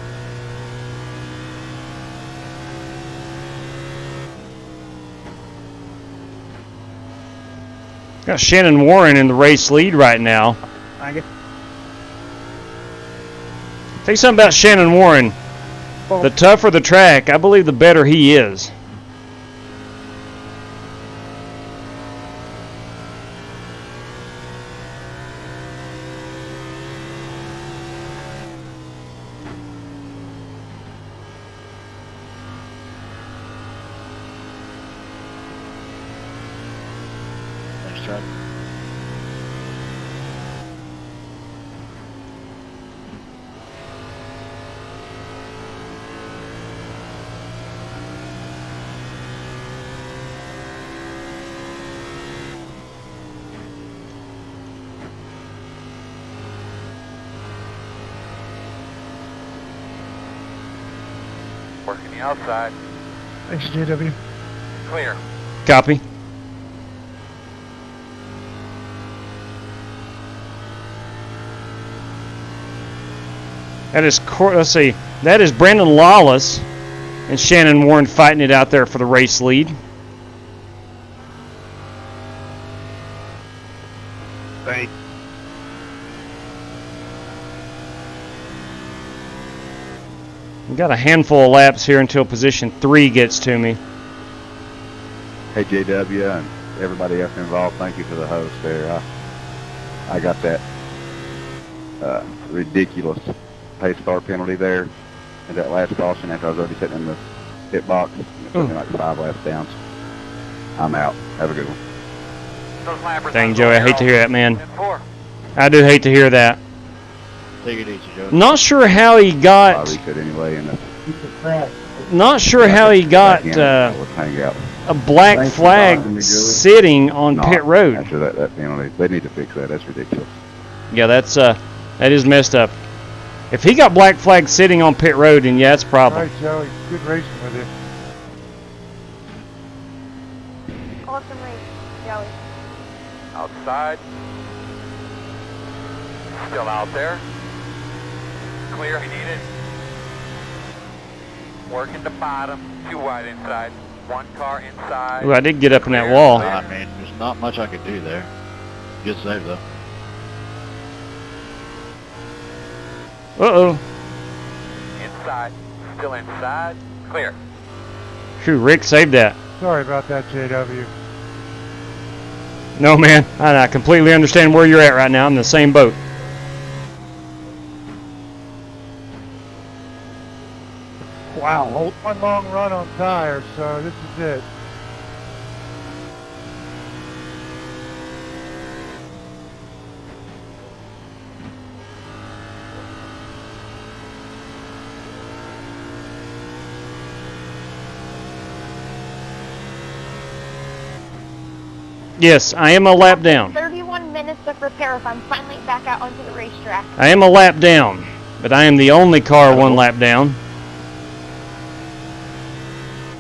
Got Shannon Warren in the race lead right now. I guess. Tell you something about Shannon Warren. The tougher the track, I believe the better he is. Thanks, Chad. Working the outside. Thanks, JW. Clear. Copy. That is, let's see, that is Brandon Lawless and Shannon Warren fighting it out there for the race lead. Thanks. We've got a handful of laps here until position 3 gets to me. Hey, JW and everybody else involved, thank you for the host there. I got that ridiculous pace car penalty there in that last caution after I was already sitting in the pit box. It took me like 5 laps down. So I'm out. Have a good one. Dang, Joey, I hate to hear that, man. I do hate to hear that. Take it easy, Joe. Not sure how he got. Not sure how he got a black flag sitting on pit road. After that penalty, they need to fix that. That's ridiculous. Yeah, that is messed up. If he got black flag sitting on pit road, then yeah, that's a problem. All right, Joey. Good racing with you. Awesome race, Joey. Outside. Still out there. Clear, he needed. Working the bottom, 2 wide inside. 1 car inside. Ooh, I did get up in that wall. I mean, there's not much I could do there. Good save, though. Uh-oh. Inside. Still inside. Clear. Phew, Rick saved that. Sorry about that, JW. No, man. I completely understand where you're at right now. I'm in the same boat. Wow, one long run on tires, so this is it. Yes, I am a lap down. 31 minutes of repair if I'm finally back out onto the racetrack. I am a lap down, but I am the only car 1 lap down.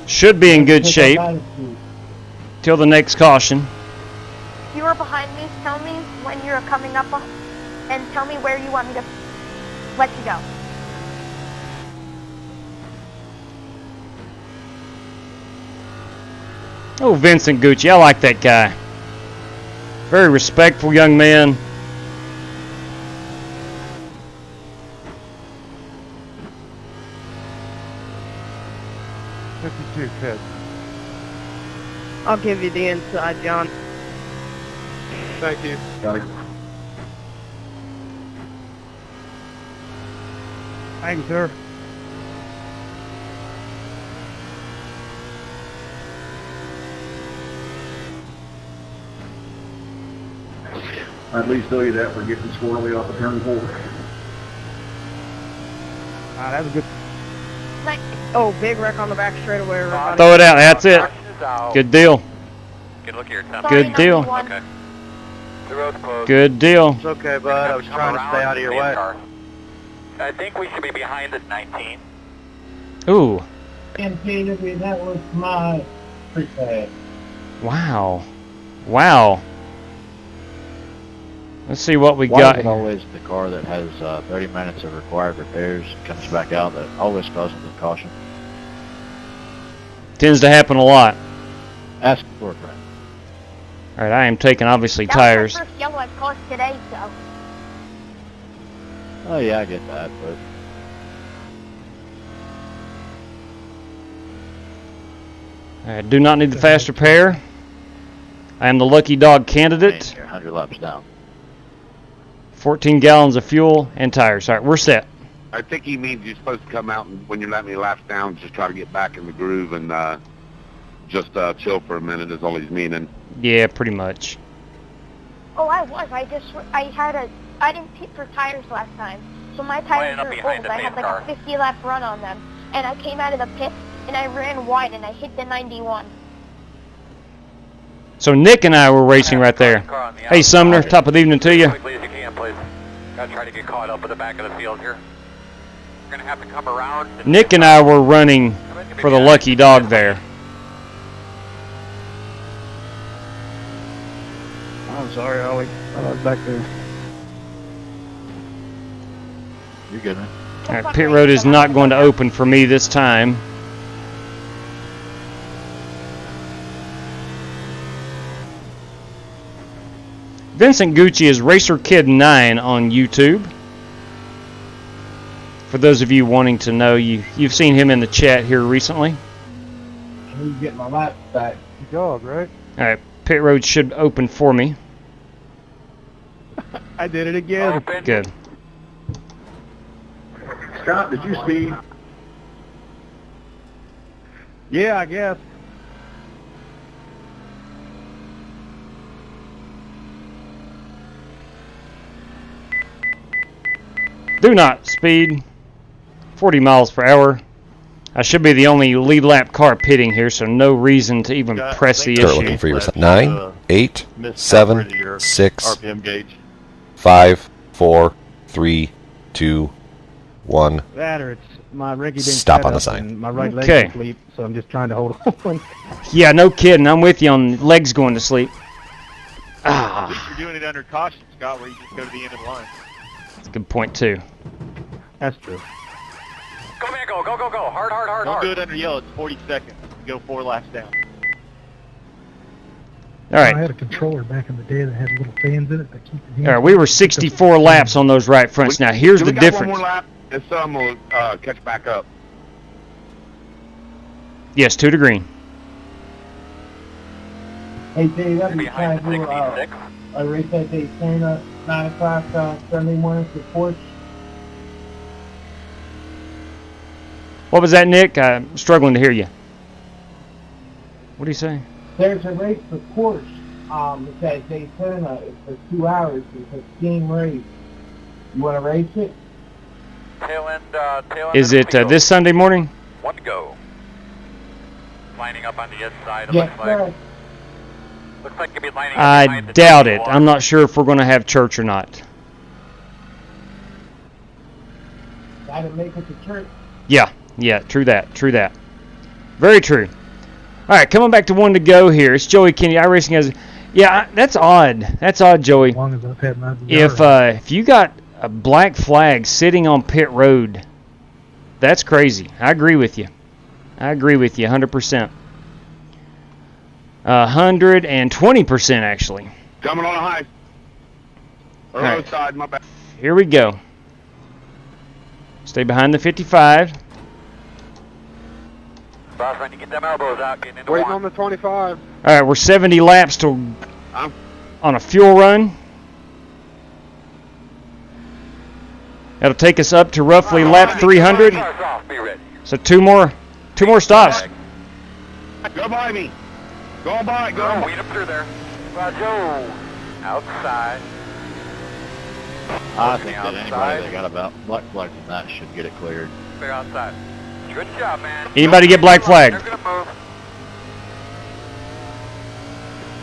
Should be in good shape till the next caution. If you are behind me, tell me when you're coming up and tell me where you want me to let you go. Oh, Vincent Gucci, I like that guy. Very respectful young man. Pit. I'll give you the inside, John. Thank you. Got it. Thank you, sir. I'd at least tell you that for getting squirrely off the turn 4. That was good. Oh, big wreck on the back straightaway. Everybody. Throw it out. That's it. Good deal. Good look here, Tom. Good deal. Okay. The road's closed. Good deal. It's okay, bud. I was trying to stay out of your way. I think we should be behind at 19. Ooh. And JW, that was my pre-tag. Wow. Wow. Let's see what we Why got. is it always the car that has 30 minutes of required repairs comes back out that always causes a caution? Tends to happen a lot. Ask for a friend. All right, I am taking obviously That tires. was my first yellow I've caused today, so. Oh yeah, I get that, but I do not need the fast repair. I am the lucky dog candidate. you're 100 laps down. 14 gallons of fuel and tires. All right, we're set. I think he means you're supposed to come out and when you're letting me laps down, just try to get back in the groove and just chill for a minute is all he's meaning. Yeah, pretty much. Oh, I was. I didn't pit for tires last time. So my tires were old. I had like a 50 lap run on them. And I came out of the pit and I ran wide and I hit the 91. So Nick and I were racing right there. Hey Sumner, top of the evening to you. Quickly as you can, please. Gotta try to get caught up at the back of the field here. We're gonna have to come around. Nick and I were running for the lucky dog there. I'm sorry, Ollie. I was back there. You're good, man. All right, pit road is not going to open for me this time. Vincent Gucci is Racer Kid 9 on YouTube. For those of you wanting to know, you've seen him in the chat here recently. I need to get my laps back. Good dog, right? All right, pit road should open for me. I did it again. Good. Scott, did you speed? Yeah, I guess. Do not speed. 40 miles per hour. I should be the only lead lap car pitting here, so no reason to even press the Start issue. looking for your 9, 8, 7, 6, RPM gauge. 5, 4, 3, 2, 1. That or it's my Ricky didn't Stop set on the up sign. and my right leg Okay. asleep, so I'm just trying to hold on. Yeah, no kidding. I'm with you on legs going to sleep. At least you're doing it under caution, Scott, where you just go to the end of the line. That's a good point, too. That's true. Go, man, go, go, go, go. Hard, hard, hard, Don't hard. do it under yellow. It's 40 seconds. Go 4 laps down. All right. I had a controller back in the day that had little fans in it that keep the All right, we were 64 laps on those right fronts. Now, here's the We got difference. one more lap, and some will catch back up. Yes, 2 to green. Hey, Dave, I'll be trying to do a race at Daytona, 9 o'clock Sunday morning for Porsche. What was that, Nick? I'm struggling to hear you. What do you say? There's a race for Porsche. It's at Daytona. It's for 2 hours. It's a team race. You want to race it? Tail end Is of it the field. this Sunday morning? 1 to go. Lining up on the inside, it Yes, looks like. sir. Looks like you'll be lining up I behind the doubt it. 21. I'm not sure if we're going to have church or not. Gotta make it to church. Yeah, true that, Very true. All right, coming back to 1 to go here. It's Joey Kenny. iRacing has, that's odd. That's odd, Joey. As long as I've had my VR. If you got a black flag sitting on pit road, that's crazy. I agree with you. 100%. 120% actually. Coming on a high. Or All low right. side, my bad. Here we go. Stay behind the 55. Boss, trying to get them elbows out, getting into Waiting one. on the 25. All right, we're 70 laps to I'm on a fuel run. That'll take us up to roughly lap 300. Cars off, be ready. So two more stops. Go by me. Go by. Go. Go, weed up through there. Roger. Outside. I think that anybody that got about black flags and that should get it cleared. Clear outside. Good job, man. Anybody get black flagged? They're gonna move.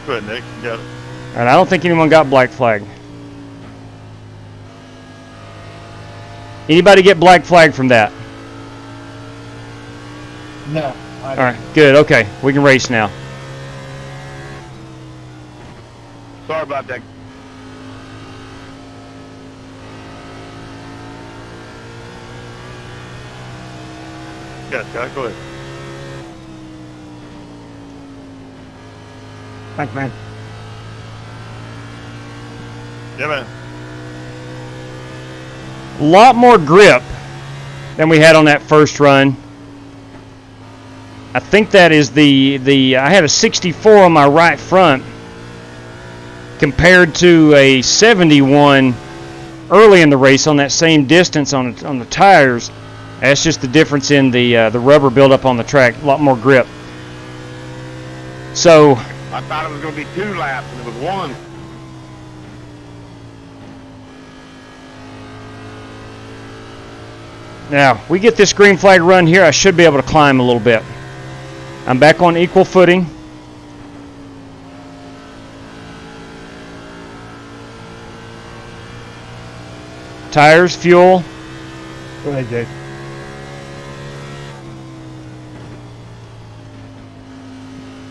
Good, Nick. You got it. All right, I don't think anyone got black flag. Anybody get black flag from that? No. All right, good. Okay, we can race now. Sorry about that. Yeah, Scott, go ahead. Thanks, man. Yeah, man. A lot more grip than we had on that first run. I think that is I had a 64 on my right front compared to a 71 early in the race on that same distance on the tires. That's just the difference in the rubber buildup on the track. A lot more grip. So I thought it was going to be 2 laps, and it was 1. now we get this green flag run here. I should be able to climb a little bit. I'm back on equal footing. Tires, fuel. Go ahead, Jake.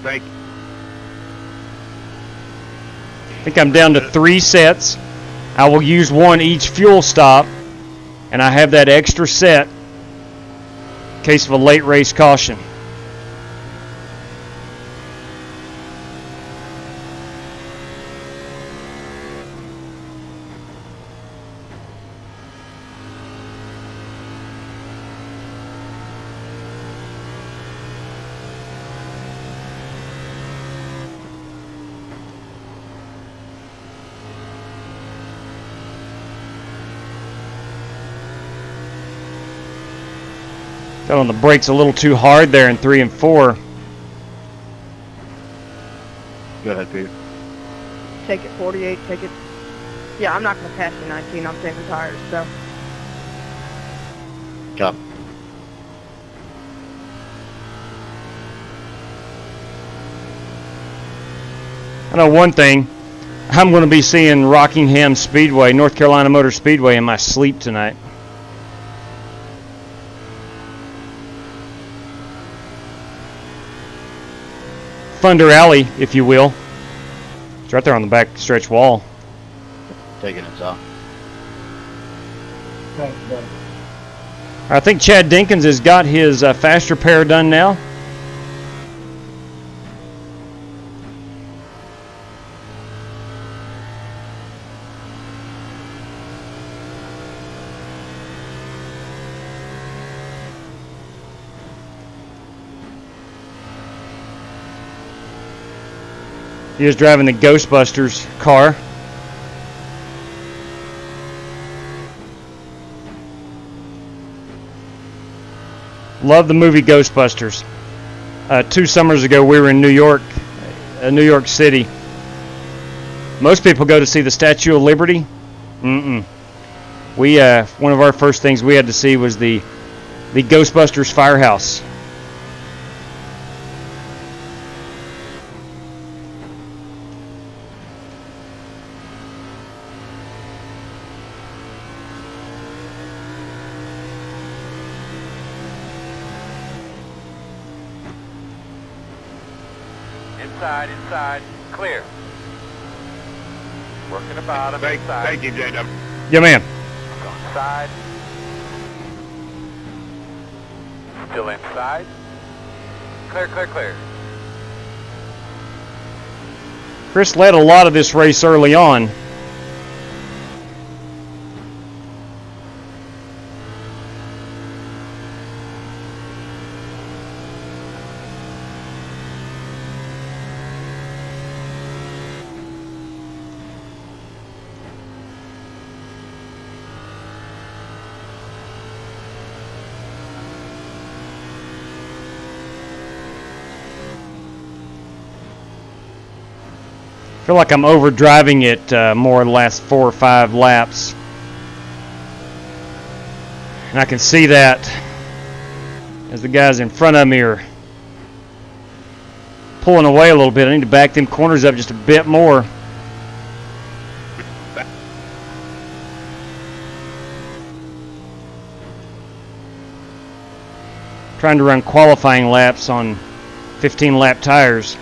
Thank you. I think I'm down to 3 sets. I will use 1 each fuel stop, and I have that extra set in case of a late race caution. Got on the brakes a little too hard there in 3 and 4. Go ahead, Pete. Take it 48, take it. Yeah, I'm not going to pass you 19. I'm saving tires, so. Come. I know one thing. I'm going to be seeing Rockingham Speedway, North Carolina Motor Speedway, in my sleep tonight. Thunder Alley, if you will. It's right there on the back stretch wall. Taking it off. Thanks, bud. I think Chad Dinkins has got his fast repair done now. He was driving the Ghostbusters car. Love the movie Ghostbusters. 2 summers ago, we were in New York City. Most people go to see the Statue of Liberty. We one of our first things we had to see was the Ghostbusters firehouse. Inside, clear. Working the bottom, inside. Thank you, J.W. Yeah, man. Inside. Still inside. Clear. Chris led a lot of this race early on. I feel like I'm overdriving it more the last 4 or 5 laps. And I can see that as the guys in front of me are pulling away a little bit. I need to back them corners up just a bit more. Trying to run qualifying laps on 15-lap tires.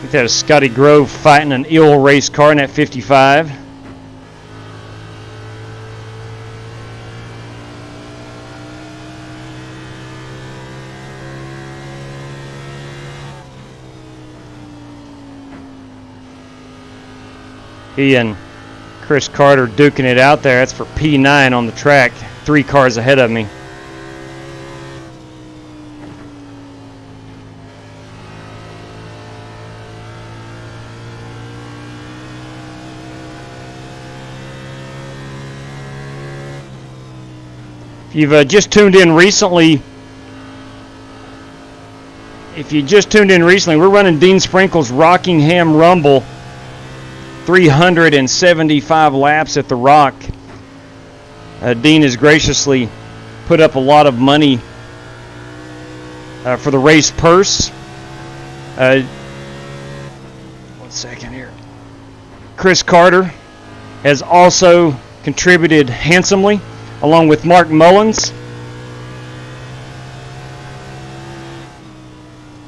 That is Scotty Grove fighting an ill race car in that 55. He and Chris Carter duking it out there. That's for P9 on the track. 3 cars ahead of me. If you've just tuned in recently, we're running Dean Sprinkle's Rockingham Rumble. 375 laps at the Rock. Dean has graciously put up a lot of money for the race purse. 1 second here. Chris Carter has also contributed handsomely, along with Mark Mullins.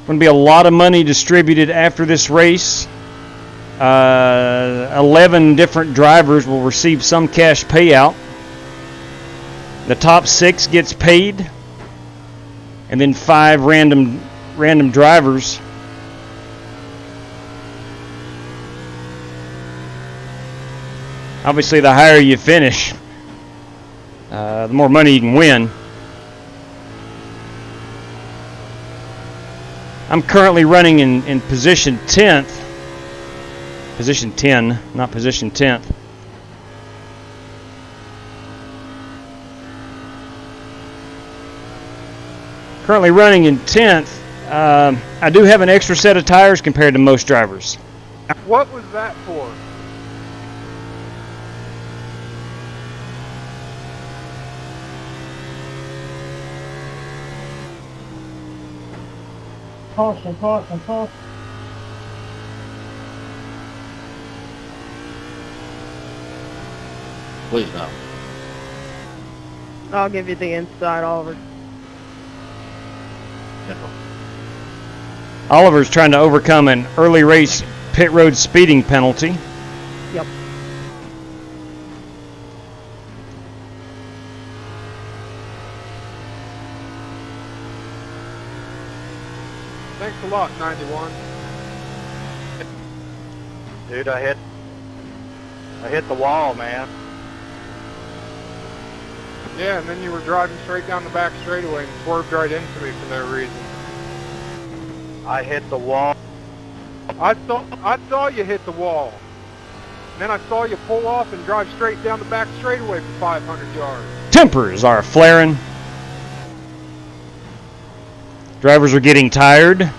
Going to be a lot of money distributed after this race. 11 different drivers will receive some cash payout. The top 6 gets paid, and then 5 random drivers. Obviously, the higher you finish, the more money you can win. I'm currently running in position 10th. Position 10, not position 10th. Currently running in 10th. I do have an extra set of tires compared to most drivers. What was that for? Caution, caution, caution. Please no. I'll give you the inside, Oliver. Oliver's trying to overcome an early race pit road speeding penalty. Yep. Thanks a lot, 91. Dude, I hit the wall, man. Yeah, and then you were driving straight down the back straightaway and swerved right into me for no reason. I hit the wall. I saw you hit the wall. And then I saw you pull off and drive straight down the back straightaway for 500 yards. Tempers are flaring. Drivers are getting tired.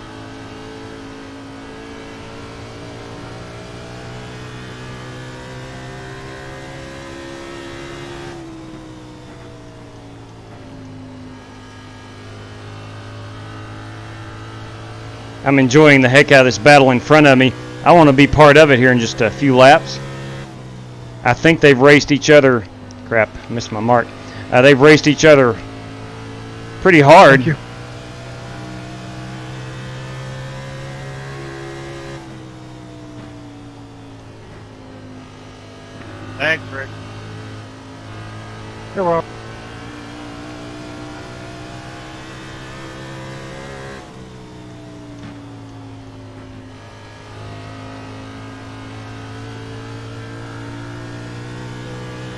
I'm enjoying the heck out of this battle in front of me. I want to be part of it here in just a few laps. I think they've raced each other. Crap, I missed my mark. They've raced each other pretty hard. Thank you. Thanks, Rick. You're welcome.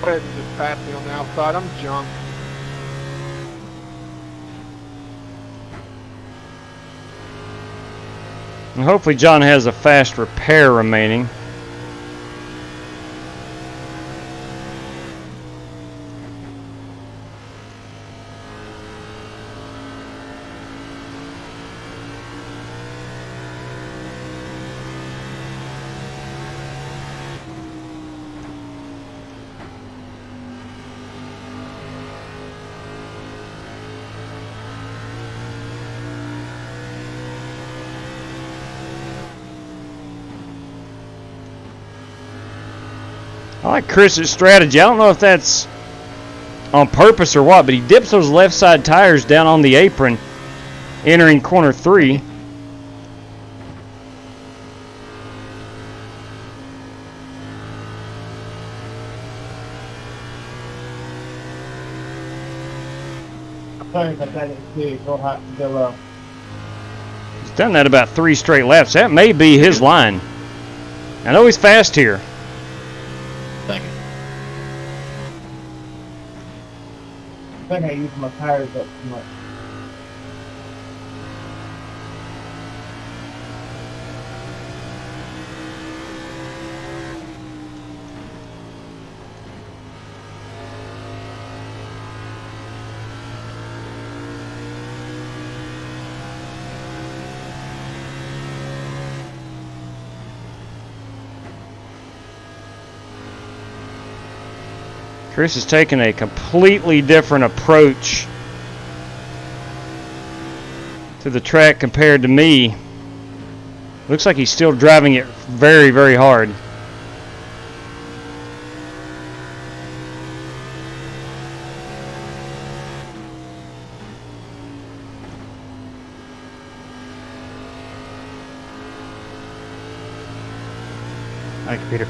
Go ahead and just pass me on the outside. I'm junk. And hopefully John has a fast repair remaining. I like Chris's strategy. I don't know if that's on purpose or what, but he dips those left side tires down on the apron, entering corner 3. sorry if I said it too. Go hot, go low. He's done that about 3 straight laps. That may be his line. I know he's fast here. Thank you. I think I used my tires up too much. Chris is taking a completely different approach to the track compared to me. Looks like he's still driving it very, very hard. Thank you, Peter.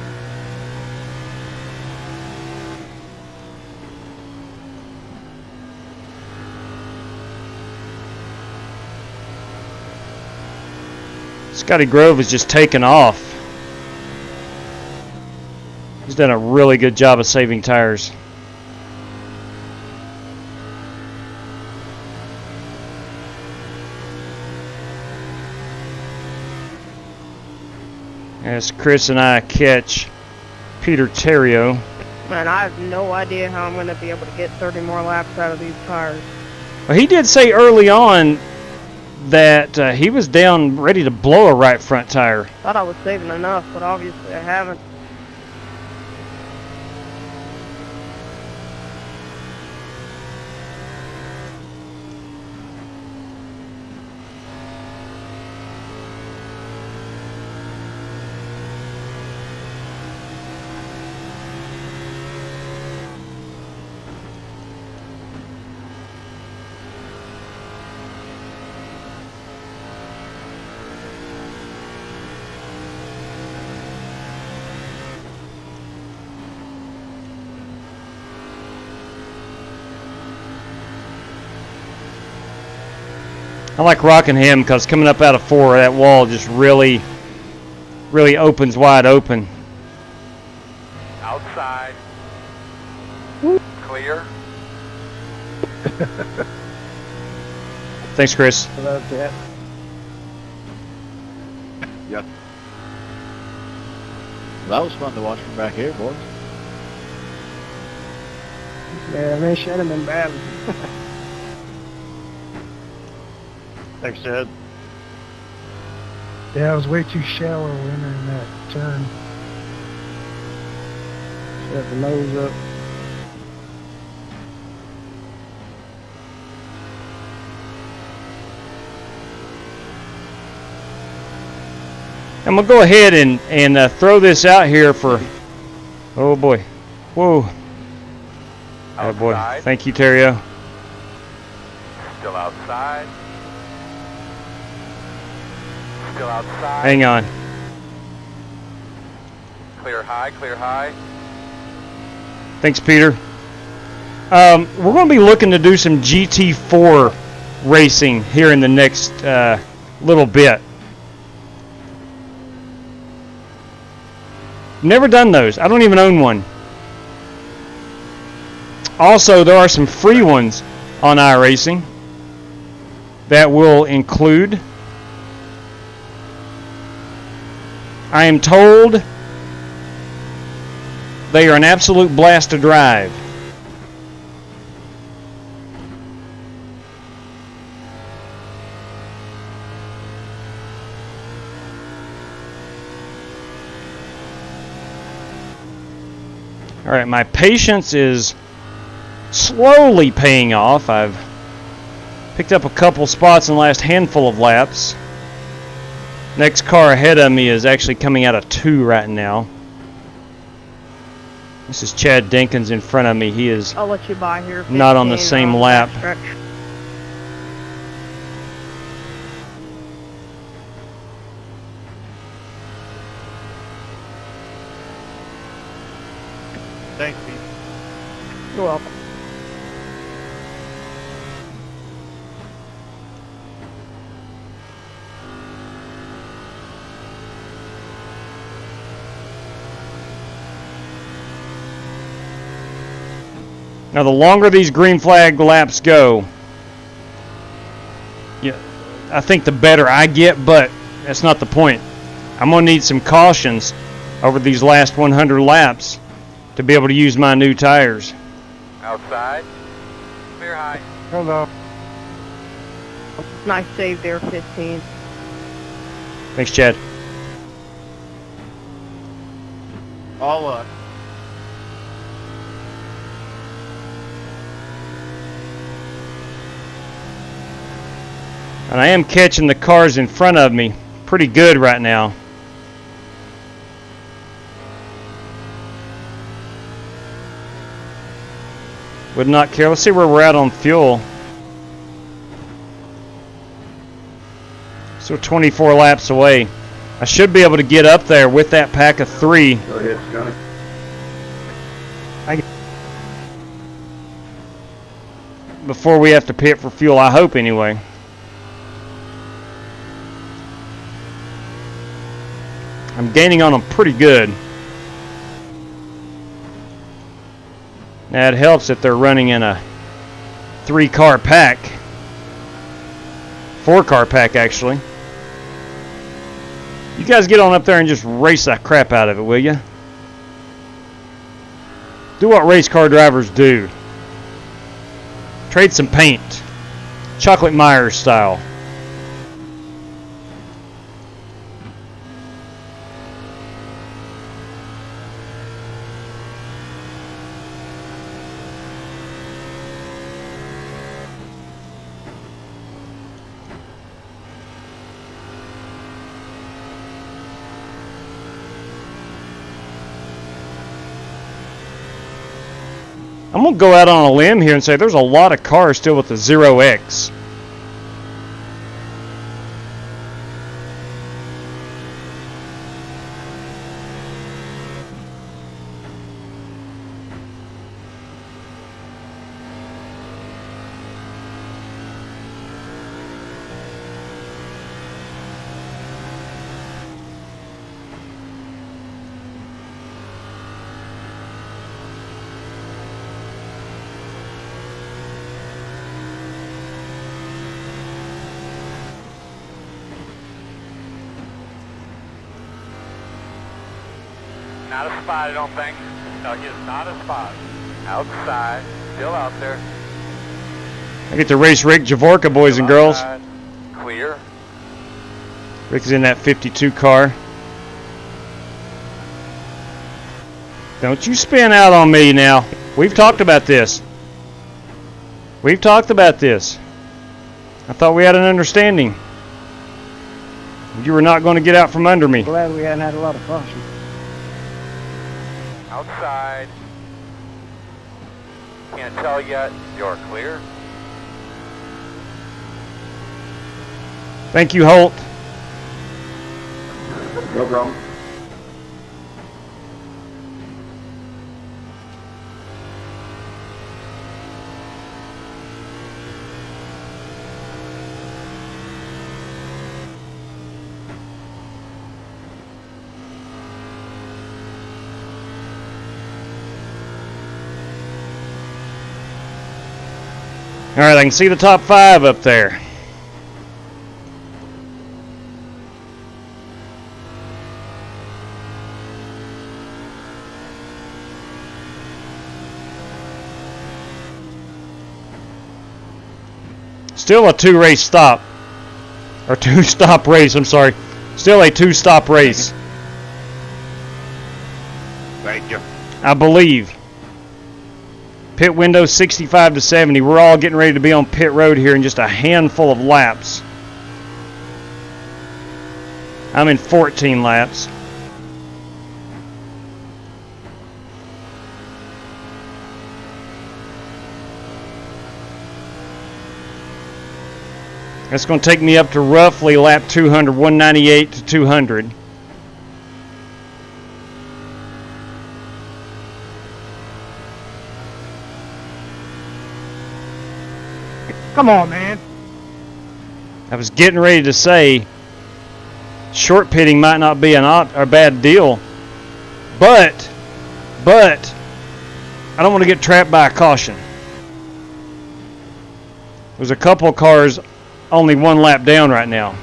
Scotty Grove is just taking off. He's done a really good job of saving tires. As Chris and I catch Peter Terrio. Man, I have no idea how I'm going to be able to get 30 more laps out of these tires. Well, he did say early on that he was down ready to blow a right front tire. Thought I was saving enough, but obviously I haven't. I like Rockingham because coming up out of 4, that wall just really opens wide open. Outside. Clear. Thanks, Chris. Hello, Jet. Yes. That was fun to watch from back here, boys. Yeah, they should have been bad. Thanks, Ed. Yeah, I was way too shallow entering that turn. Set the nose up. I'm going to go ahead and throw this out here for... Oh, boy. Whoa. Oh, boy. Thank you, Terrio. Still outside. Still outside. Hang on. Clear high, clear high. Thanks, Peter. We're going to be looking to do some GT4 racing here in the next little bit. Never done those. I don't even own one. Also, there are some free ones on iRacing that will include, I am told, they are an absolute blast to drive. All right, my patience is slowly paying off. I've picked up a couple spots in the last handful of laps. Next car ahead of me is actually coming out of 2 right now. This is Chad Dinkins in front of me. He is I'll let you by here. not on the same lap. Thanks, Pete. You're welcome. Now, the longer these green flag laps go, yeah, I think the better I get, but that's not the point. I'm going to need some cautions over these last 100 laps to be able to use my new tires. Outside. Clear high. Hello. Nice save there, 15. Thanks, Chad. All up. And I am catching the cars in front of me pretty good right now. Would not care. Let's see where we're at on fuel. So 24 laps away. I should be able to get up there with that pack of 3. Go ahead, Scotty. Before we have to pit for fuel, I hope anyway. I'm gaining on them pretty good. Now it helps that they're running in a 3-car pack. 4-car pack, actually. You guys get on up there and just race the crap out of it, will you? Do what race car drivers do. Trade some paint. Chocolate Myers style. I'm going to go out on a limb here and say there's a lot of cars still with the 0X. Not a spot, I don't think. No, he is not a spot. Outside, still out there. I get to race Rick Javorka, boys and girls. Clear. Rick's in that 52 car. Don't you spin out on me now. We've talked about this. We've talked about this. I thought we had an understanding. You were not going to get out from under me. Glad we hadn't had a lot of caution. Outside. Can't tell yet. You're clear. Thank you, Holt. No problem. All right, I can see the top 5 up there. Still a 2-race stop. Or 2-stop race, I'm sorry. Still a 2-stop race. Thank you. I believe. Pit window 65 to 70. We're all getting ready to be on pit road here in just a handful of laps. I'm in 14 laps. That's going to take me up to roughly lap 200, 198 to 200. Come on, man. I was getting ready to say short pitting might not be a bad deal, but I don't want to get trapped by a caution. There's a couple of cars only one lap down right now.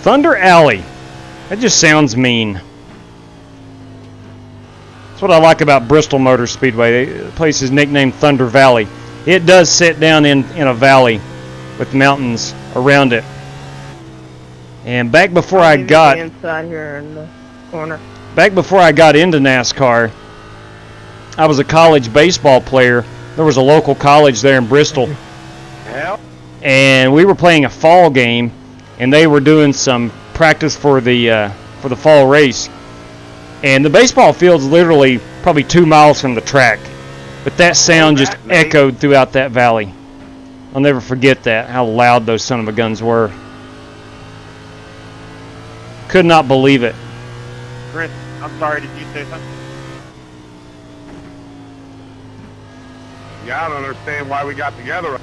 Thunder Alley. That just sounds mean. That's what I like about Bristol Motor Speedway. The place is nicknamed Thunder Valley. It does sit down in a valley with mountains around it. And back before I got inside here in the corner. Back before I got into NASCAR, I was a college baseball player. There was a local college there in Bristol. And we were playing a fall game, and they were doing some practice for the fall race. And the baseball field's literally probably 2 miles from the track, but that sound just echoed throughout that valley. I'll never forget that, how loud those son of a guns were. Could not believe it. Chris, I'm sorry, did you say something? Yeah, I don't understand why we got together.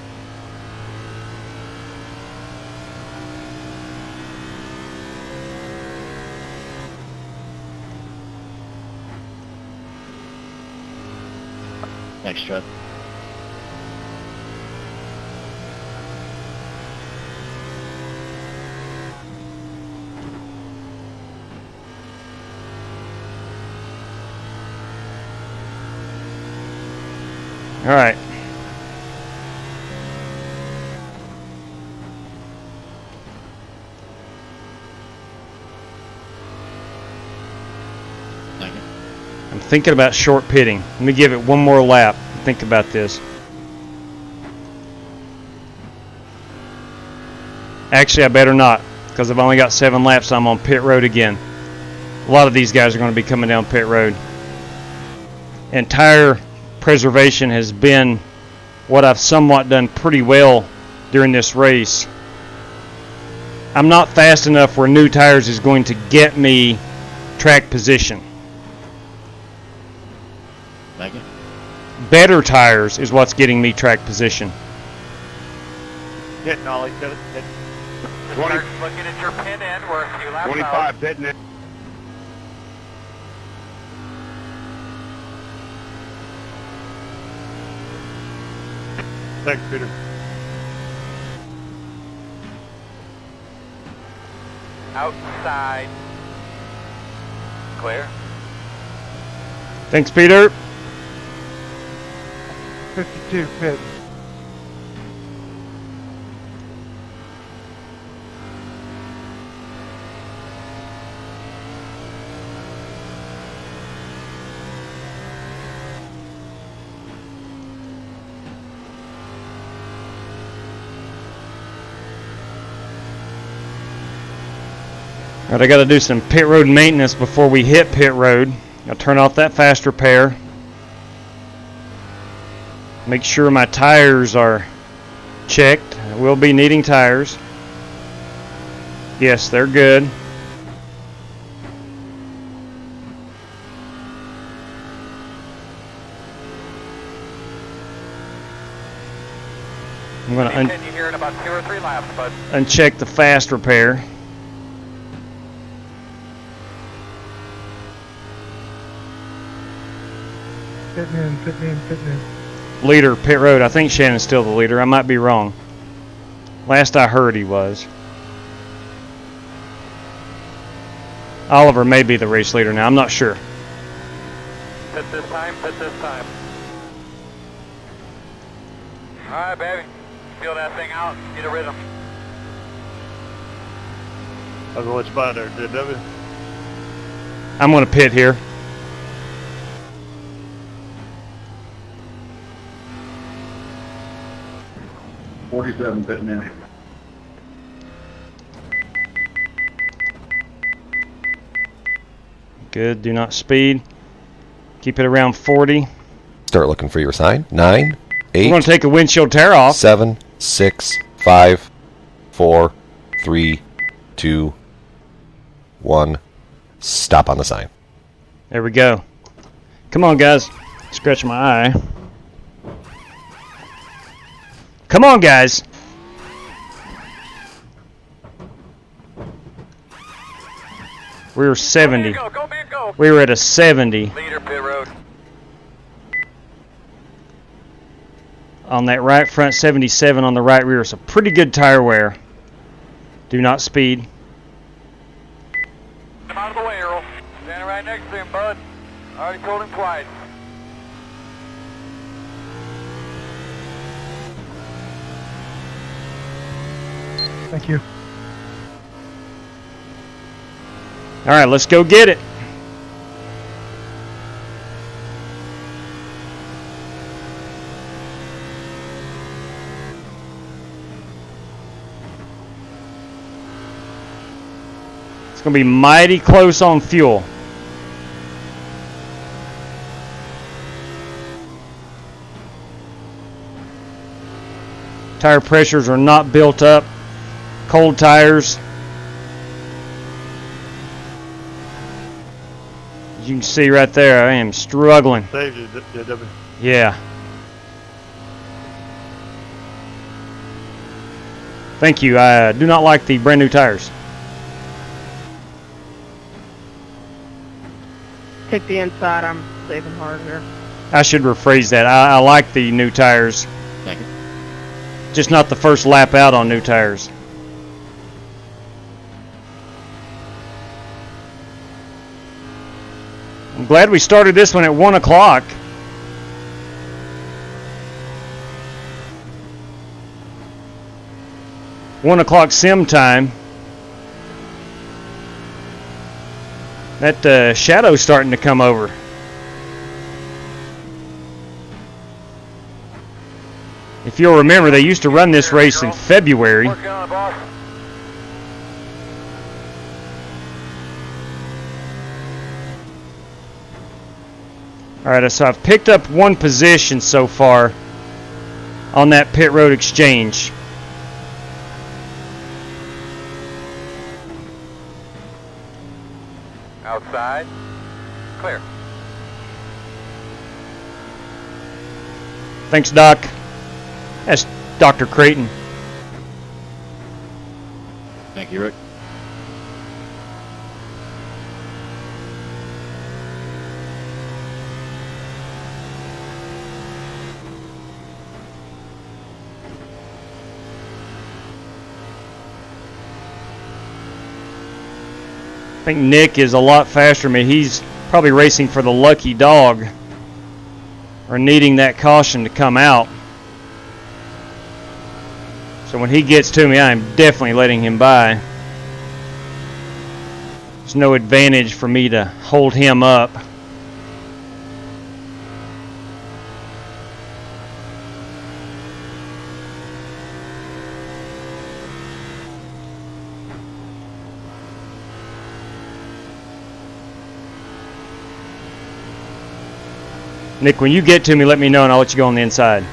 Next truck. All right. I'm thinking about short pitting. Let me give it one more lap. Think about this. Actually, I better not, because I've only got 7 laps. I'm on pit road again. A lot of these guys are going to be coming down pit road. And tire preservation has been what I've somewhat done pretty well during this race. I'm not fast enough where new tires is going to get me track position. Better tires is what's getting me track position. Hit, Nolly. Hit. 20. Looking at your pin end. We're a few laps 25 out. hitting it. Thanks, Peter. Outside. Clear. Thanks, Peter. 52 pit. All right, I got to do some pit road maintenance before we hit pit road. I'll turn off that fast repair. Make sure my tires are checked. I will be needing tires. Yes, they're good. I'm going to Continue here in about 2 or 3 laps, bud. uncheck the fast repair. Fitting in. Leader, pit road. I think Shannon's still the leader. I might be wrong. Last I heard he was. Oliver may be the race leader now. I'm not sure. Pit this time, pit this time. Alright, baby. Feel that thing out. Get a rhythm. I'll go let you by there, JW. I'm going to pit here. .47 fitting in. Good. Do not speed. Keep it around 40. Start looking for your sign. 9, 8. We're going to take a windshield tear off. 7, 6, 5, 4, 3, 2, 1. Stop on the sign. There we go. Come on, guys. Scratch my eye. Come on, guys. We were 70. We were at a 70. Leader pit road. On that right front, 77 on the right rear. So pretty good tire wear. Do not speed. Come out of the way, Earl. Standing right next to him, bud. Already told him twice. Thank you. All right, let's go get it. It's going to be mighty close on fuel. Tire pressures are not built up. Cold tires. As you can see right there, I am struggling. Saved you, JW. Yeah. Thank you. I do not like the brand new tires. Take the inside, I'm saving hard here. I should rephrase that. I like the new tires. Thank you. Just not the first lap out on new tires. I'm glad we started this one at 1 o'clock. One o'clock sim time. That shadow's starting to come over. If you'll remember, they used to run this race in February. Working on it, boss. Alright, so I've picked up one position so far on that pit road exchange. Outside. Clear. Thanks, Doc. That's Dr. Creighton. Thank you, Rick. I think Nick is a lot faster than me. He's probably racing for the lucky dog or needing that caution to come out. So when he gets to me, I'm definitely letting him by. There's no advantage for me to hold him up. Nick, when you get to me, let me know and I'll let you go on the inside.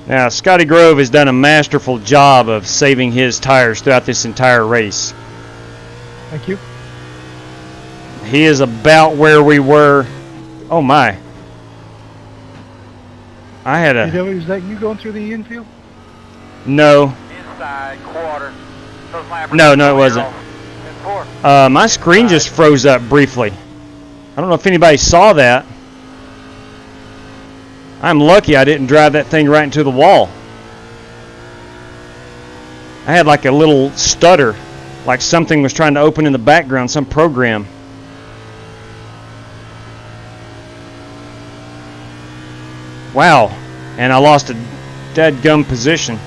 Now, Scotty Grove has done a masterful job of saving his tires throughout this entire race. Thank you. He is about where we were. Oh my. I had a... Is that you going through the infield? No. Inside, quarter. No, it wasn't. My screen just froze up briefly. I don't know if anybody saw that. I'm lucky I didn't drive that thing right into the wall. I had like a little stutter, like something was trying to open in the background, some program. Wow, and I lost a dadgum position.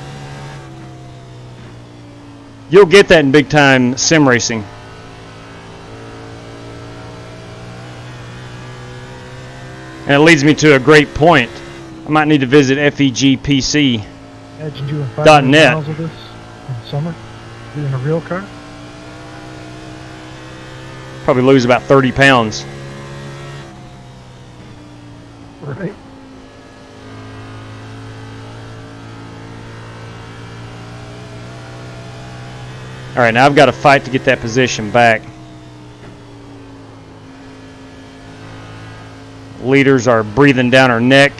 You'll get that in big time sim racing. And it leads me to a great point. I might need to visit FEGPC.net. Imagine doing 500 miles of this in summer, in a real car. Probably lose about 30 pounds. Right. All right, now I've got to fight to get that position back. Leaders are breathing down our neck.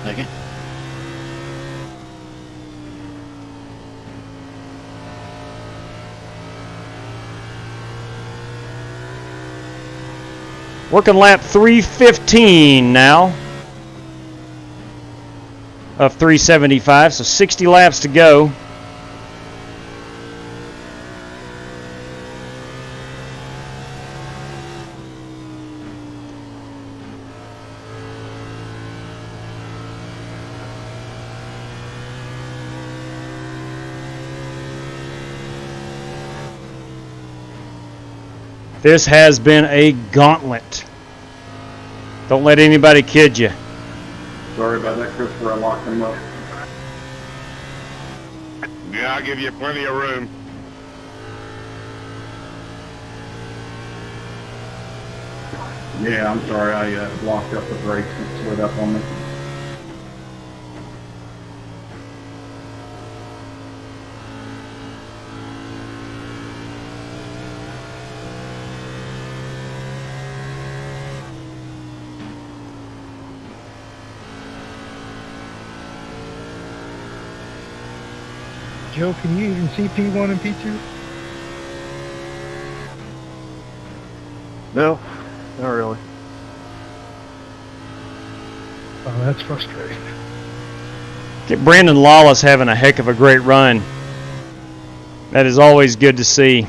Okay. Working lap 315 now of 375, so 60 laps to go. This has been a gauntlet. Don't let anybody kid you. Sorry about that, Christopher. I locked him up. Yeah, I'll give you plenty of room. Yeah, I'm sorry. I locked up the brakes and slid up on me. Joe, can you even see P1 and P2? No, not really. Oh, that's frustrating. Get Brandon Lawless having a heck of a great run. That is always good to see.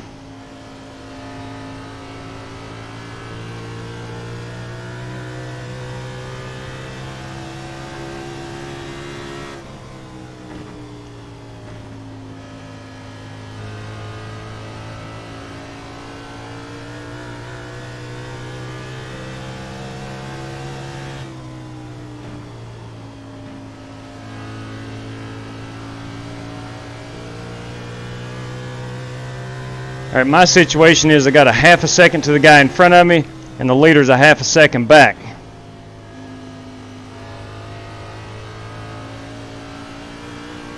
All right, my situation is I got a half a second to the guy in front of me, and the leader's a half a second back.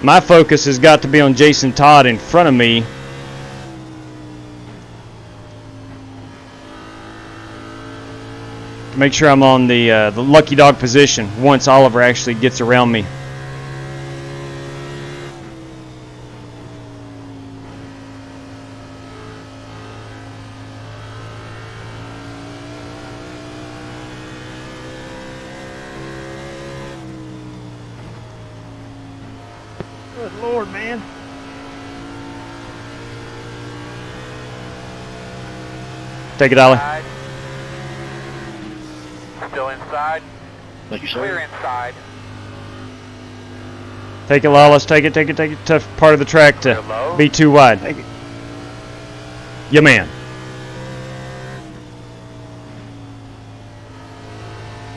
My focus has got to be on Jason Todd in front of me. Make sure I'm on the lucky dog position once Oliver actually gets around me. Good Lord, man. Take it, Ollie. Still inside. Thank you, sir. Clear inside. Take it, Lawless. Take it, take it, take it. Tough part of the track to be too wide. Thank you. Yeah, man.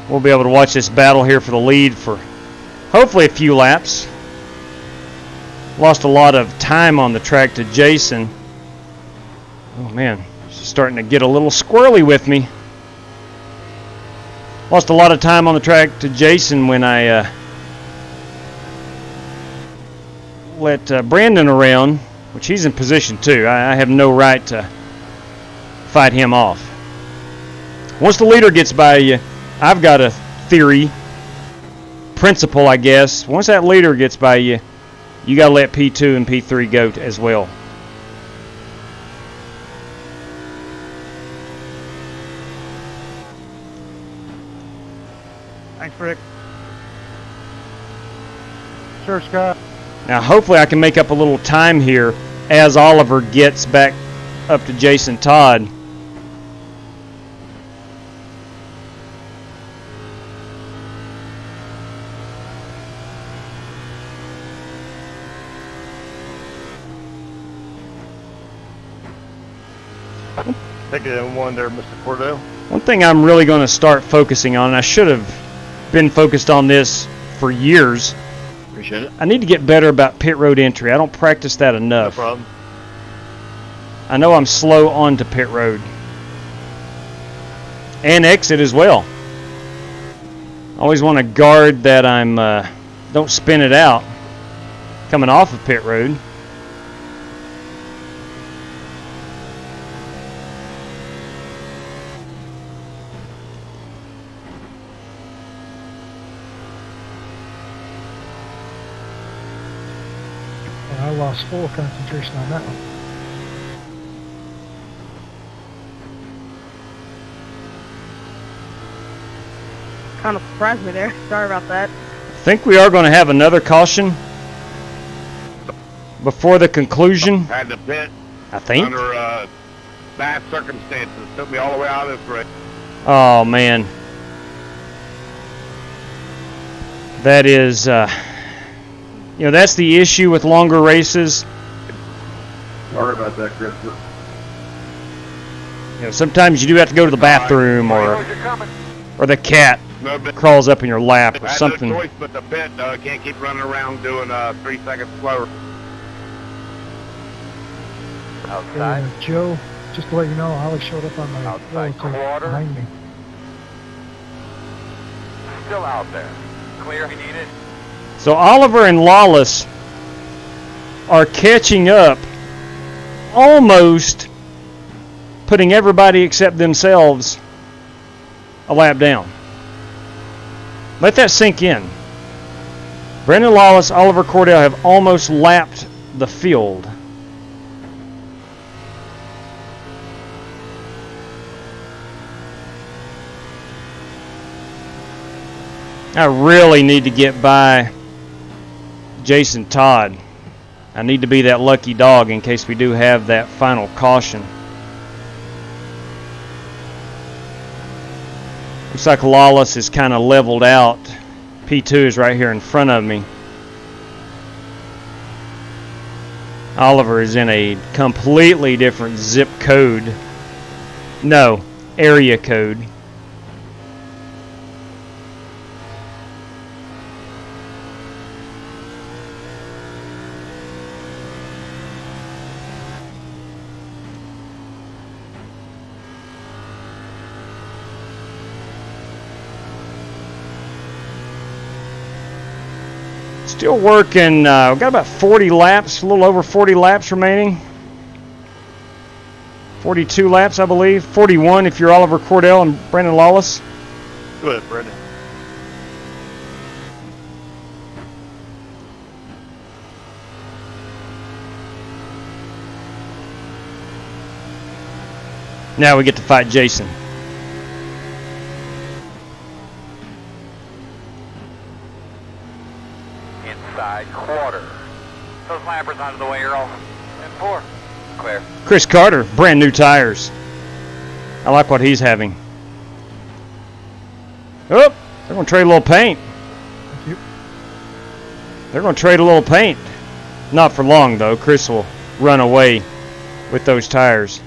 We'll be able to watch this battle here for the lead for hopefully a few laps. Lost a lot of time on the track to Jason. Oh, man. She's starting to get a little squirrely with me. Lost a lot of time on the track to Jason when I let Brandon around, which he's in position too. I have no right to fight him off. Once the leader gets by you, I've got a theory, principle, I guess. Once that leader gets by you, you got to let P2 and P3 go as well. Thanks, Rick. Sure, Scott. Now, hopefully I can make up a little time here as Oliver gets back up to Jason Todd. Take it in one there, Mr. Cordell. One thing I'm really going to start focusing on, and I should have been focused on this for years. Appreciate it. I need to get better about pit road entry. I don't practice that enough. No problem. I know I'm slow onto pit road. And exit as well. I always want to guard that I'm don't spin it out coming off of pit road. And I lost full concentration on that one. Kind of surprised me there. Sorry about that. I think we are going to have another caution before the conclusion. Had to pit. I think. Under bad circumstances. Took me all the way out of this race. Oh, man. That is, that's the issue with longer races. Sorry about that, Chris. Sometimes you do have to go to the bathroom or the cat crawls up in your lap or something. No choice but the pit. Can't keep running around doing 3 seconds slower. Outside. Joe, just to let you know, Ollie showed up on my Outside yellow tape behind me. Still out there. Clear if you need it. So Oliver and Lawless are catching up, almost putting everybody except themselves a lap down. Let that sink in. Brandon Lawless, Oliver Cordell have almost lapped the field. I really need to get by Jason Todd. I need to be that lucky dog in case we do have that final caution. Looks like Lawless is kind of leveled out. P2 is right here in front of me. Oliver is in a completely different zip code. No, area code. Still working, we've got about 40 laps, a little over 40 laps remaining. 42 laps, I believe. 41 if you're Oliver Cordell and Brandon Lawless. Go ahead, Brandon. Now we get to fight Jason. Inside quarter. Those lappers out of the way, Earl. And 4. Clear. Chris Carter, brand new tires. I like what he's having. Oh, they're going to trade a little paint. Thank you. They're going to trade a little paint. Not for long, though. Chris will run away with those tires.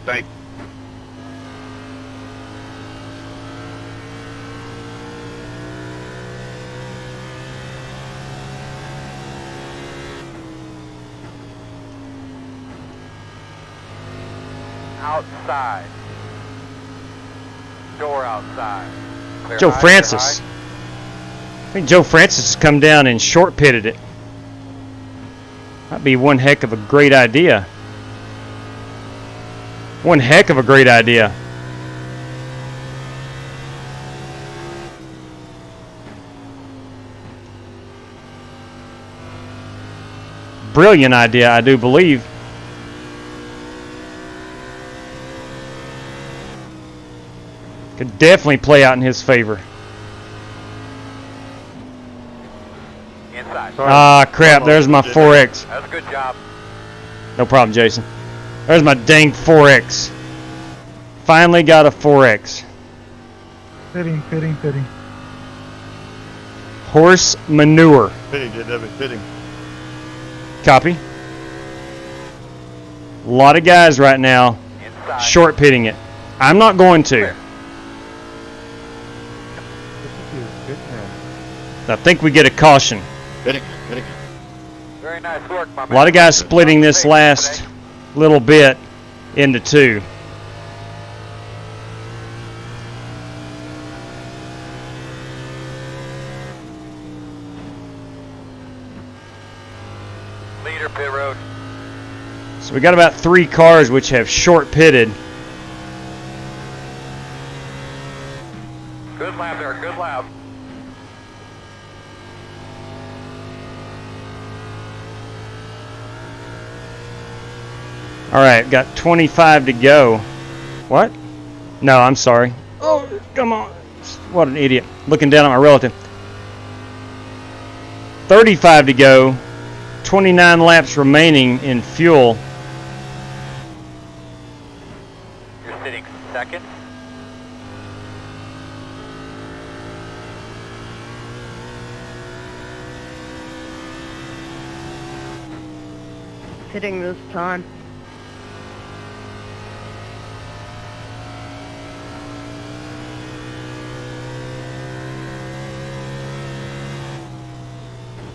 Thanks. Outside. Door outside. Clear Joe high, Francis. I think Joe Francis has come down and short pitted it. That'd be one heck of a great idea. One heck of a great idea. Brilliant idea, I do believe. Could definitely play out in his favor. Inside. Ah, crap. There's my 4X. That's a good job. No problem, Jason. There's my dang 4X. Finally got a 4X. Pitting, pitting, pitting. Horse manure. Pitting, JW, pitting. Copy. A lot of guys right now short pitting it. I'm not going to. I think we get a caution. Pitting, pitting. Very nice work, my man. A lot of guys splitting this last little bit into two. Leader pit road. So we got about 3 cars which have short pitted. Good lap there, good lap. All right, got 25 to go. What? No, I'm sorry. Oh, come on. What an idiot. Looking down at my relative. 35 to go. 29 laps remaining in fuel. You're sitting second. Pitting this time.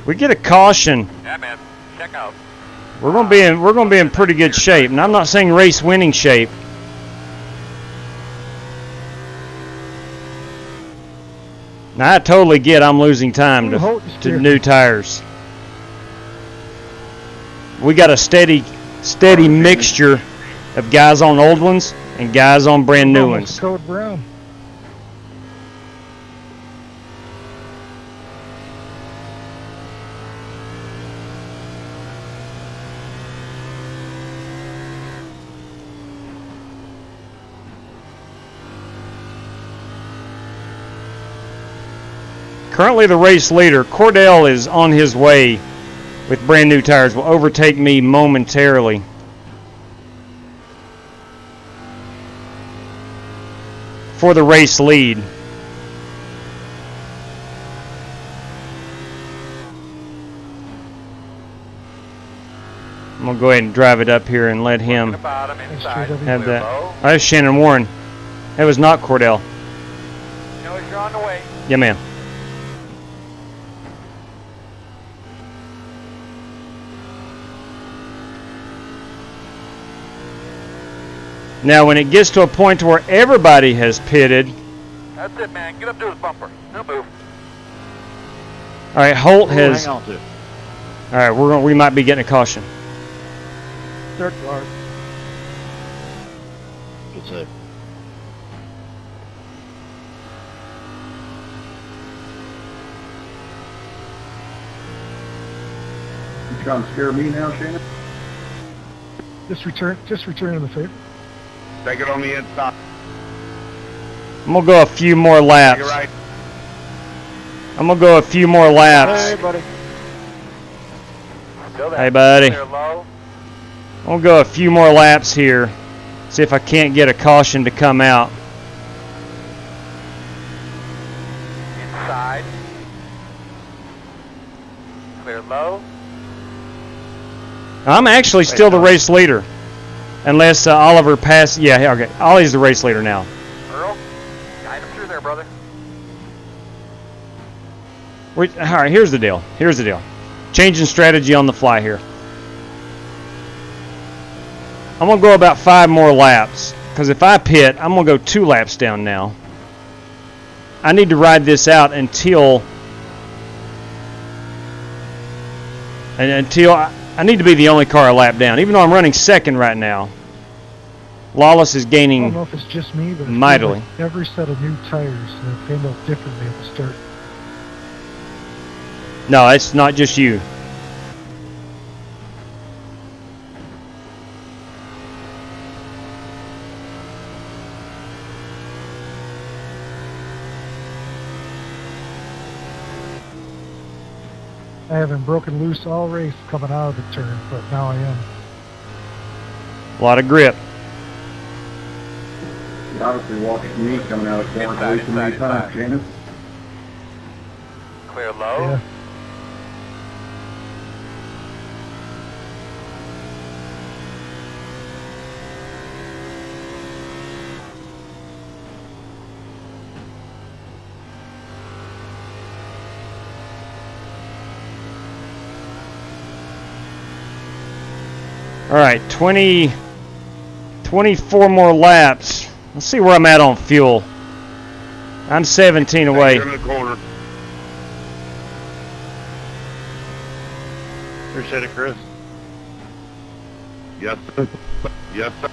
We get a caution. Yeah, man. Check out. We're gonna be in pretty good shape, and I'm not saying race winning shape. Now I totally get I'm losing time to new tires. We got a steady mixture of guys on old ones and guys on brand new ones. Code Brown. Currently the race leader, Cordell, is on his way with brand new tires. Will overtake me momentarily. For the race lead. I'm going to go ahead and drive it up here and let him have that. Oh, that's Shannon Warren. That was not Cordell. Know you're on the way. Yeah, ma'am. Now, when it gets to a point where everybody has pitted. That's it, man. Get up to his bumper. No move. All right, Holt has. Hang on to it. All right, we might be getting a caution. Third car. Good save. You trying to scare me now, Shannon? Just return in the favor. Take it on the inside. I'm gonna go a few more laps. Take it right. I'm gonna go a few more laps. Hey, buddy. Hey, buddy. I'm gonna go a few more laps here. See if I can't get a caution to come out. Inside. Clear low. I'm actually still the race leader. Unless Oliver passes. Yeah, okay. Ollie's the race leader now. Earl, guide him through there, brother. All right, here's the deal. Changing strategy on the fly here. I'm going to go about 5 more laps. Because if I pit, I'm going to go 2 laps down now. I need to ride this out until I need to be the only car a lap down, even though I'm running second right now. Lawless is gaining I don't know if it's just me, but it feels mightily. like every set of new tires came out differently at the start. No, it's not just you. I haven't broken loose all race coming out of the turn, but now I am. A lot of grip. obviously watching me coming out of the corner way too many times, Janice. Clear low. Yeah. All right, 24 more laps. Let's see where I'm at on fuel. I'm 17 away. In the corner. Appreciate it, Chris. Yes, sir. Yes, sir.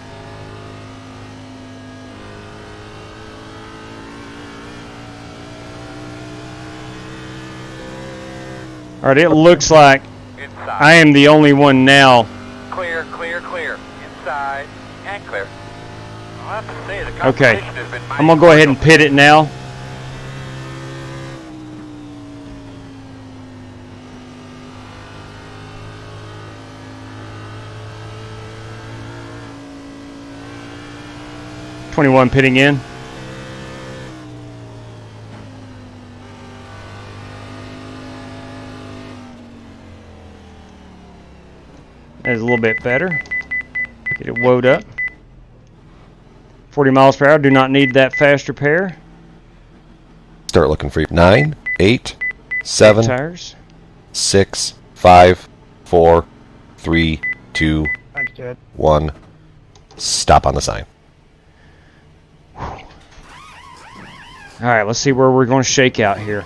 All right, it looks like I am the only one now. Clear, clear, clear. Inside and clear. I'll have to say the Okay, competition has been I'm gonna go ahead and pit it now. .21 pitting in. That is a little bit better. Get it woed up. 40 miles per hour. Do not need that fast repair. Start looking for you. 9, 8, 7, tires. 6, 5, 4, 3, 2, Thanks, Chad. 1. Stop on the sign. All right, let's see where we're going to shake out here.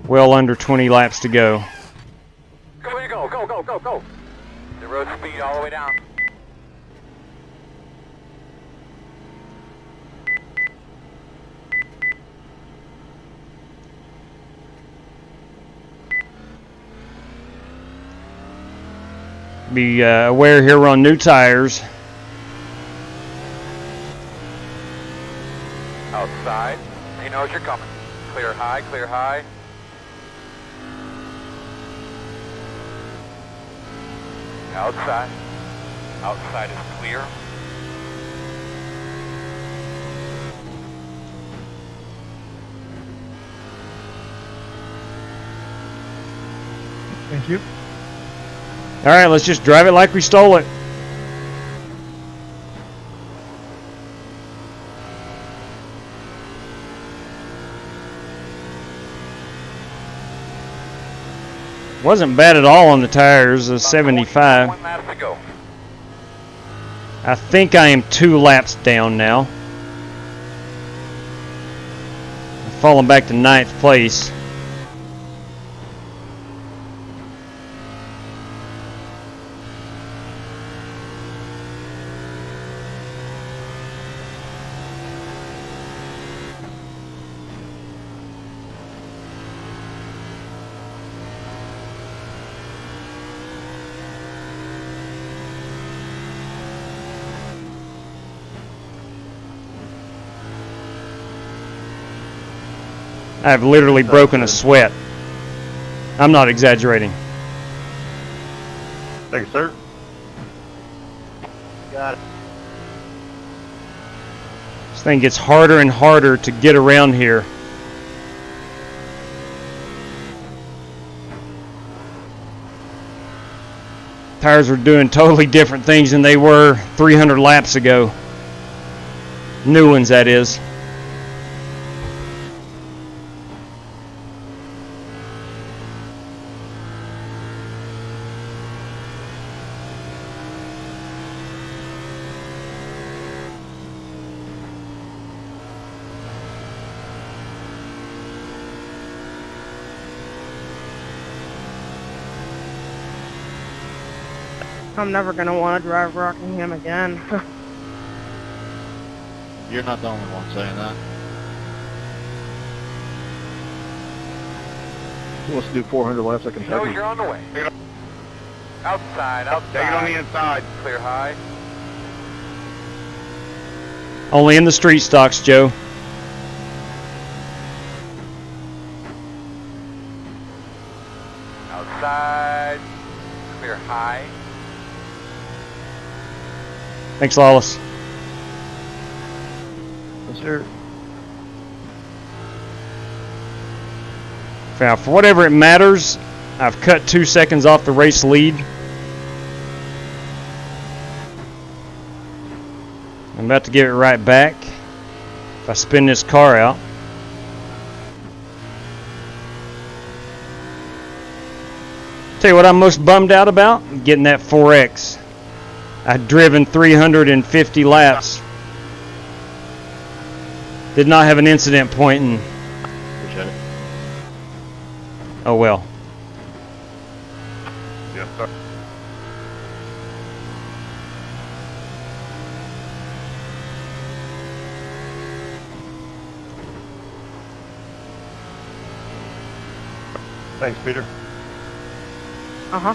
Well under 20 laps to go. Go, go, go, go, go, go. The road speed all the way down. Be aware here we're on new tires. Outside. He knows you're coming. Clear high, clear high. Outside. Outside is clear. Thank you. All right, let's just drive it like we stole it. Wasn't bad at all on the tires, a 75. 1 lap to go. I think I am 2 laps down now. I'm falling back to 9th place. I've literally broken a sweat. I'm not exaggerating. Thank you, sir. Got it. This thing gets harder and harder to get around here. Tires are doing totally different things than they were 300 laps ago. New ones, that is. I'm never gonna want to drive Rockingham again. You're not the only one saying that. Who wants to do 400 laps at He knows Kentucky? you're on the way. Outside, outside. Take it on the inside. Clear high. Only in the street stocks, Joe. Outside. Clear high. Thanks, Lawless. Yes, sir. Now, for whatever it matters, I've cut 2 seconds off the race lead. I'm about to give it right back if I spin this car out. Tell you what I'm most bummed out about? Getting that 4X. I'd driven 350 laps. Did not have an incident point in. Appreciate it. Oh well. Yes, sir. Thanks, Peter. Uh-huh.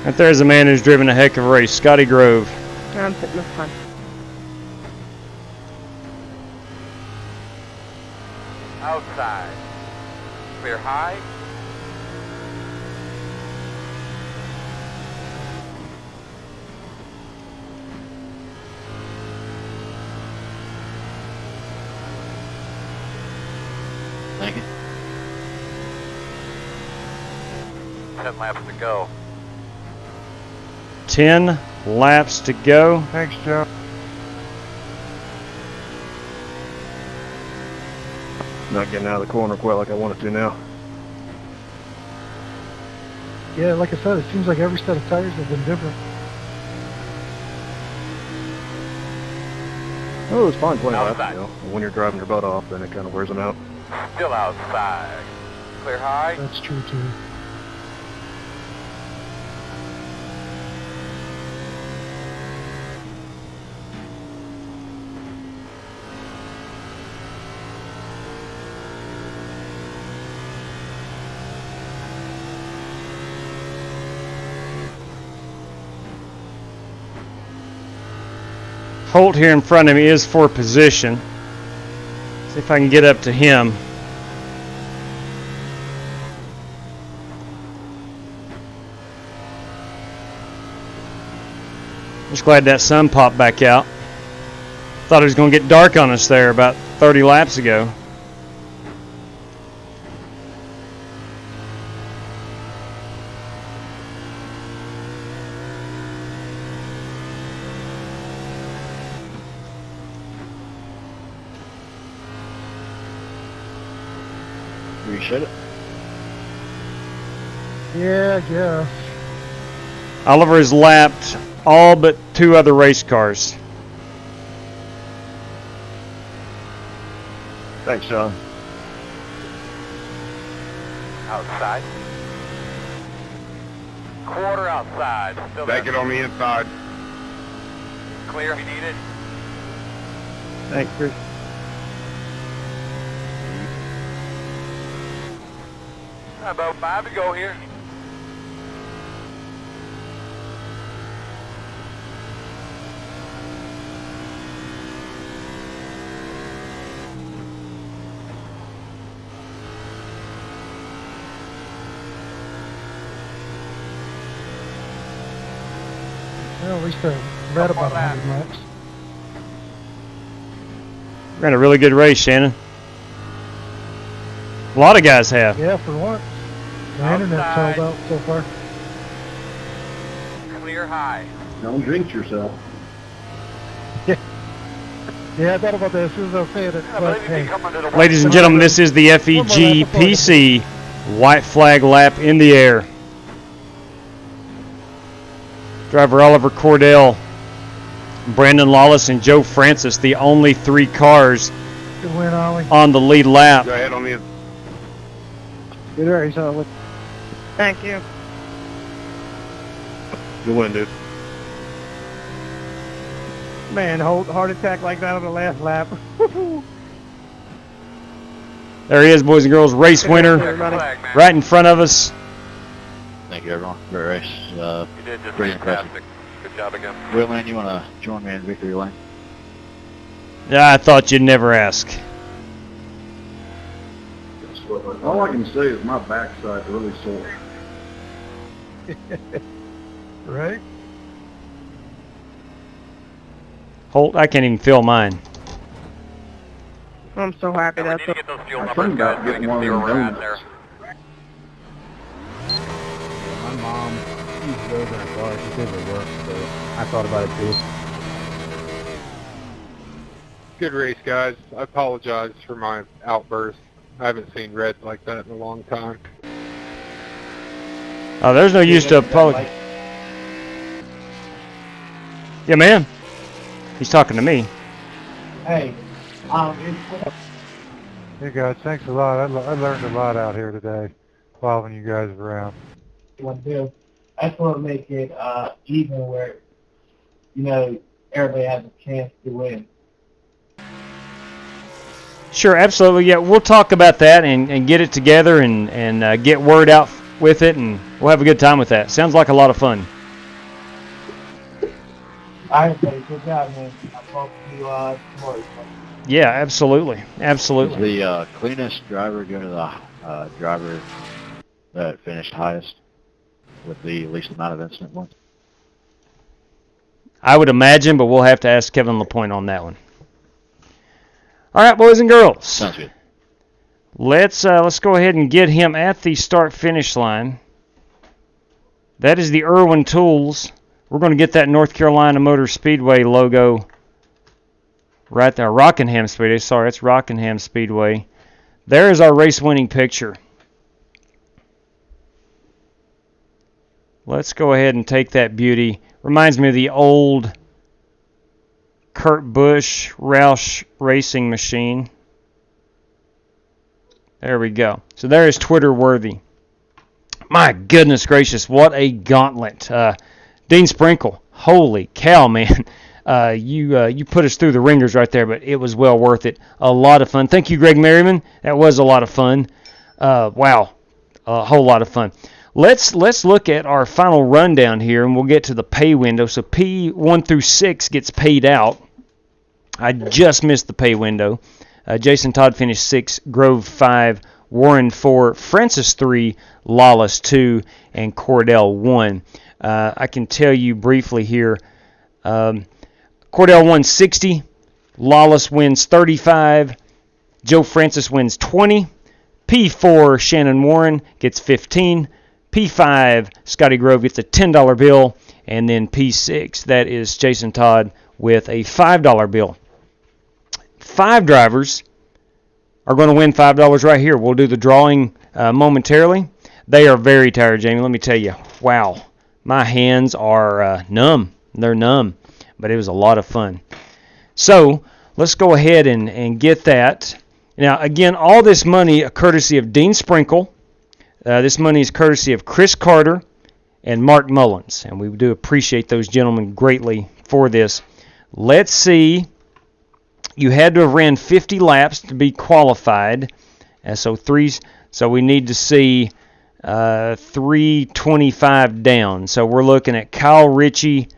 Right there's a man who's driven a heck of a race, Scotty Grove. I'm sitting this time. Outside. Clear high. Thank you. 10 laps to go. 10 laps to go. Thanks, Joe. Not getting out of the corner quite like I wanted to now. Yeah, like I said, it seems like every set of tires have been different. Oh, it was fine playing laps, Outside. you know. When you're driving your butt off, then it kind of wears them out. Still outside. Clear high. That's true too. Holt here in front of me is for position. See if I can get up to him. Just glad that sun popped back out. Thought it was going to get dark on us there about 30 laps ago. Appreciate it. Yeah, I guess. Oliver has lapped all but 2 other race cars. Thanks, John. Outside. Quarter outside. Still Take there. it on the inside. Clear if you need it. Thanks, Chris. About 5 to go here. Well, at least I read about 100 laps. Ran a really good race, Shannon. A lot of guys have. Yeah, for once. The internet's held out so far. Clear high. Don't jinx yourself. Yeah, I thought about that as soon as I was saying it. But, hey, Ladies and gentlemen, this is the FEG PC white flag lap in the air. Driver Oliver Cordell, Brandon Lawless, and Joe Francis, the only 3 cars good win, Ollie. on the lead lap. Go ahead on the Good race, Ollie. Thank you. Good win, dude. Man, heart attack like that on the last lap. There he is, boys and girls. Race winner right in front of us. Thank you, everyone. Great race. You did just Pretty fantastic. Good job again. Will, man, you want to join me in victory lane? Yeah, I thought you'd never ask. All I can say is my backside's really sore. Right? Holt, I can't even feel mine. I'm so happy We that's need to get those fuel I numbers, think guys. about We getting can one see of where them we're at there. My mom uses those in her car. She says it works, so I thought about it too. Good race, guys. I apologize for my outburst. I haven't seen red like that in a long time. Oh, there's no use to apologize. Yeah, man. He's talking to me. Hey, Hey guys, thanks a lot. I learned a lot out here today, following you guys around. what to do. I just want to make it even where, everybody has a chance to win. Sure, absolutely. Yeah, we'll talk about that and get it together and get word out with it, and we'll have a good time with that. Sounds like a lot of fun. All right, buddy. Good job, man. I'll talk to you tomorrow. Yeah, absolutely. Absolutely. The cleanest driver go to the driver that finished highest with the least amount of incident points? I would imagine, but we'll have to ask Kevin LaPointe on that one. All right, boys and girls. Sounds good. Let's go ahead and get him at the start-finish line. That is the Irwin Tools. We're going to get that North Carolina Motor Speedway logo right there. Rockingham Speedway. Sorry, it's Rockingham Speedway. There is our race-winning picture. Let's go ahead and take that beauty. Reminds me of the old Kurt Busch Roush racing machine. There we go. So there is Twitter worthy. My goodness gracious, what a gauntlet. Dean Sprinkle, holy cow, man. You put us through the ringers right there, but it was well worth it. A lot of fun. Thank you, Greg Merriman. That was a lot of fun. Wow, a whole lot of fun. Let's look at our final rundown here, and we'll get to the pay window. So P1 through 6 gets paid out. I just missed the pay window. Jason Todd finished 6, Grove 5, Warren 4, Francis 3, Lawless 2, and Cordell 1. I can tell you briefly here, Cordell wins 60, Lawless wins 35, Joe Francis wins 20, P4 Shannon Warren gets 15, P5 Scotty Grove gets a $10 bill, and then P6, that is Jason Todd with a $5 bill. 5 drivers are going to win $5 right here. We'll do the drawing momentarily. They are very tired, Jamie, let me tell you. Wow, my hands are numb. They're numb, but it was a lot of fun. So let's go ahead and get that. Now, again, all this money courtesy of Dean Sprinkle. This money is courtesy of Chris Carter and Mark Mullins, and we do appreciate those gentlemen greatly for this. Let's see. You had to have ran 50 laps to be qualified, so we need to see 325 down. So we're looking at Kyle Ritchie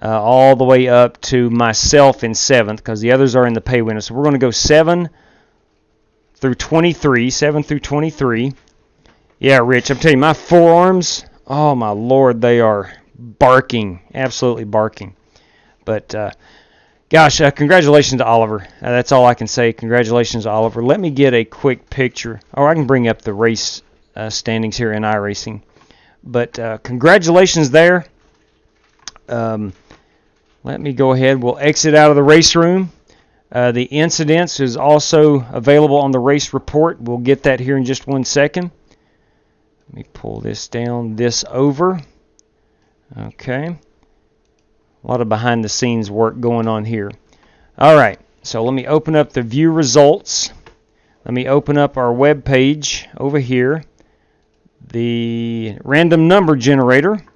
all the way up to myself in 7th, because the others are in the pay window. So we're going to go 7 through 23. Yeah, Rich, I'm telling you, my forearms, oh my Lord, they are barking, absolutely barking. But gosh, congratulations to Oliver. That's all I can say. Congratulations to Oliver. Let me get a quick picture. Or I can bring up the race standings here in iRacing. But congratulations there. Let me go ahead. We'll exit out of the race room. The incidents is also available on the race report. We'll get that here in just 1 second. Let me pull this down, this over. Okay. A lot of behind-the-scenes work going on here. All right, so let me open up the view results. Let me open up our web page over here, the random number generator.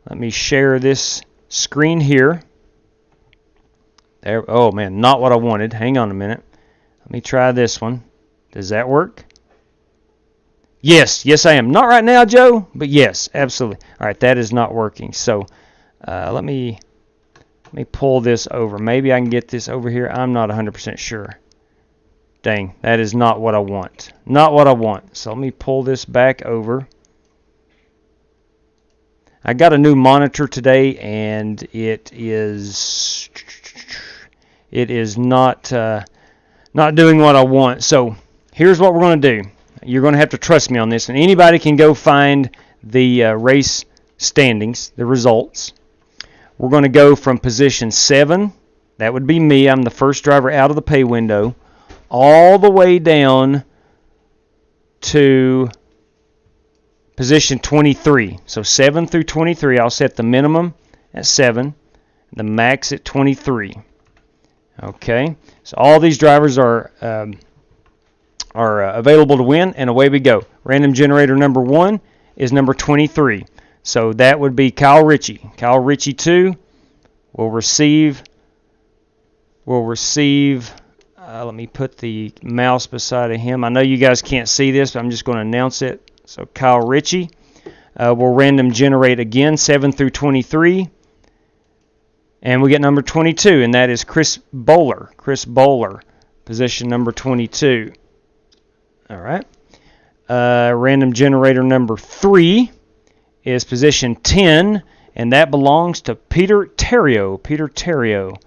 Let me share this screen here. There. Oh, man, not what I wanted. Hang on a minute. Let me try this one. Does that work? Yes, I am. Not right now, Joe, but yes, absolutely. All right, that is not working. So let me pull this over. Maybe I can get this over here. I'm not 100% sure. Dang, that is not what I want. Not what I want. So let me pull this back over. I got a new monitor today, and it is not doing what I want. So here's what we're going to do. You're going to have to trust me on this, and anybody can go find the race standings, the results. We're going to go from position 7, that would be me, I'm the first driver out of the pay window, all the way down to position 23. So 7 through 23, I'll set the minimum at 7, the max at 23. Okay, so all these drivers are available to win, and away we go. Random generator number 1 is number 23. So that would be Kyle Ritchie. Kyle Ritchie 2 will receive, let me put the mouse beside of him. I know you guys can't see this, but I'm just going to announce it. So Kyle Ritchie will random generate again, 7 through 23. And we get number 22, and that is Chris Bowler. Chris Bowler, position number 22. All right. Random generator number 3 is position 10, and that belongs to Peter Terrio. Peter Terrio.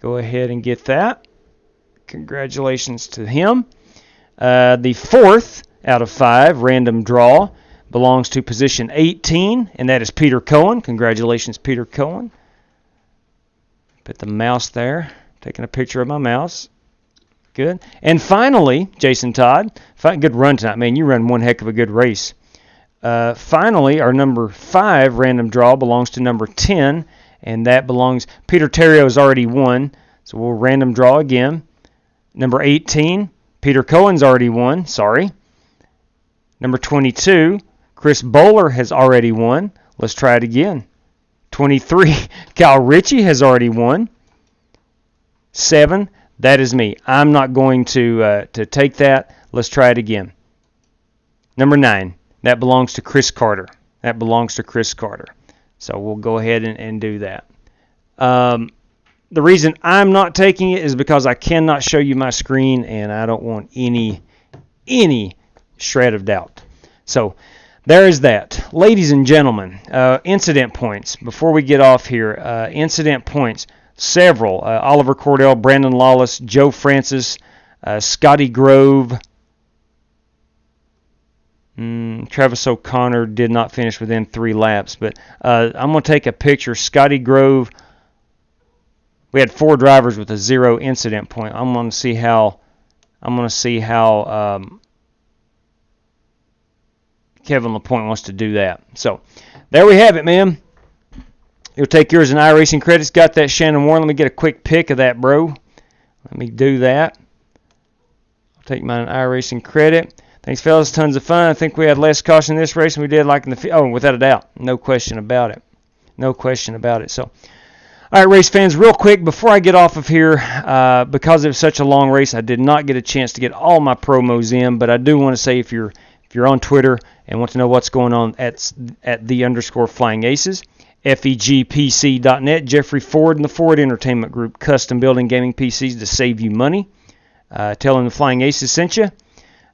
Go ahead and get that. Congratulations to him. The 4th out of 5 random draw belongs to position 18, and that is Peter Cohen. Congratulations, Peter Cohen. Put the mouse there. Taking a picture of my mouse. Good. And finally, Jason Todd. Good run tonight, man. You run one heck of a good race. Finally, our number 5 random draw belongs to number 10, and that belongs... Peter Terrio has already won, so we'll random draw again. Number 18, Peter Cohen's already won. Sorry. Number 22, Chris Bowler has already won. Let's try it again. 23, Kyle Ritchie has already won. 7, that is me. I'm not going to take that. Let's try it again. Number 9, that belongs to Chris Carter. That belongs to Chris Carter. So we'll go ahead and do that. The reason I'm not taking it is because I cannot show you my screen, and I don't want any shred of doubt. So there is that. Ladies and gentlemen, incident points. Before we get off here, incident points. Several. Oliver Cordell, Brandon Lawless, Joe Francis, Scotty Grove, Travis O'Connor did not finish within 3 laps. But I'm going to take a picture. Scotty Grove, we had 4 drivers with a 0 incident point. I'm going to see how Kevin LaPointe wants to do that. So there we have it, man. You'll take yours in iRacing credits. Got that, Shannon Warren. Let me get a quick pic of that, bro. Let me do that. I'll take mine in iRacing credit. Thanks, fellas. Tons of fun. I think we had less caution in this race than we did like in the... Oh, without a doubt. No question about it. No question about it. So, all right, race fans, real quick, before I get off of here, because it was such a long race, I did not get a chance to get all my promos in, but I do want to say if you're on Twitter and want to know what's going on at @the_Flying Aces, FEGPC.net, Jeffrey Ford and the Ford Entertainment Group, custom building gaming PCs to save you money. Tell them the Flying Aces sent you.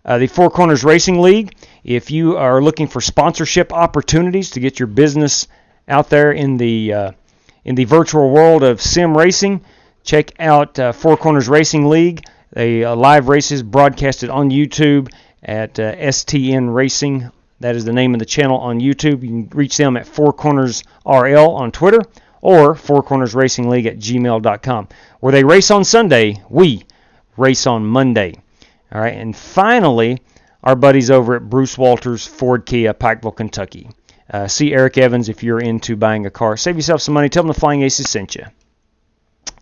The Four Corners Racing League, if you are looking for sponsorship opportunities to get your business out there in the virtual world of sim racing, check out Four Corners Racing League. They live races broadcasted on YouTube at STN Racing. That is the name of the channel on YouTube. You can reach them at Four Corners RL on Twitter or Four Corners Racing League at gmail.com. Where they race on Sunday, we race on Monday. All right, and finally, our buddies over at Bruce Walters Ford Kia, Pikeville, Kentucky. See Eric Evans if you're into buying a car. Save yourself some money. Tell them the Flying Aces sent you.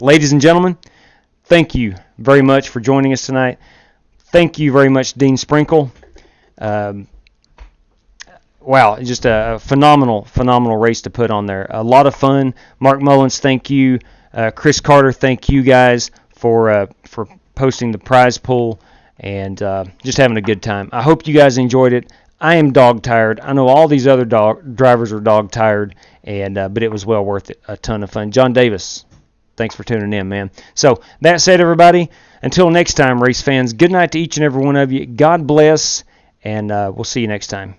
Ladies and gentlemen, thank you very much for joining us tonight. Thank you very much, Dean Sprinkle. Wow, just a phenomenal race to put on there. A lot of fun. Mark Mullins, thank you. Chris Carter, thank you guys for posting the prize pool. and just having a good time. I hope you guys enjoyed it. I am dog tired. I know all these other drivers are dog tired, and but it was well worth it. A ton of fun. John Davis, thanks for tuning in, man. So that said, everybody, until next time, race fans, good night to each and every one of you. God bless, and we'll see you next time.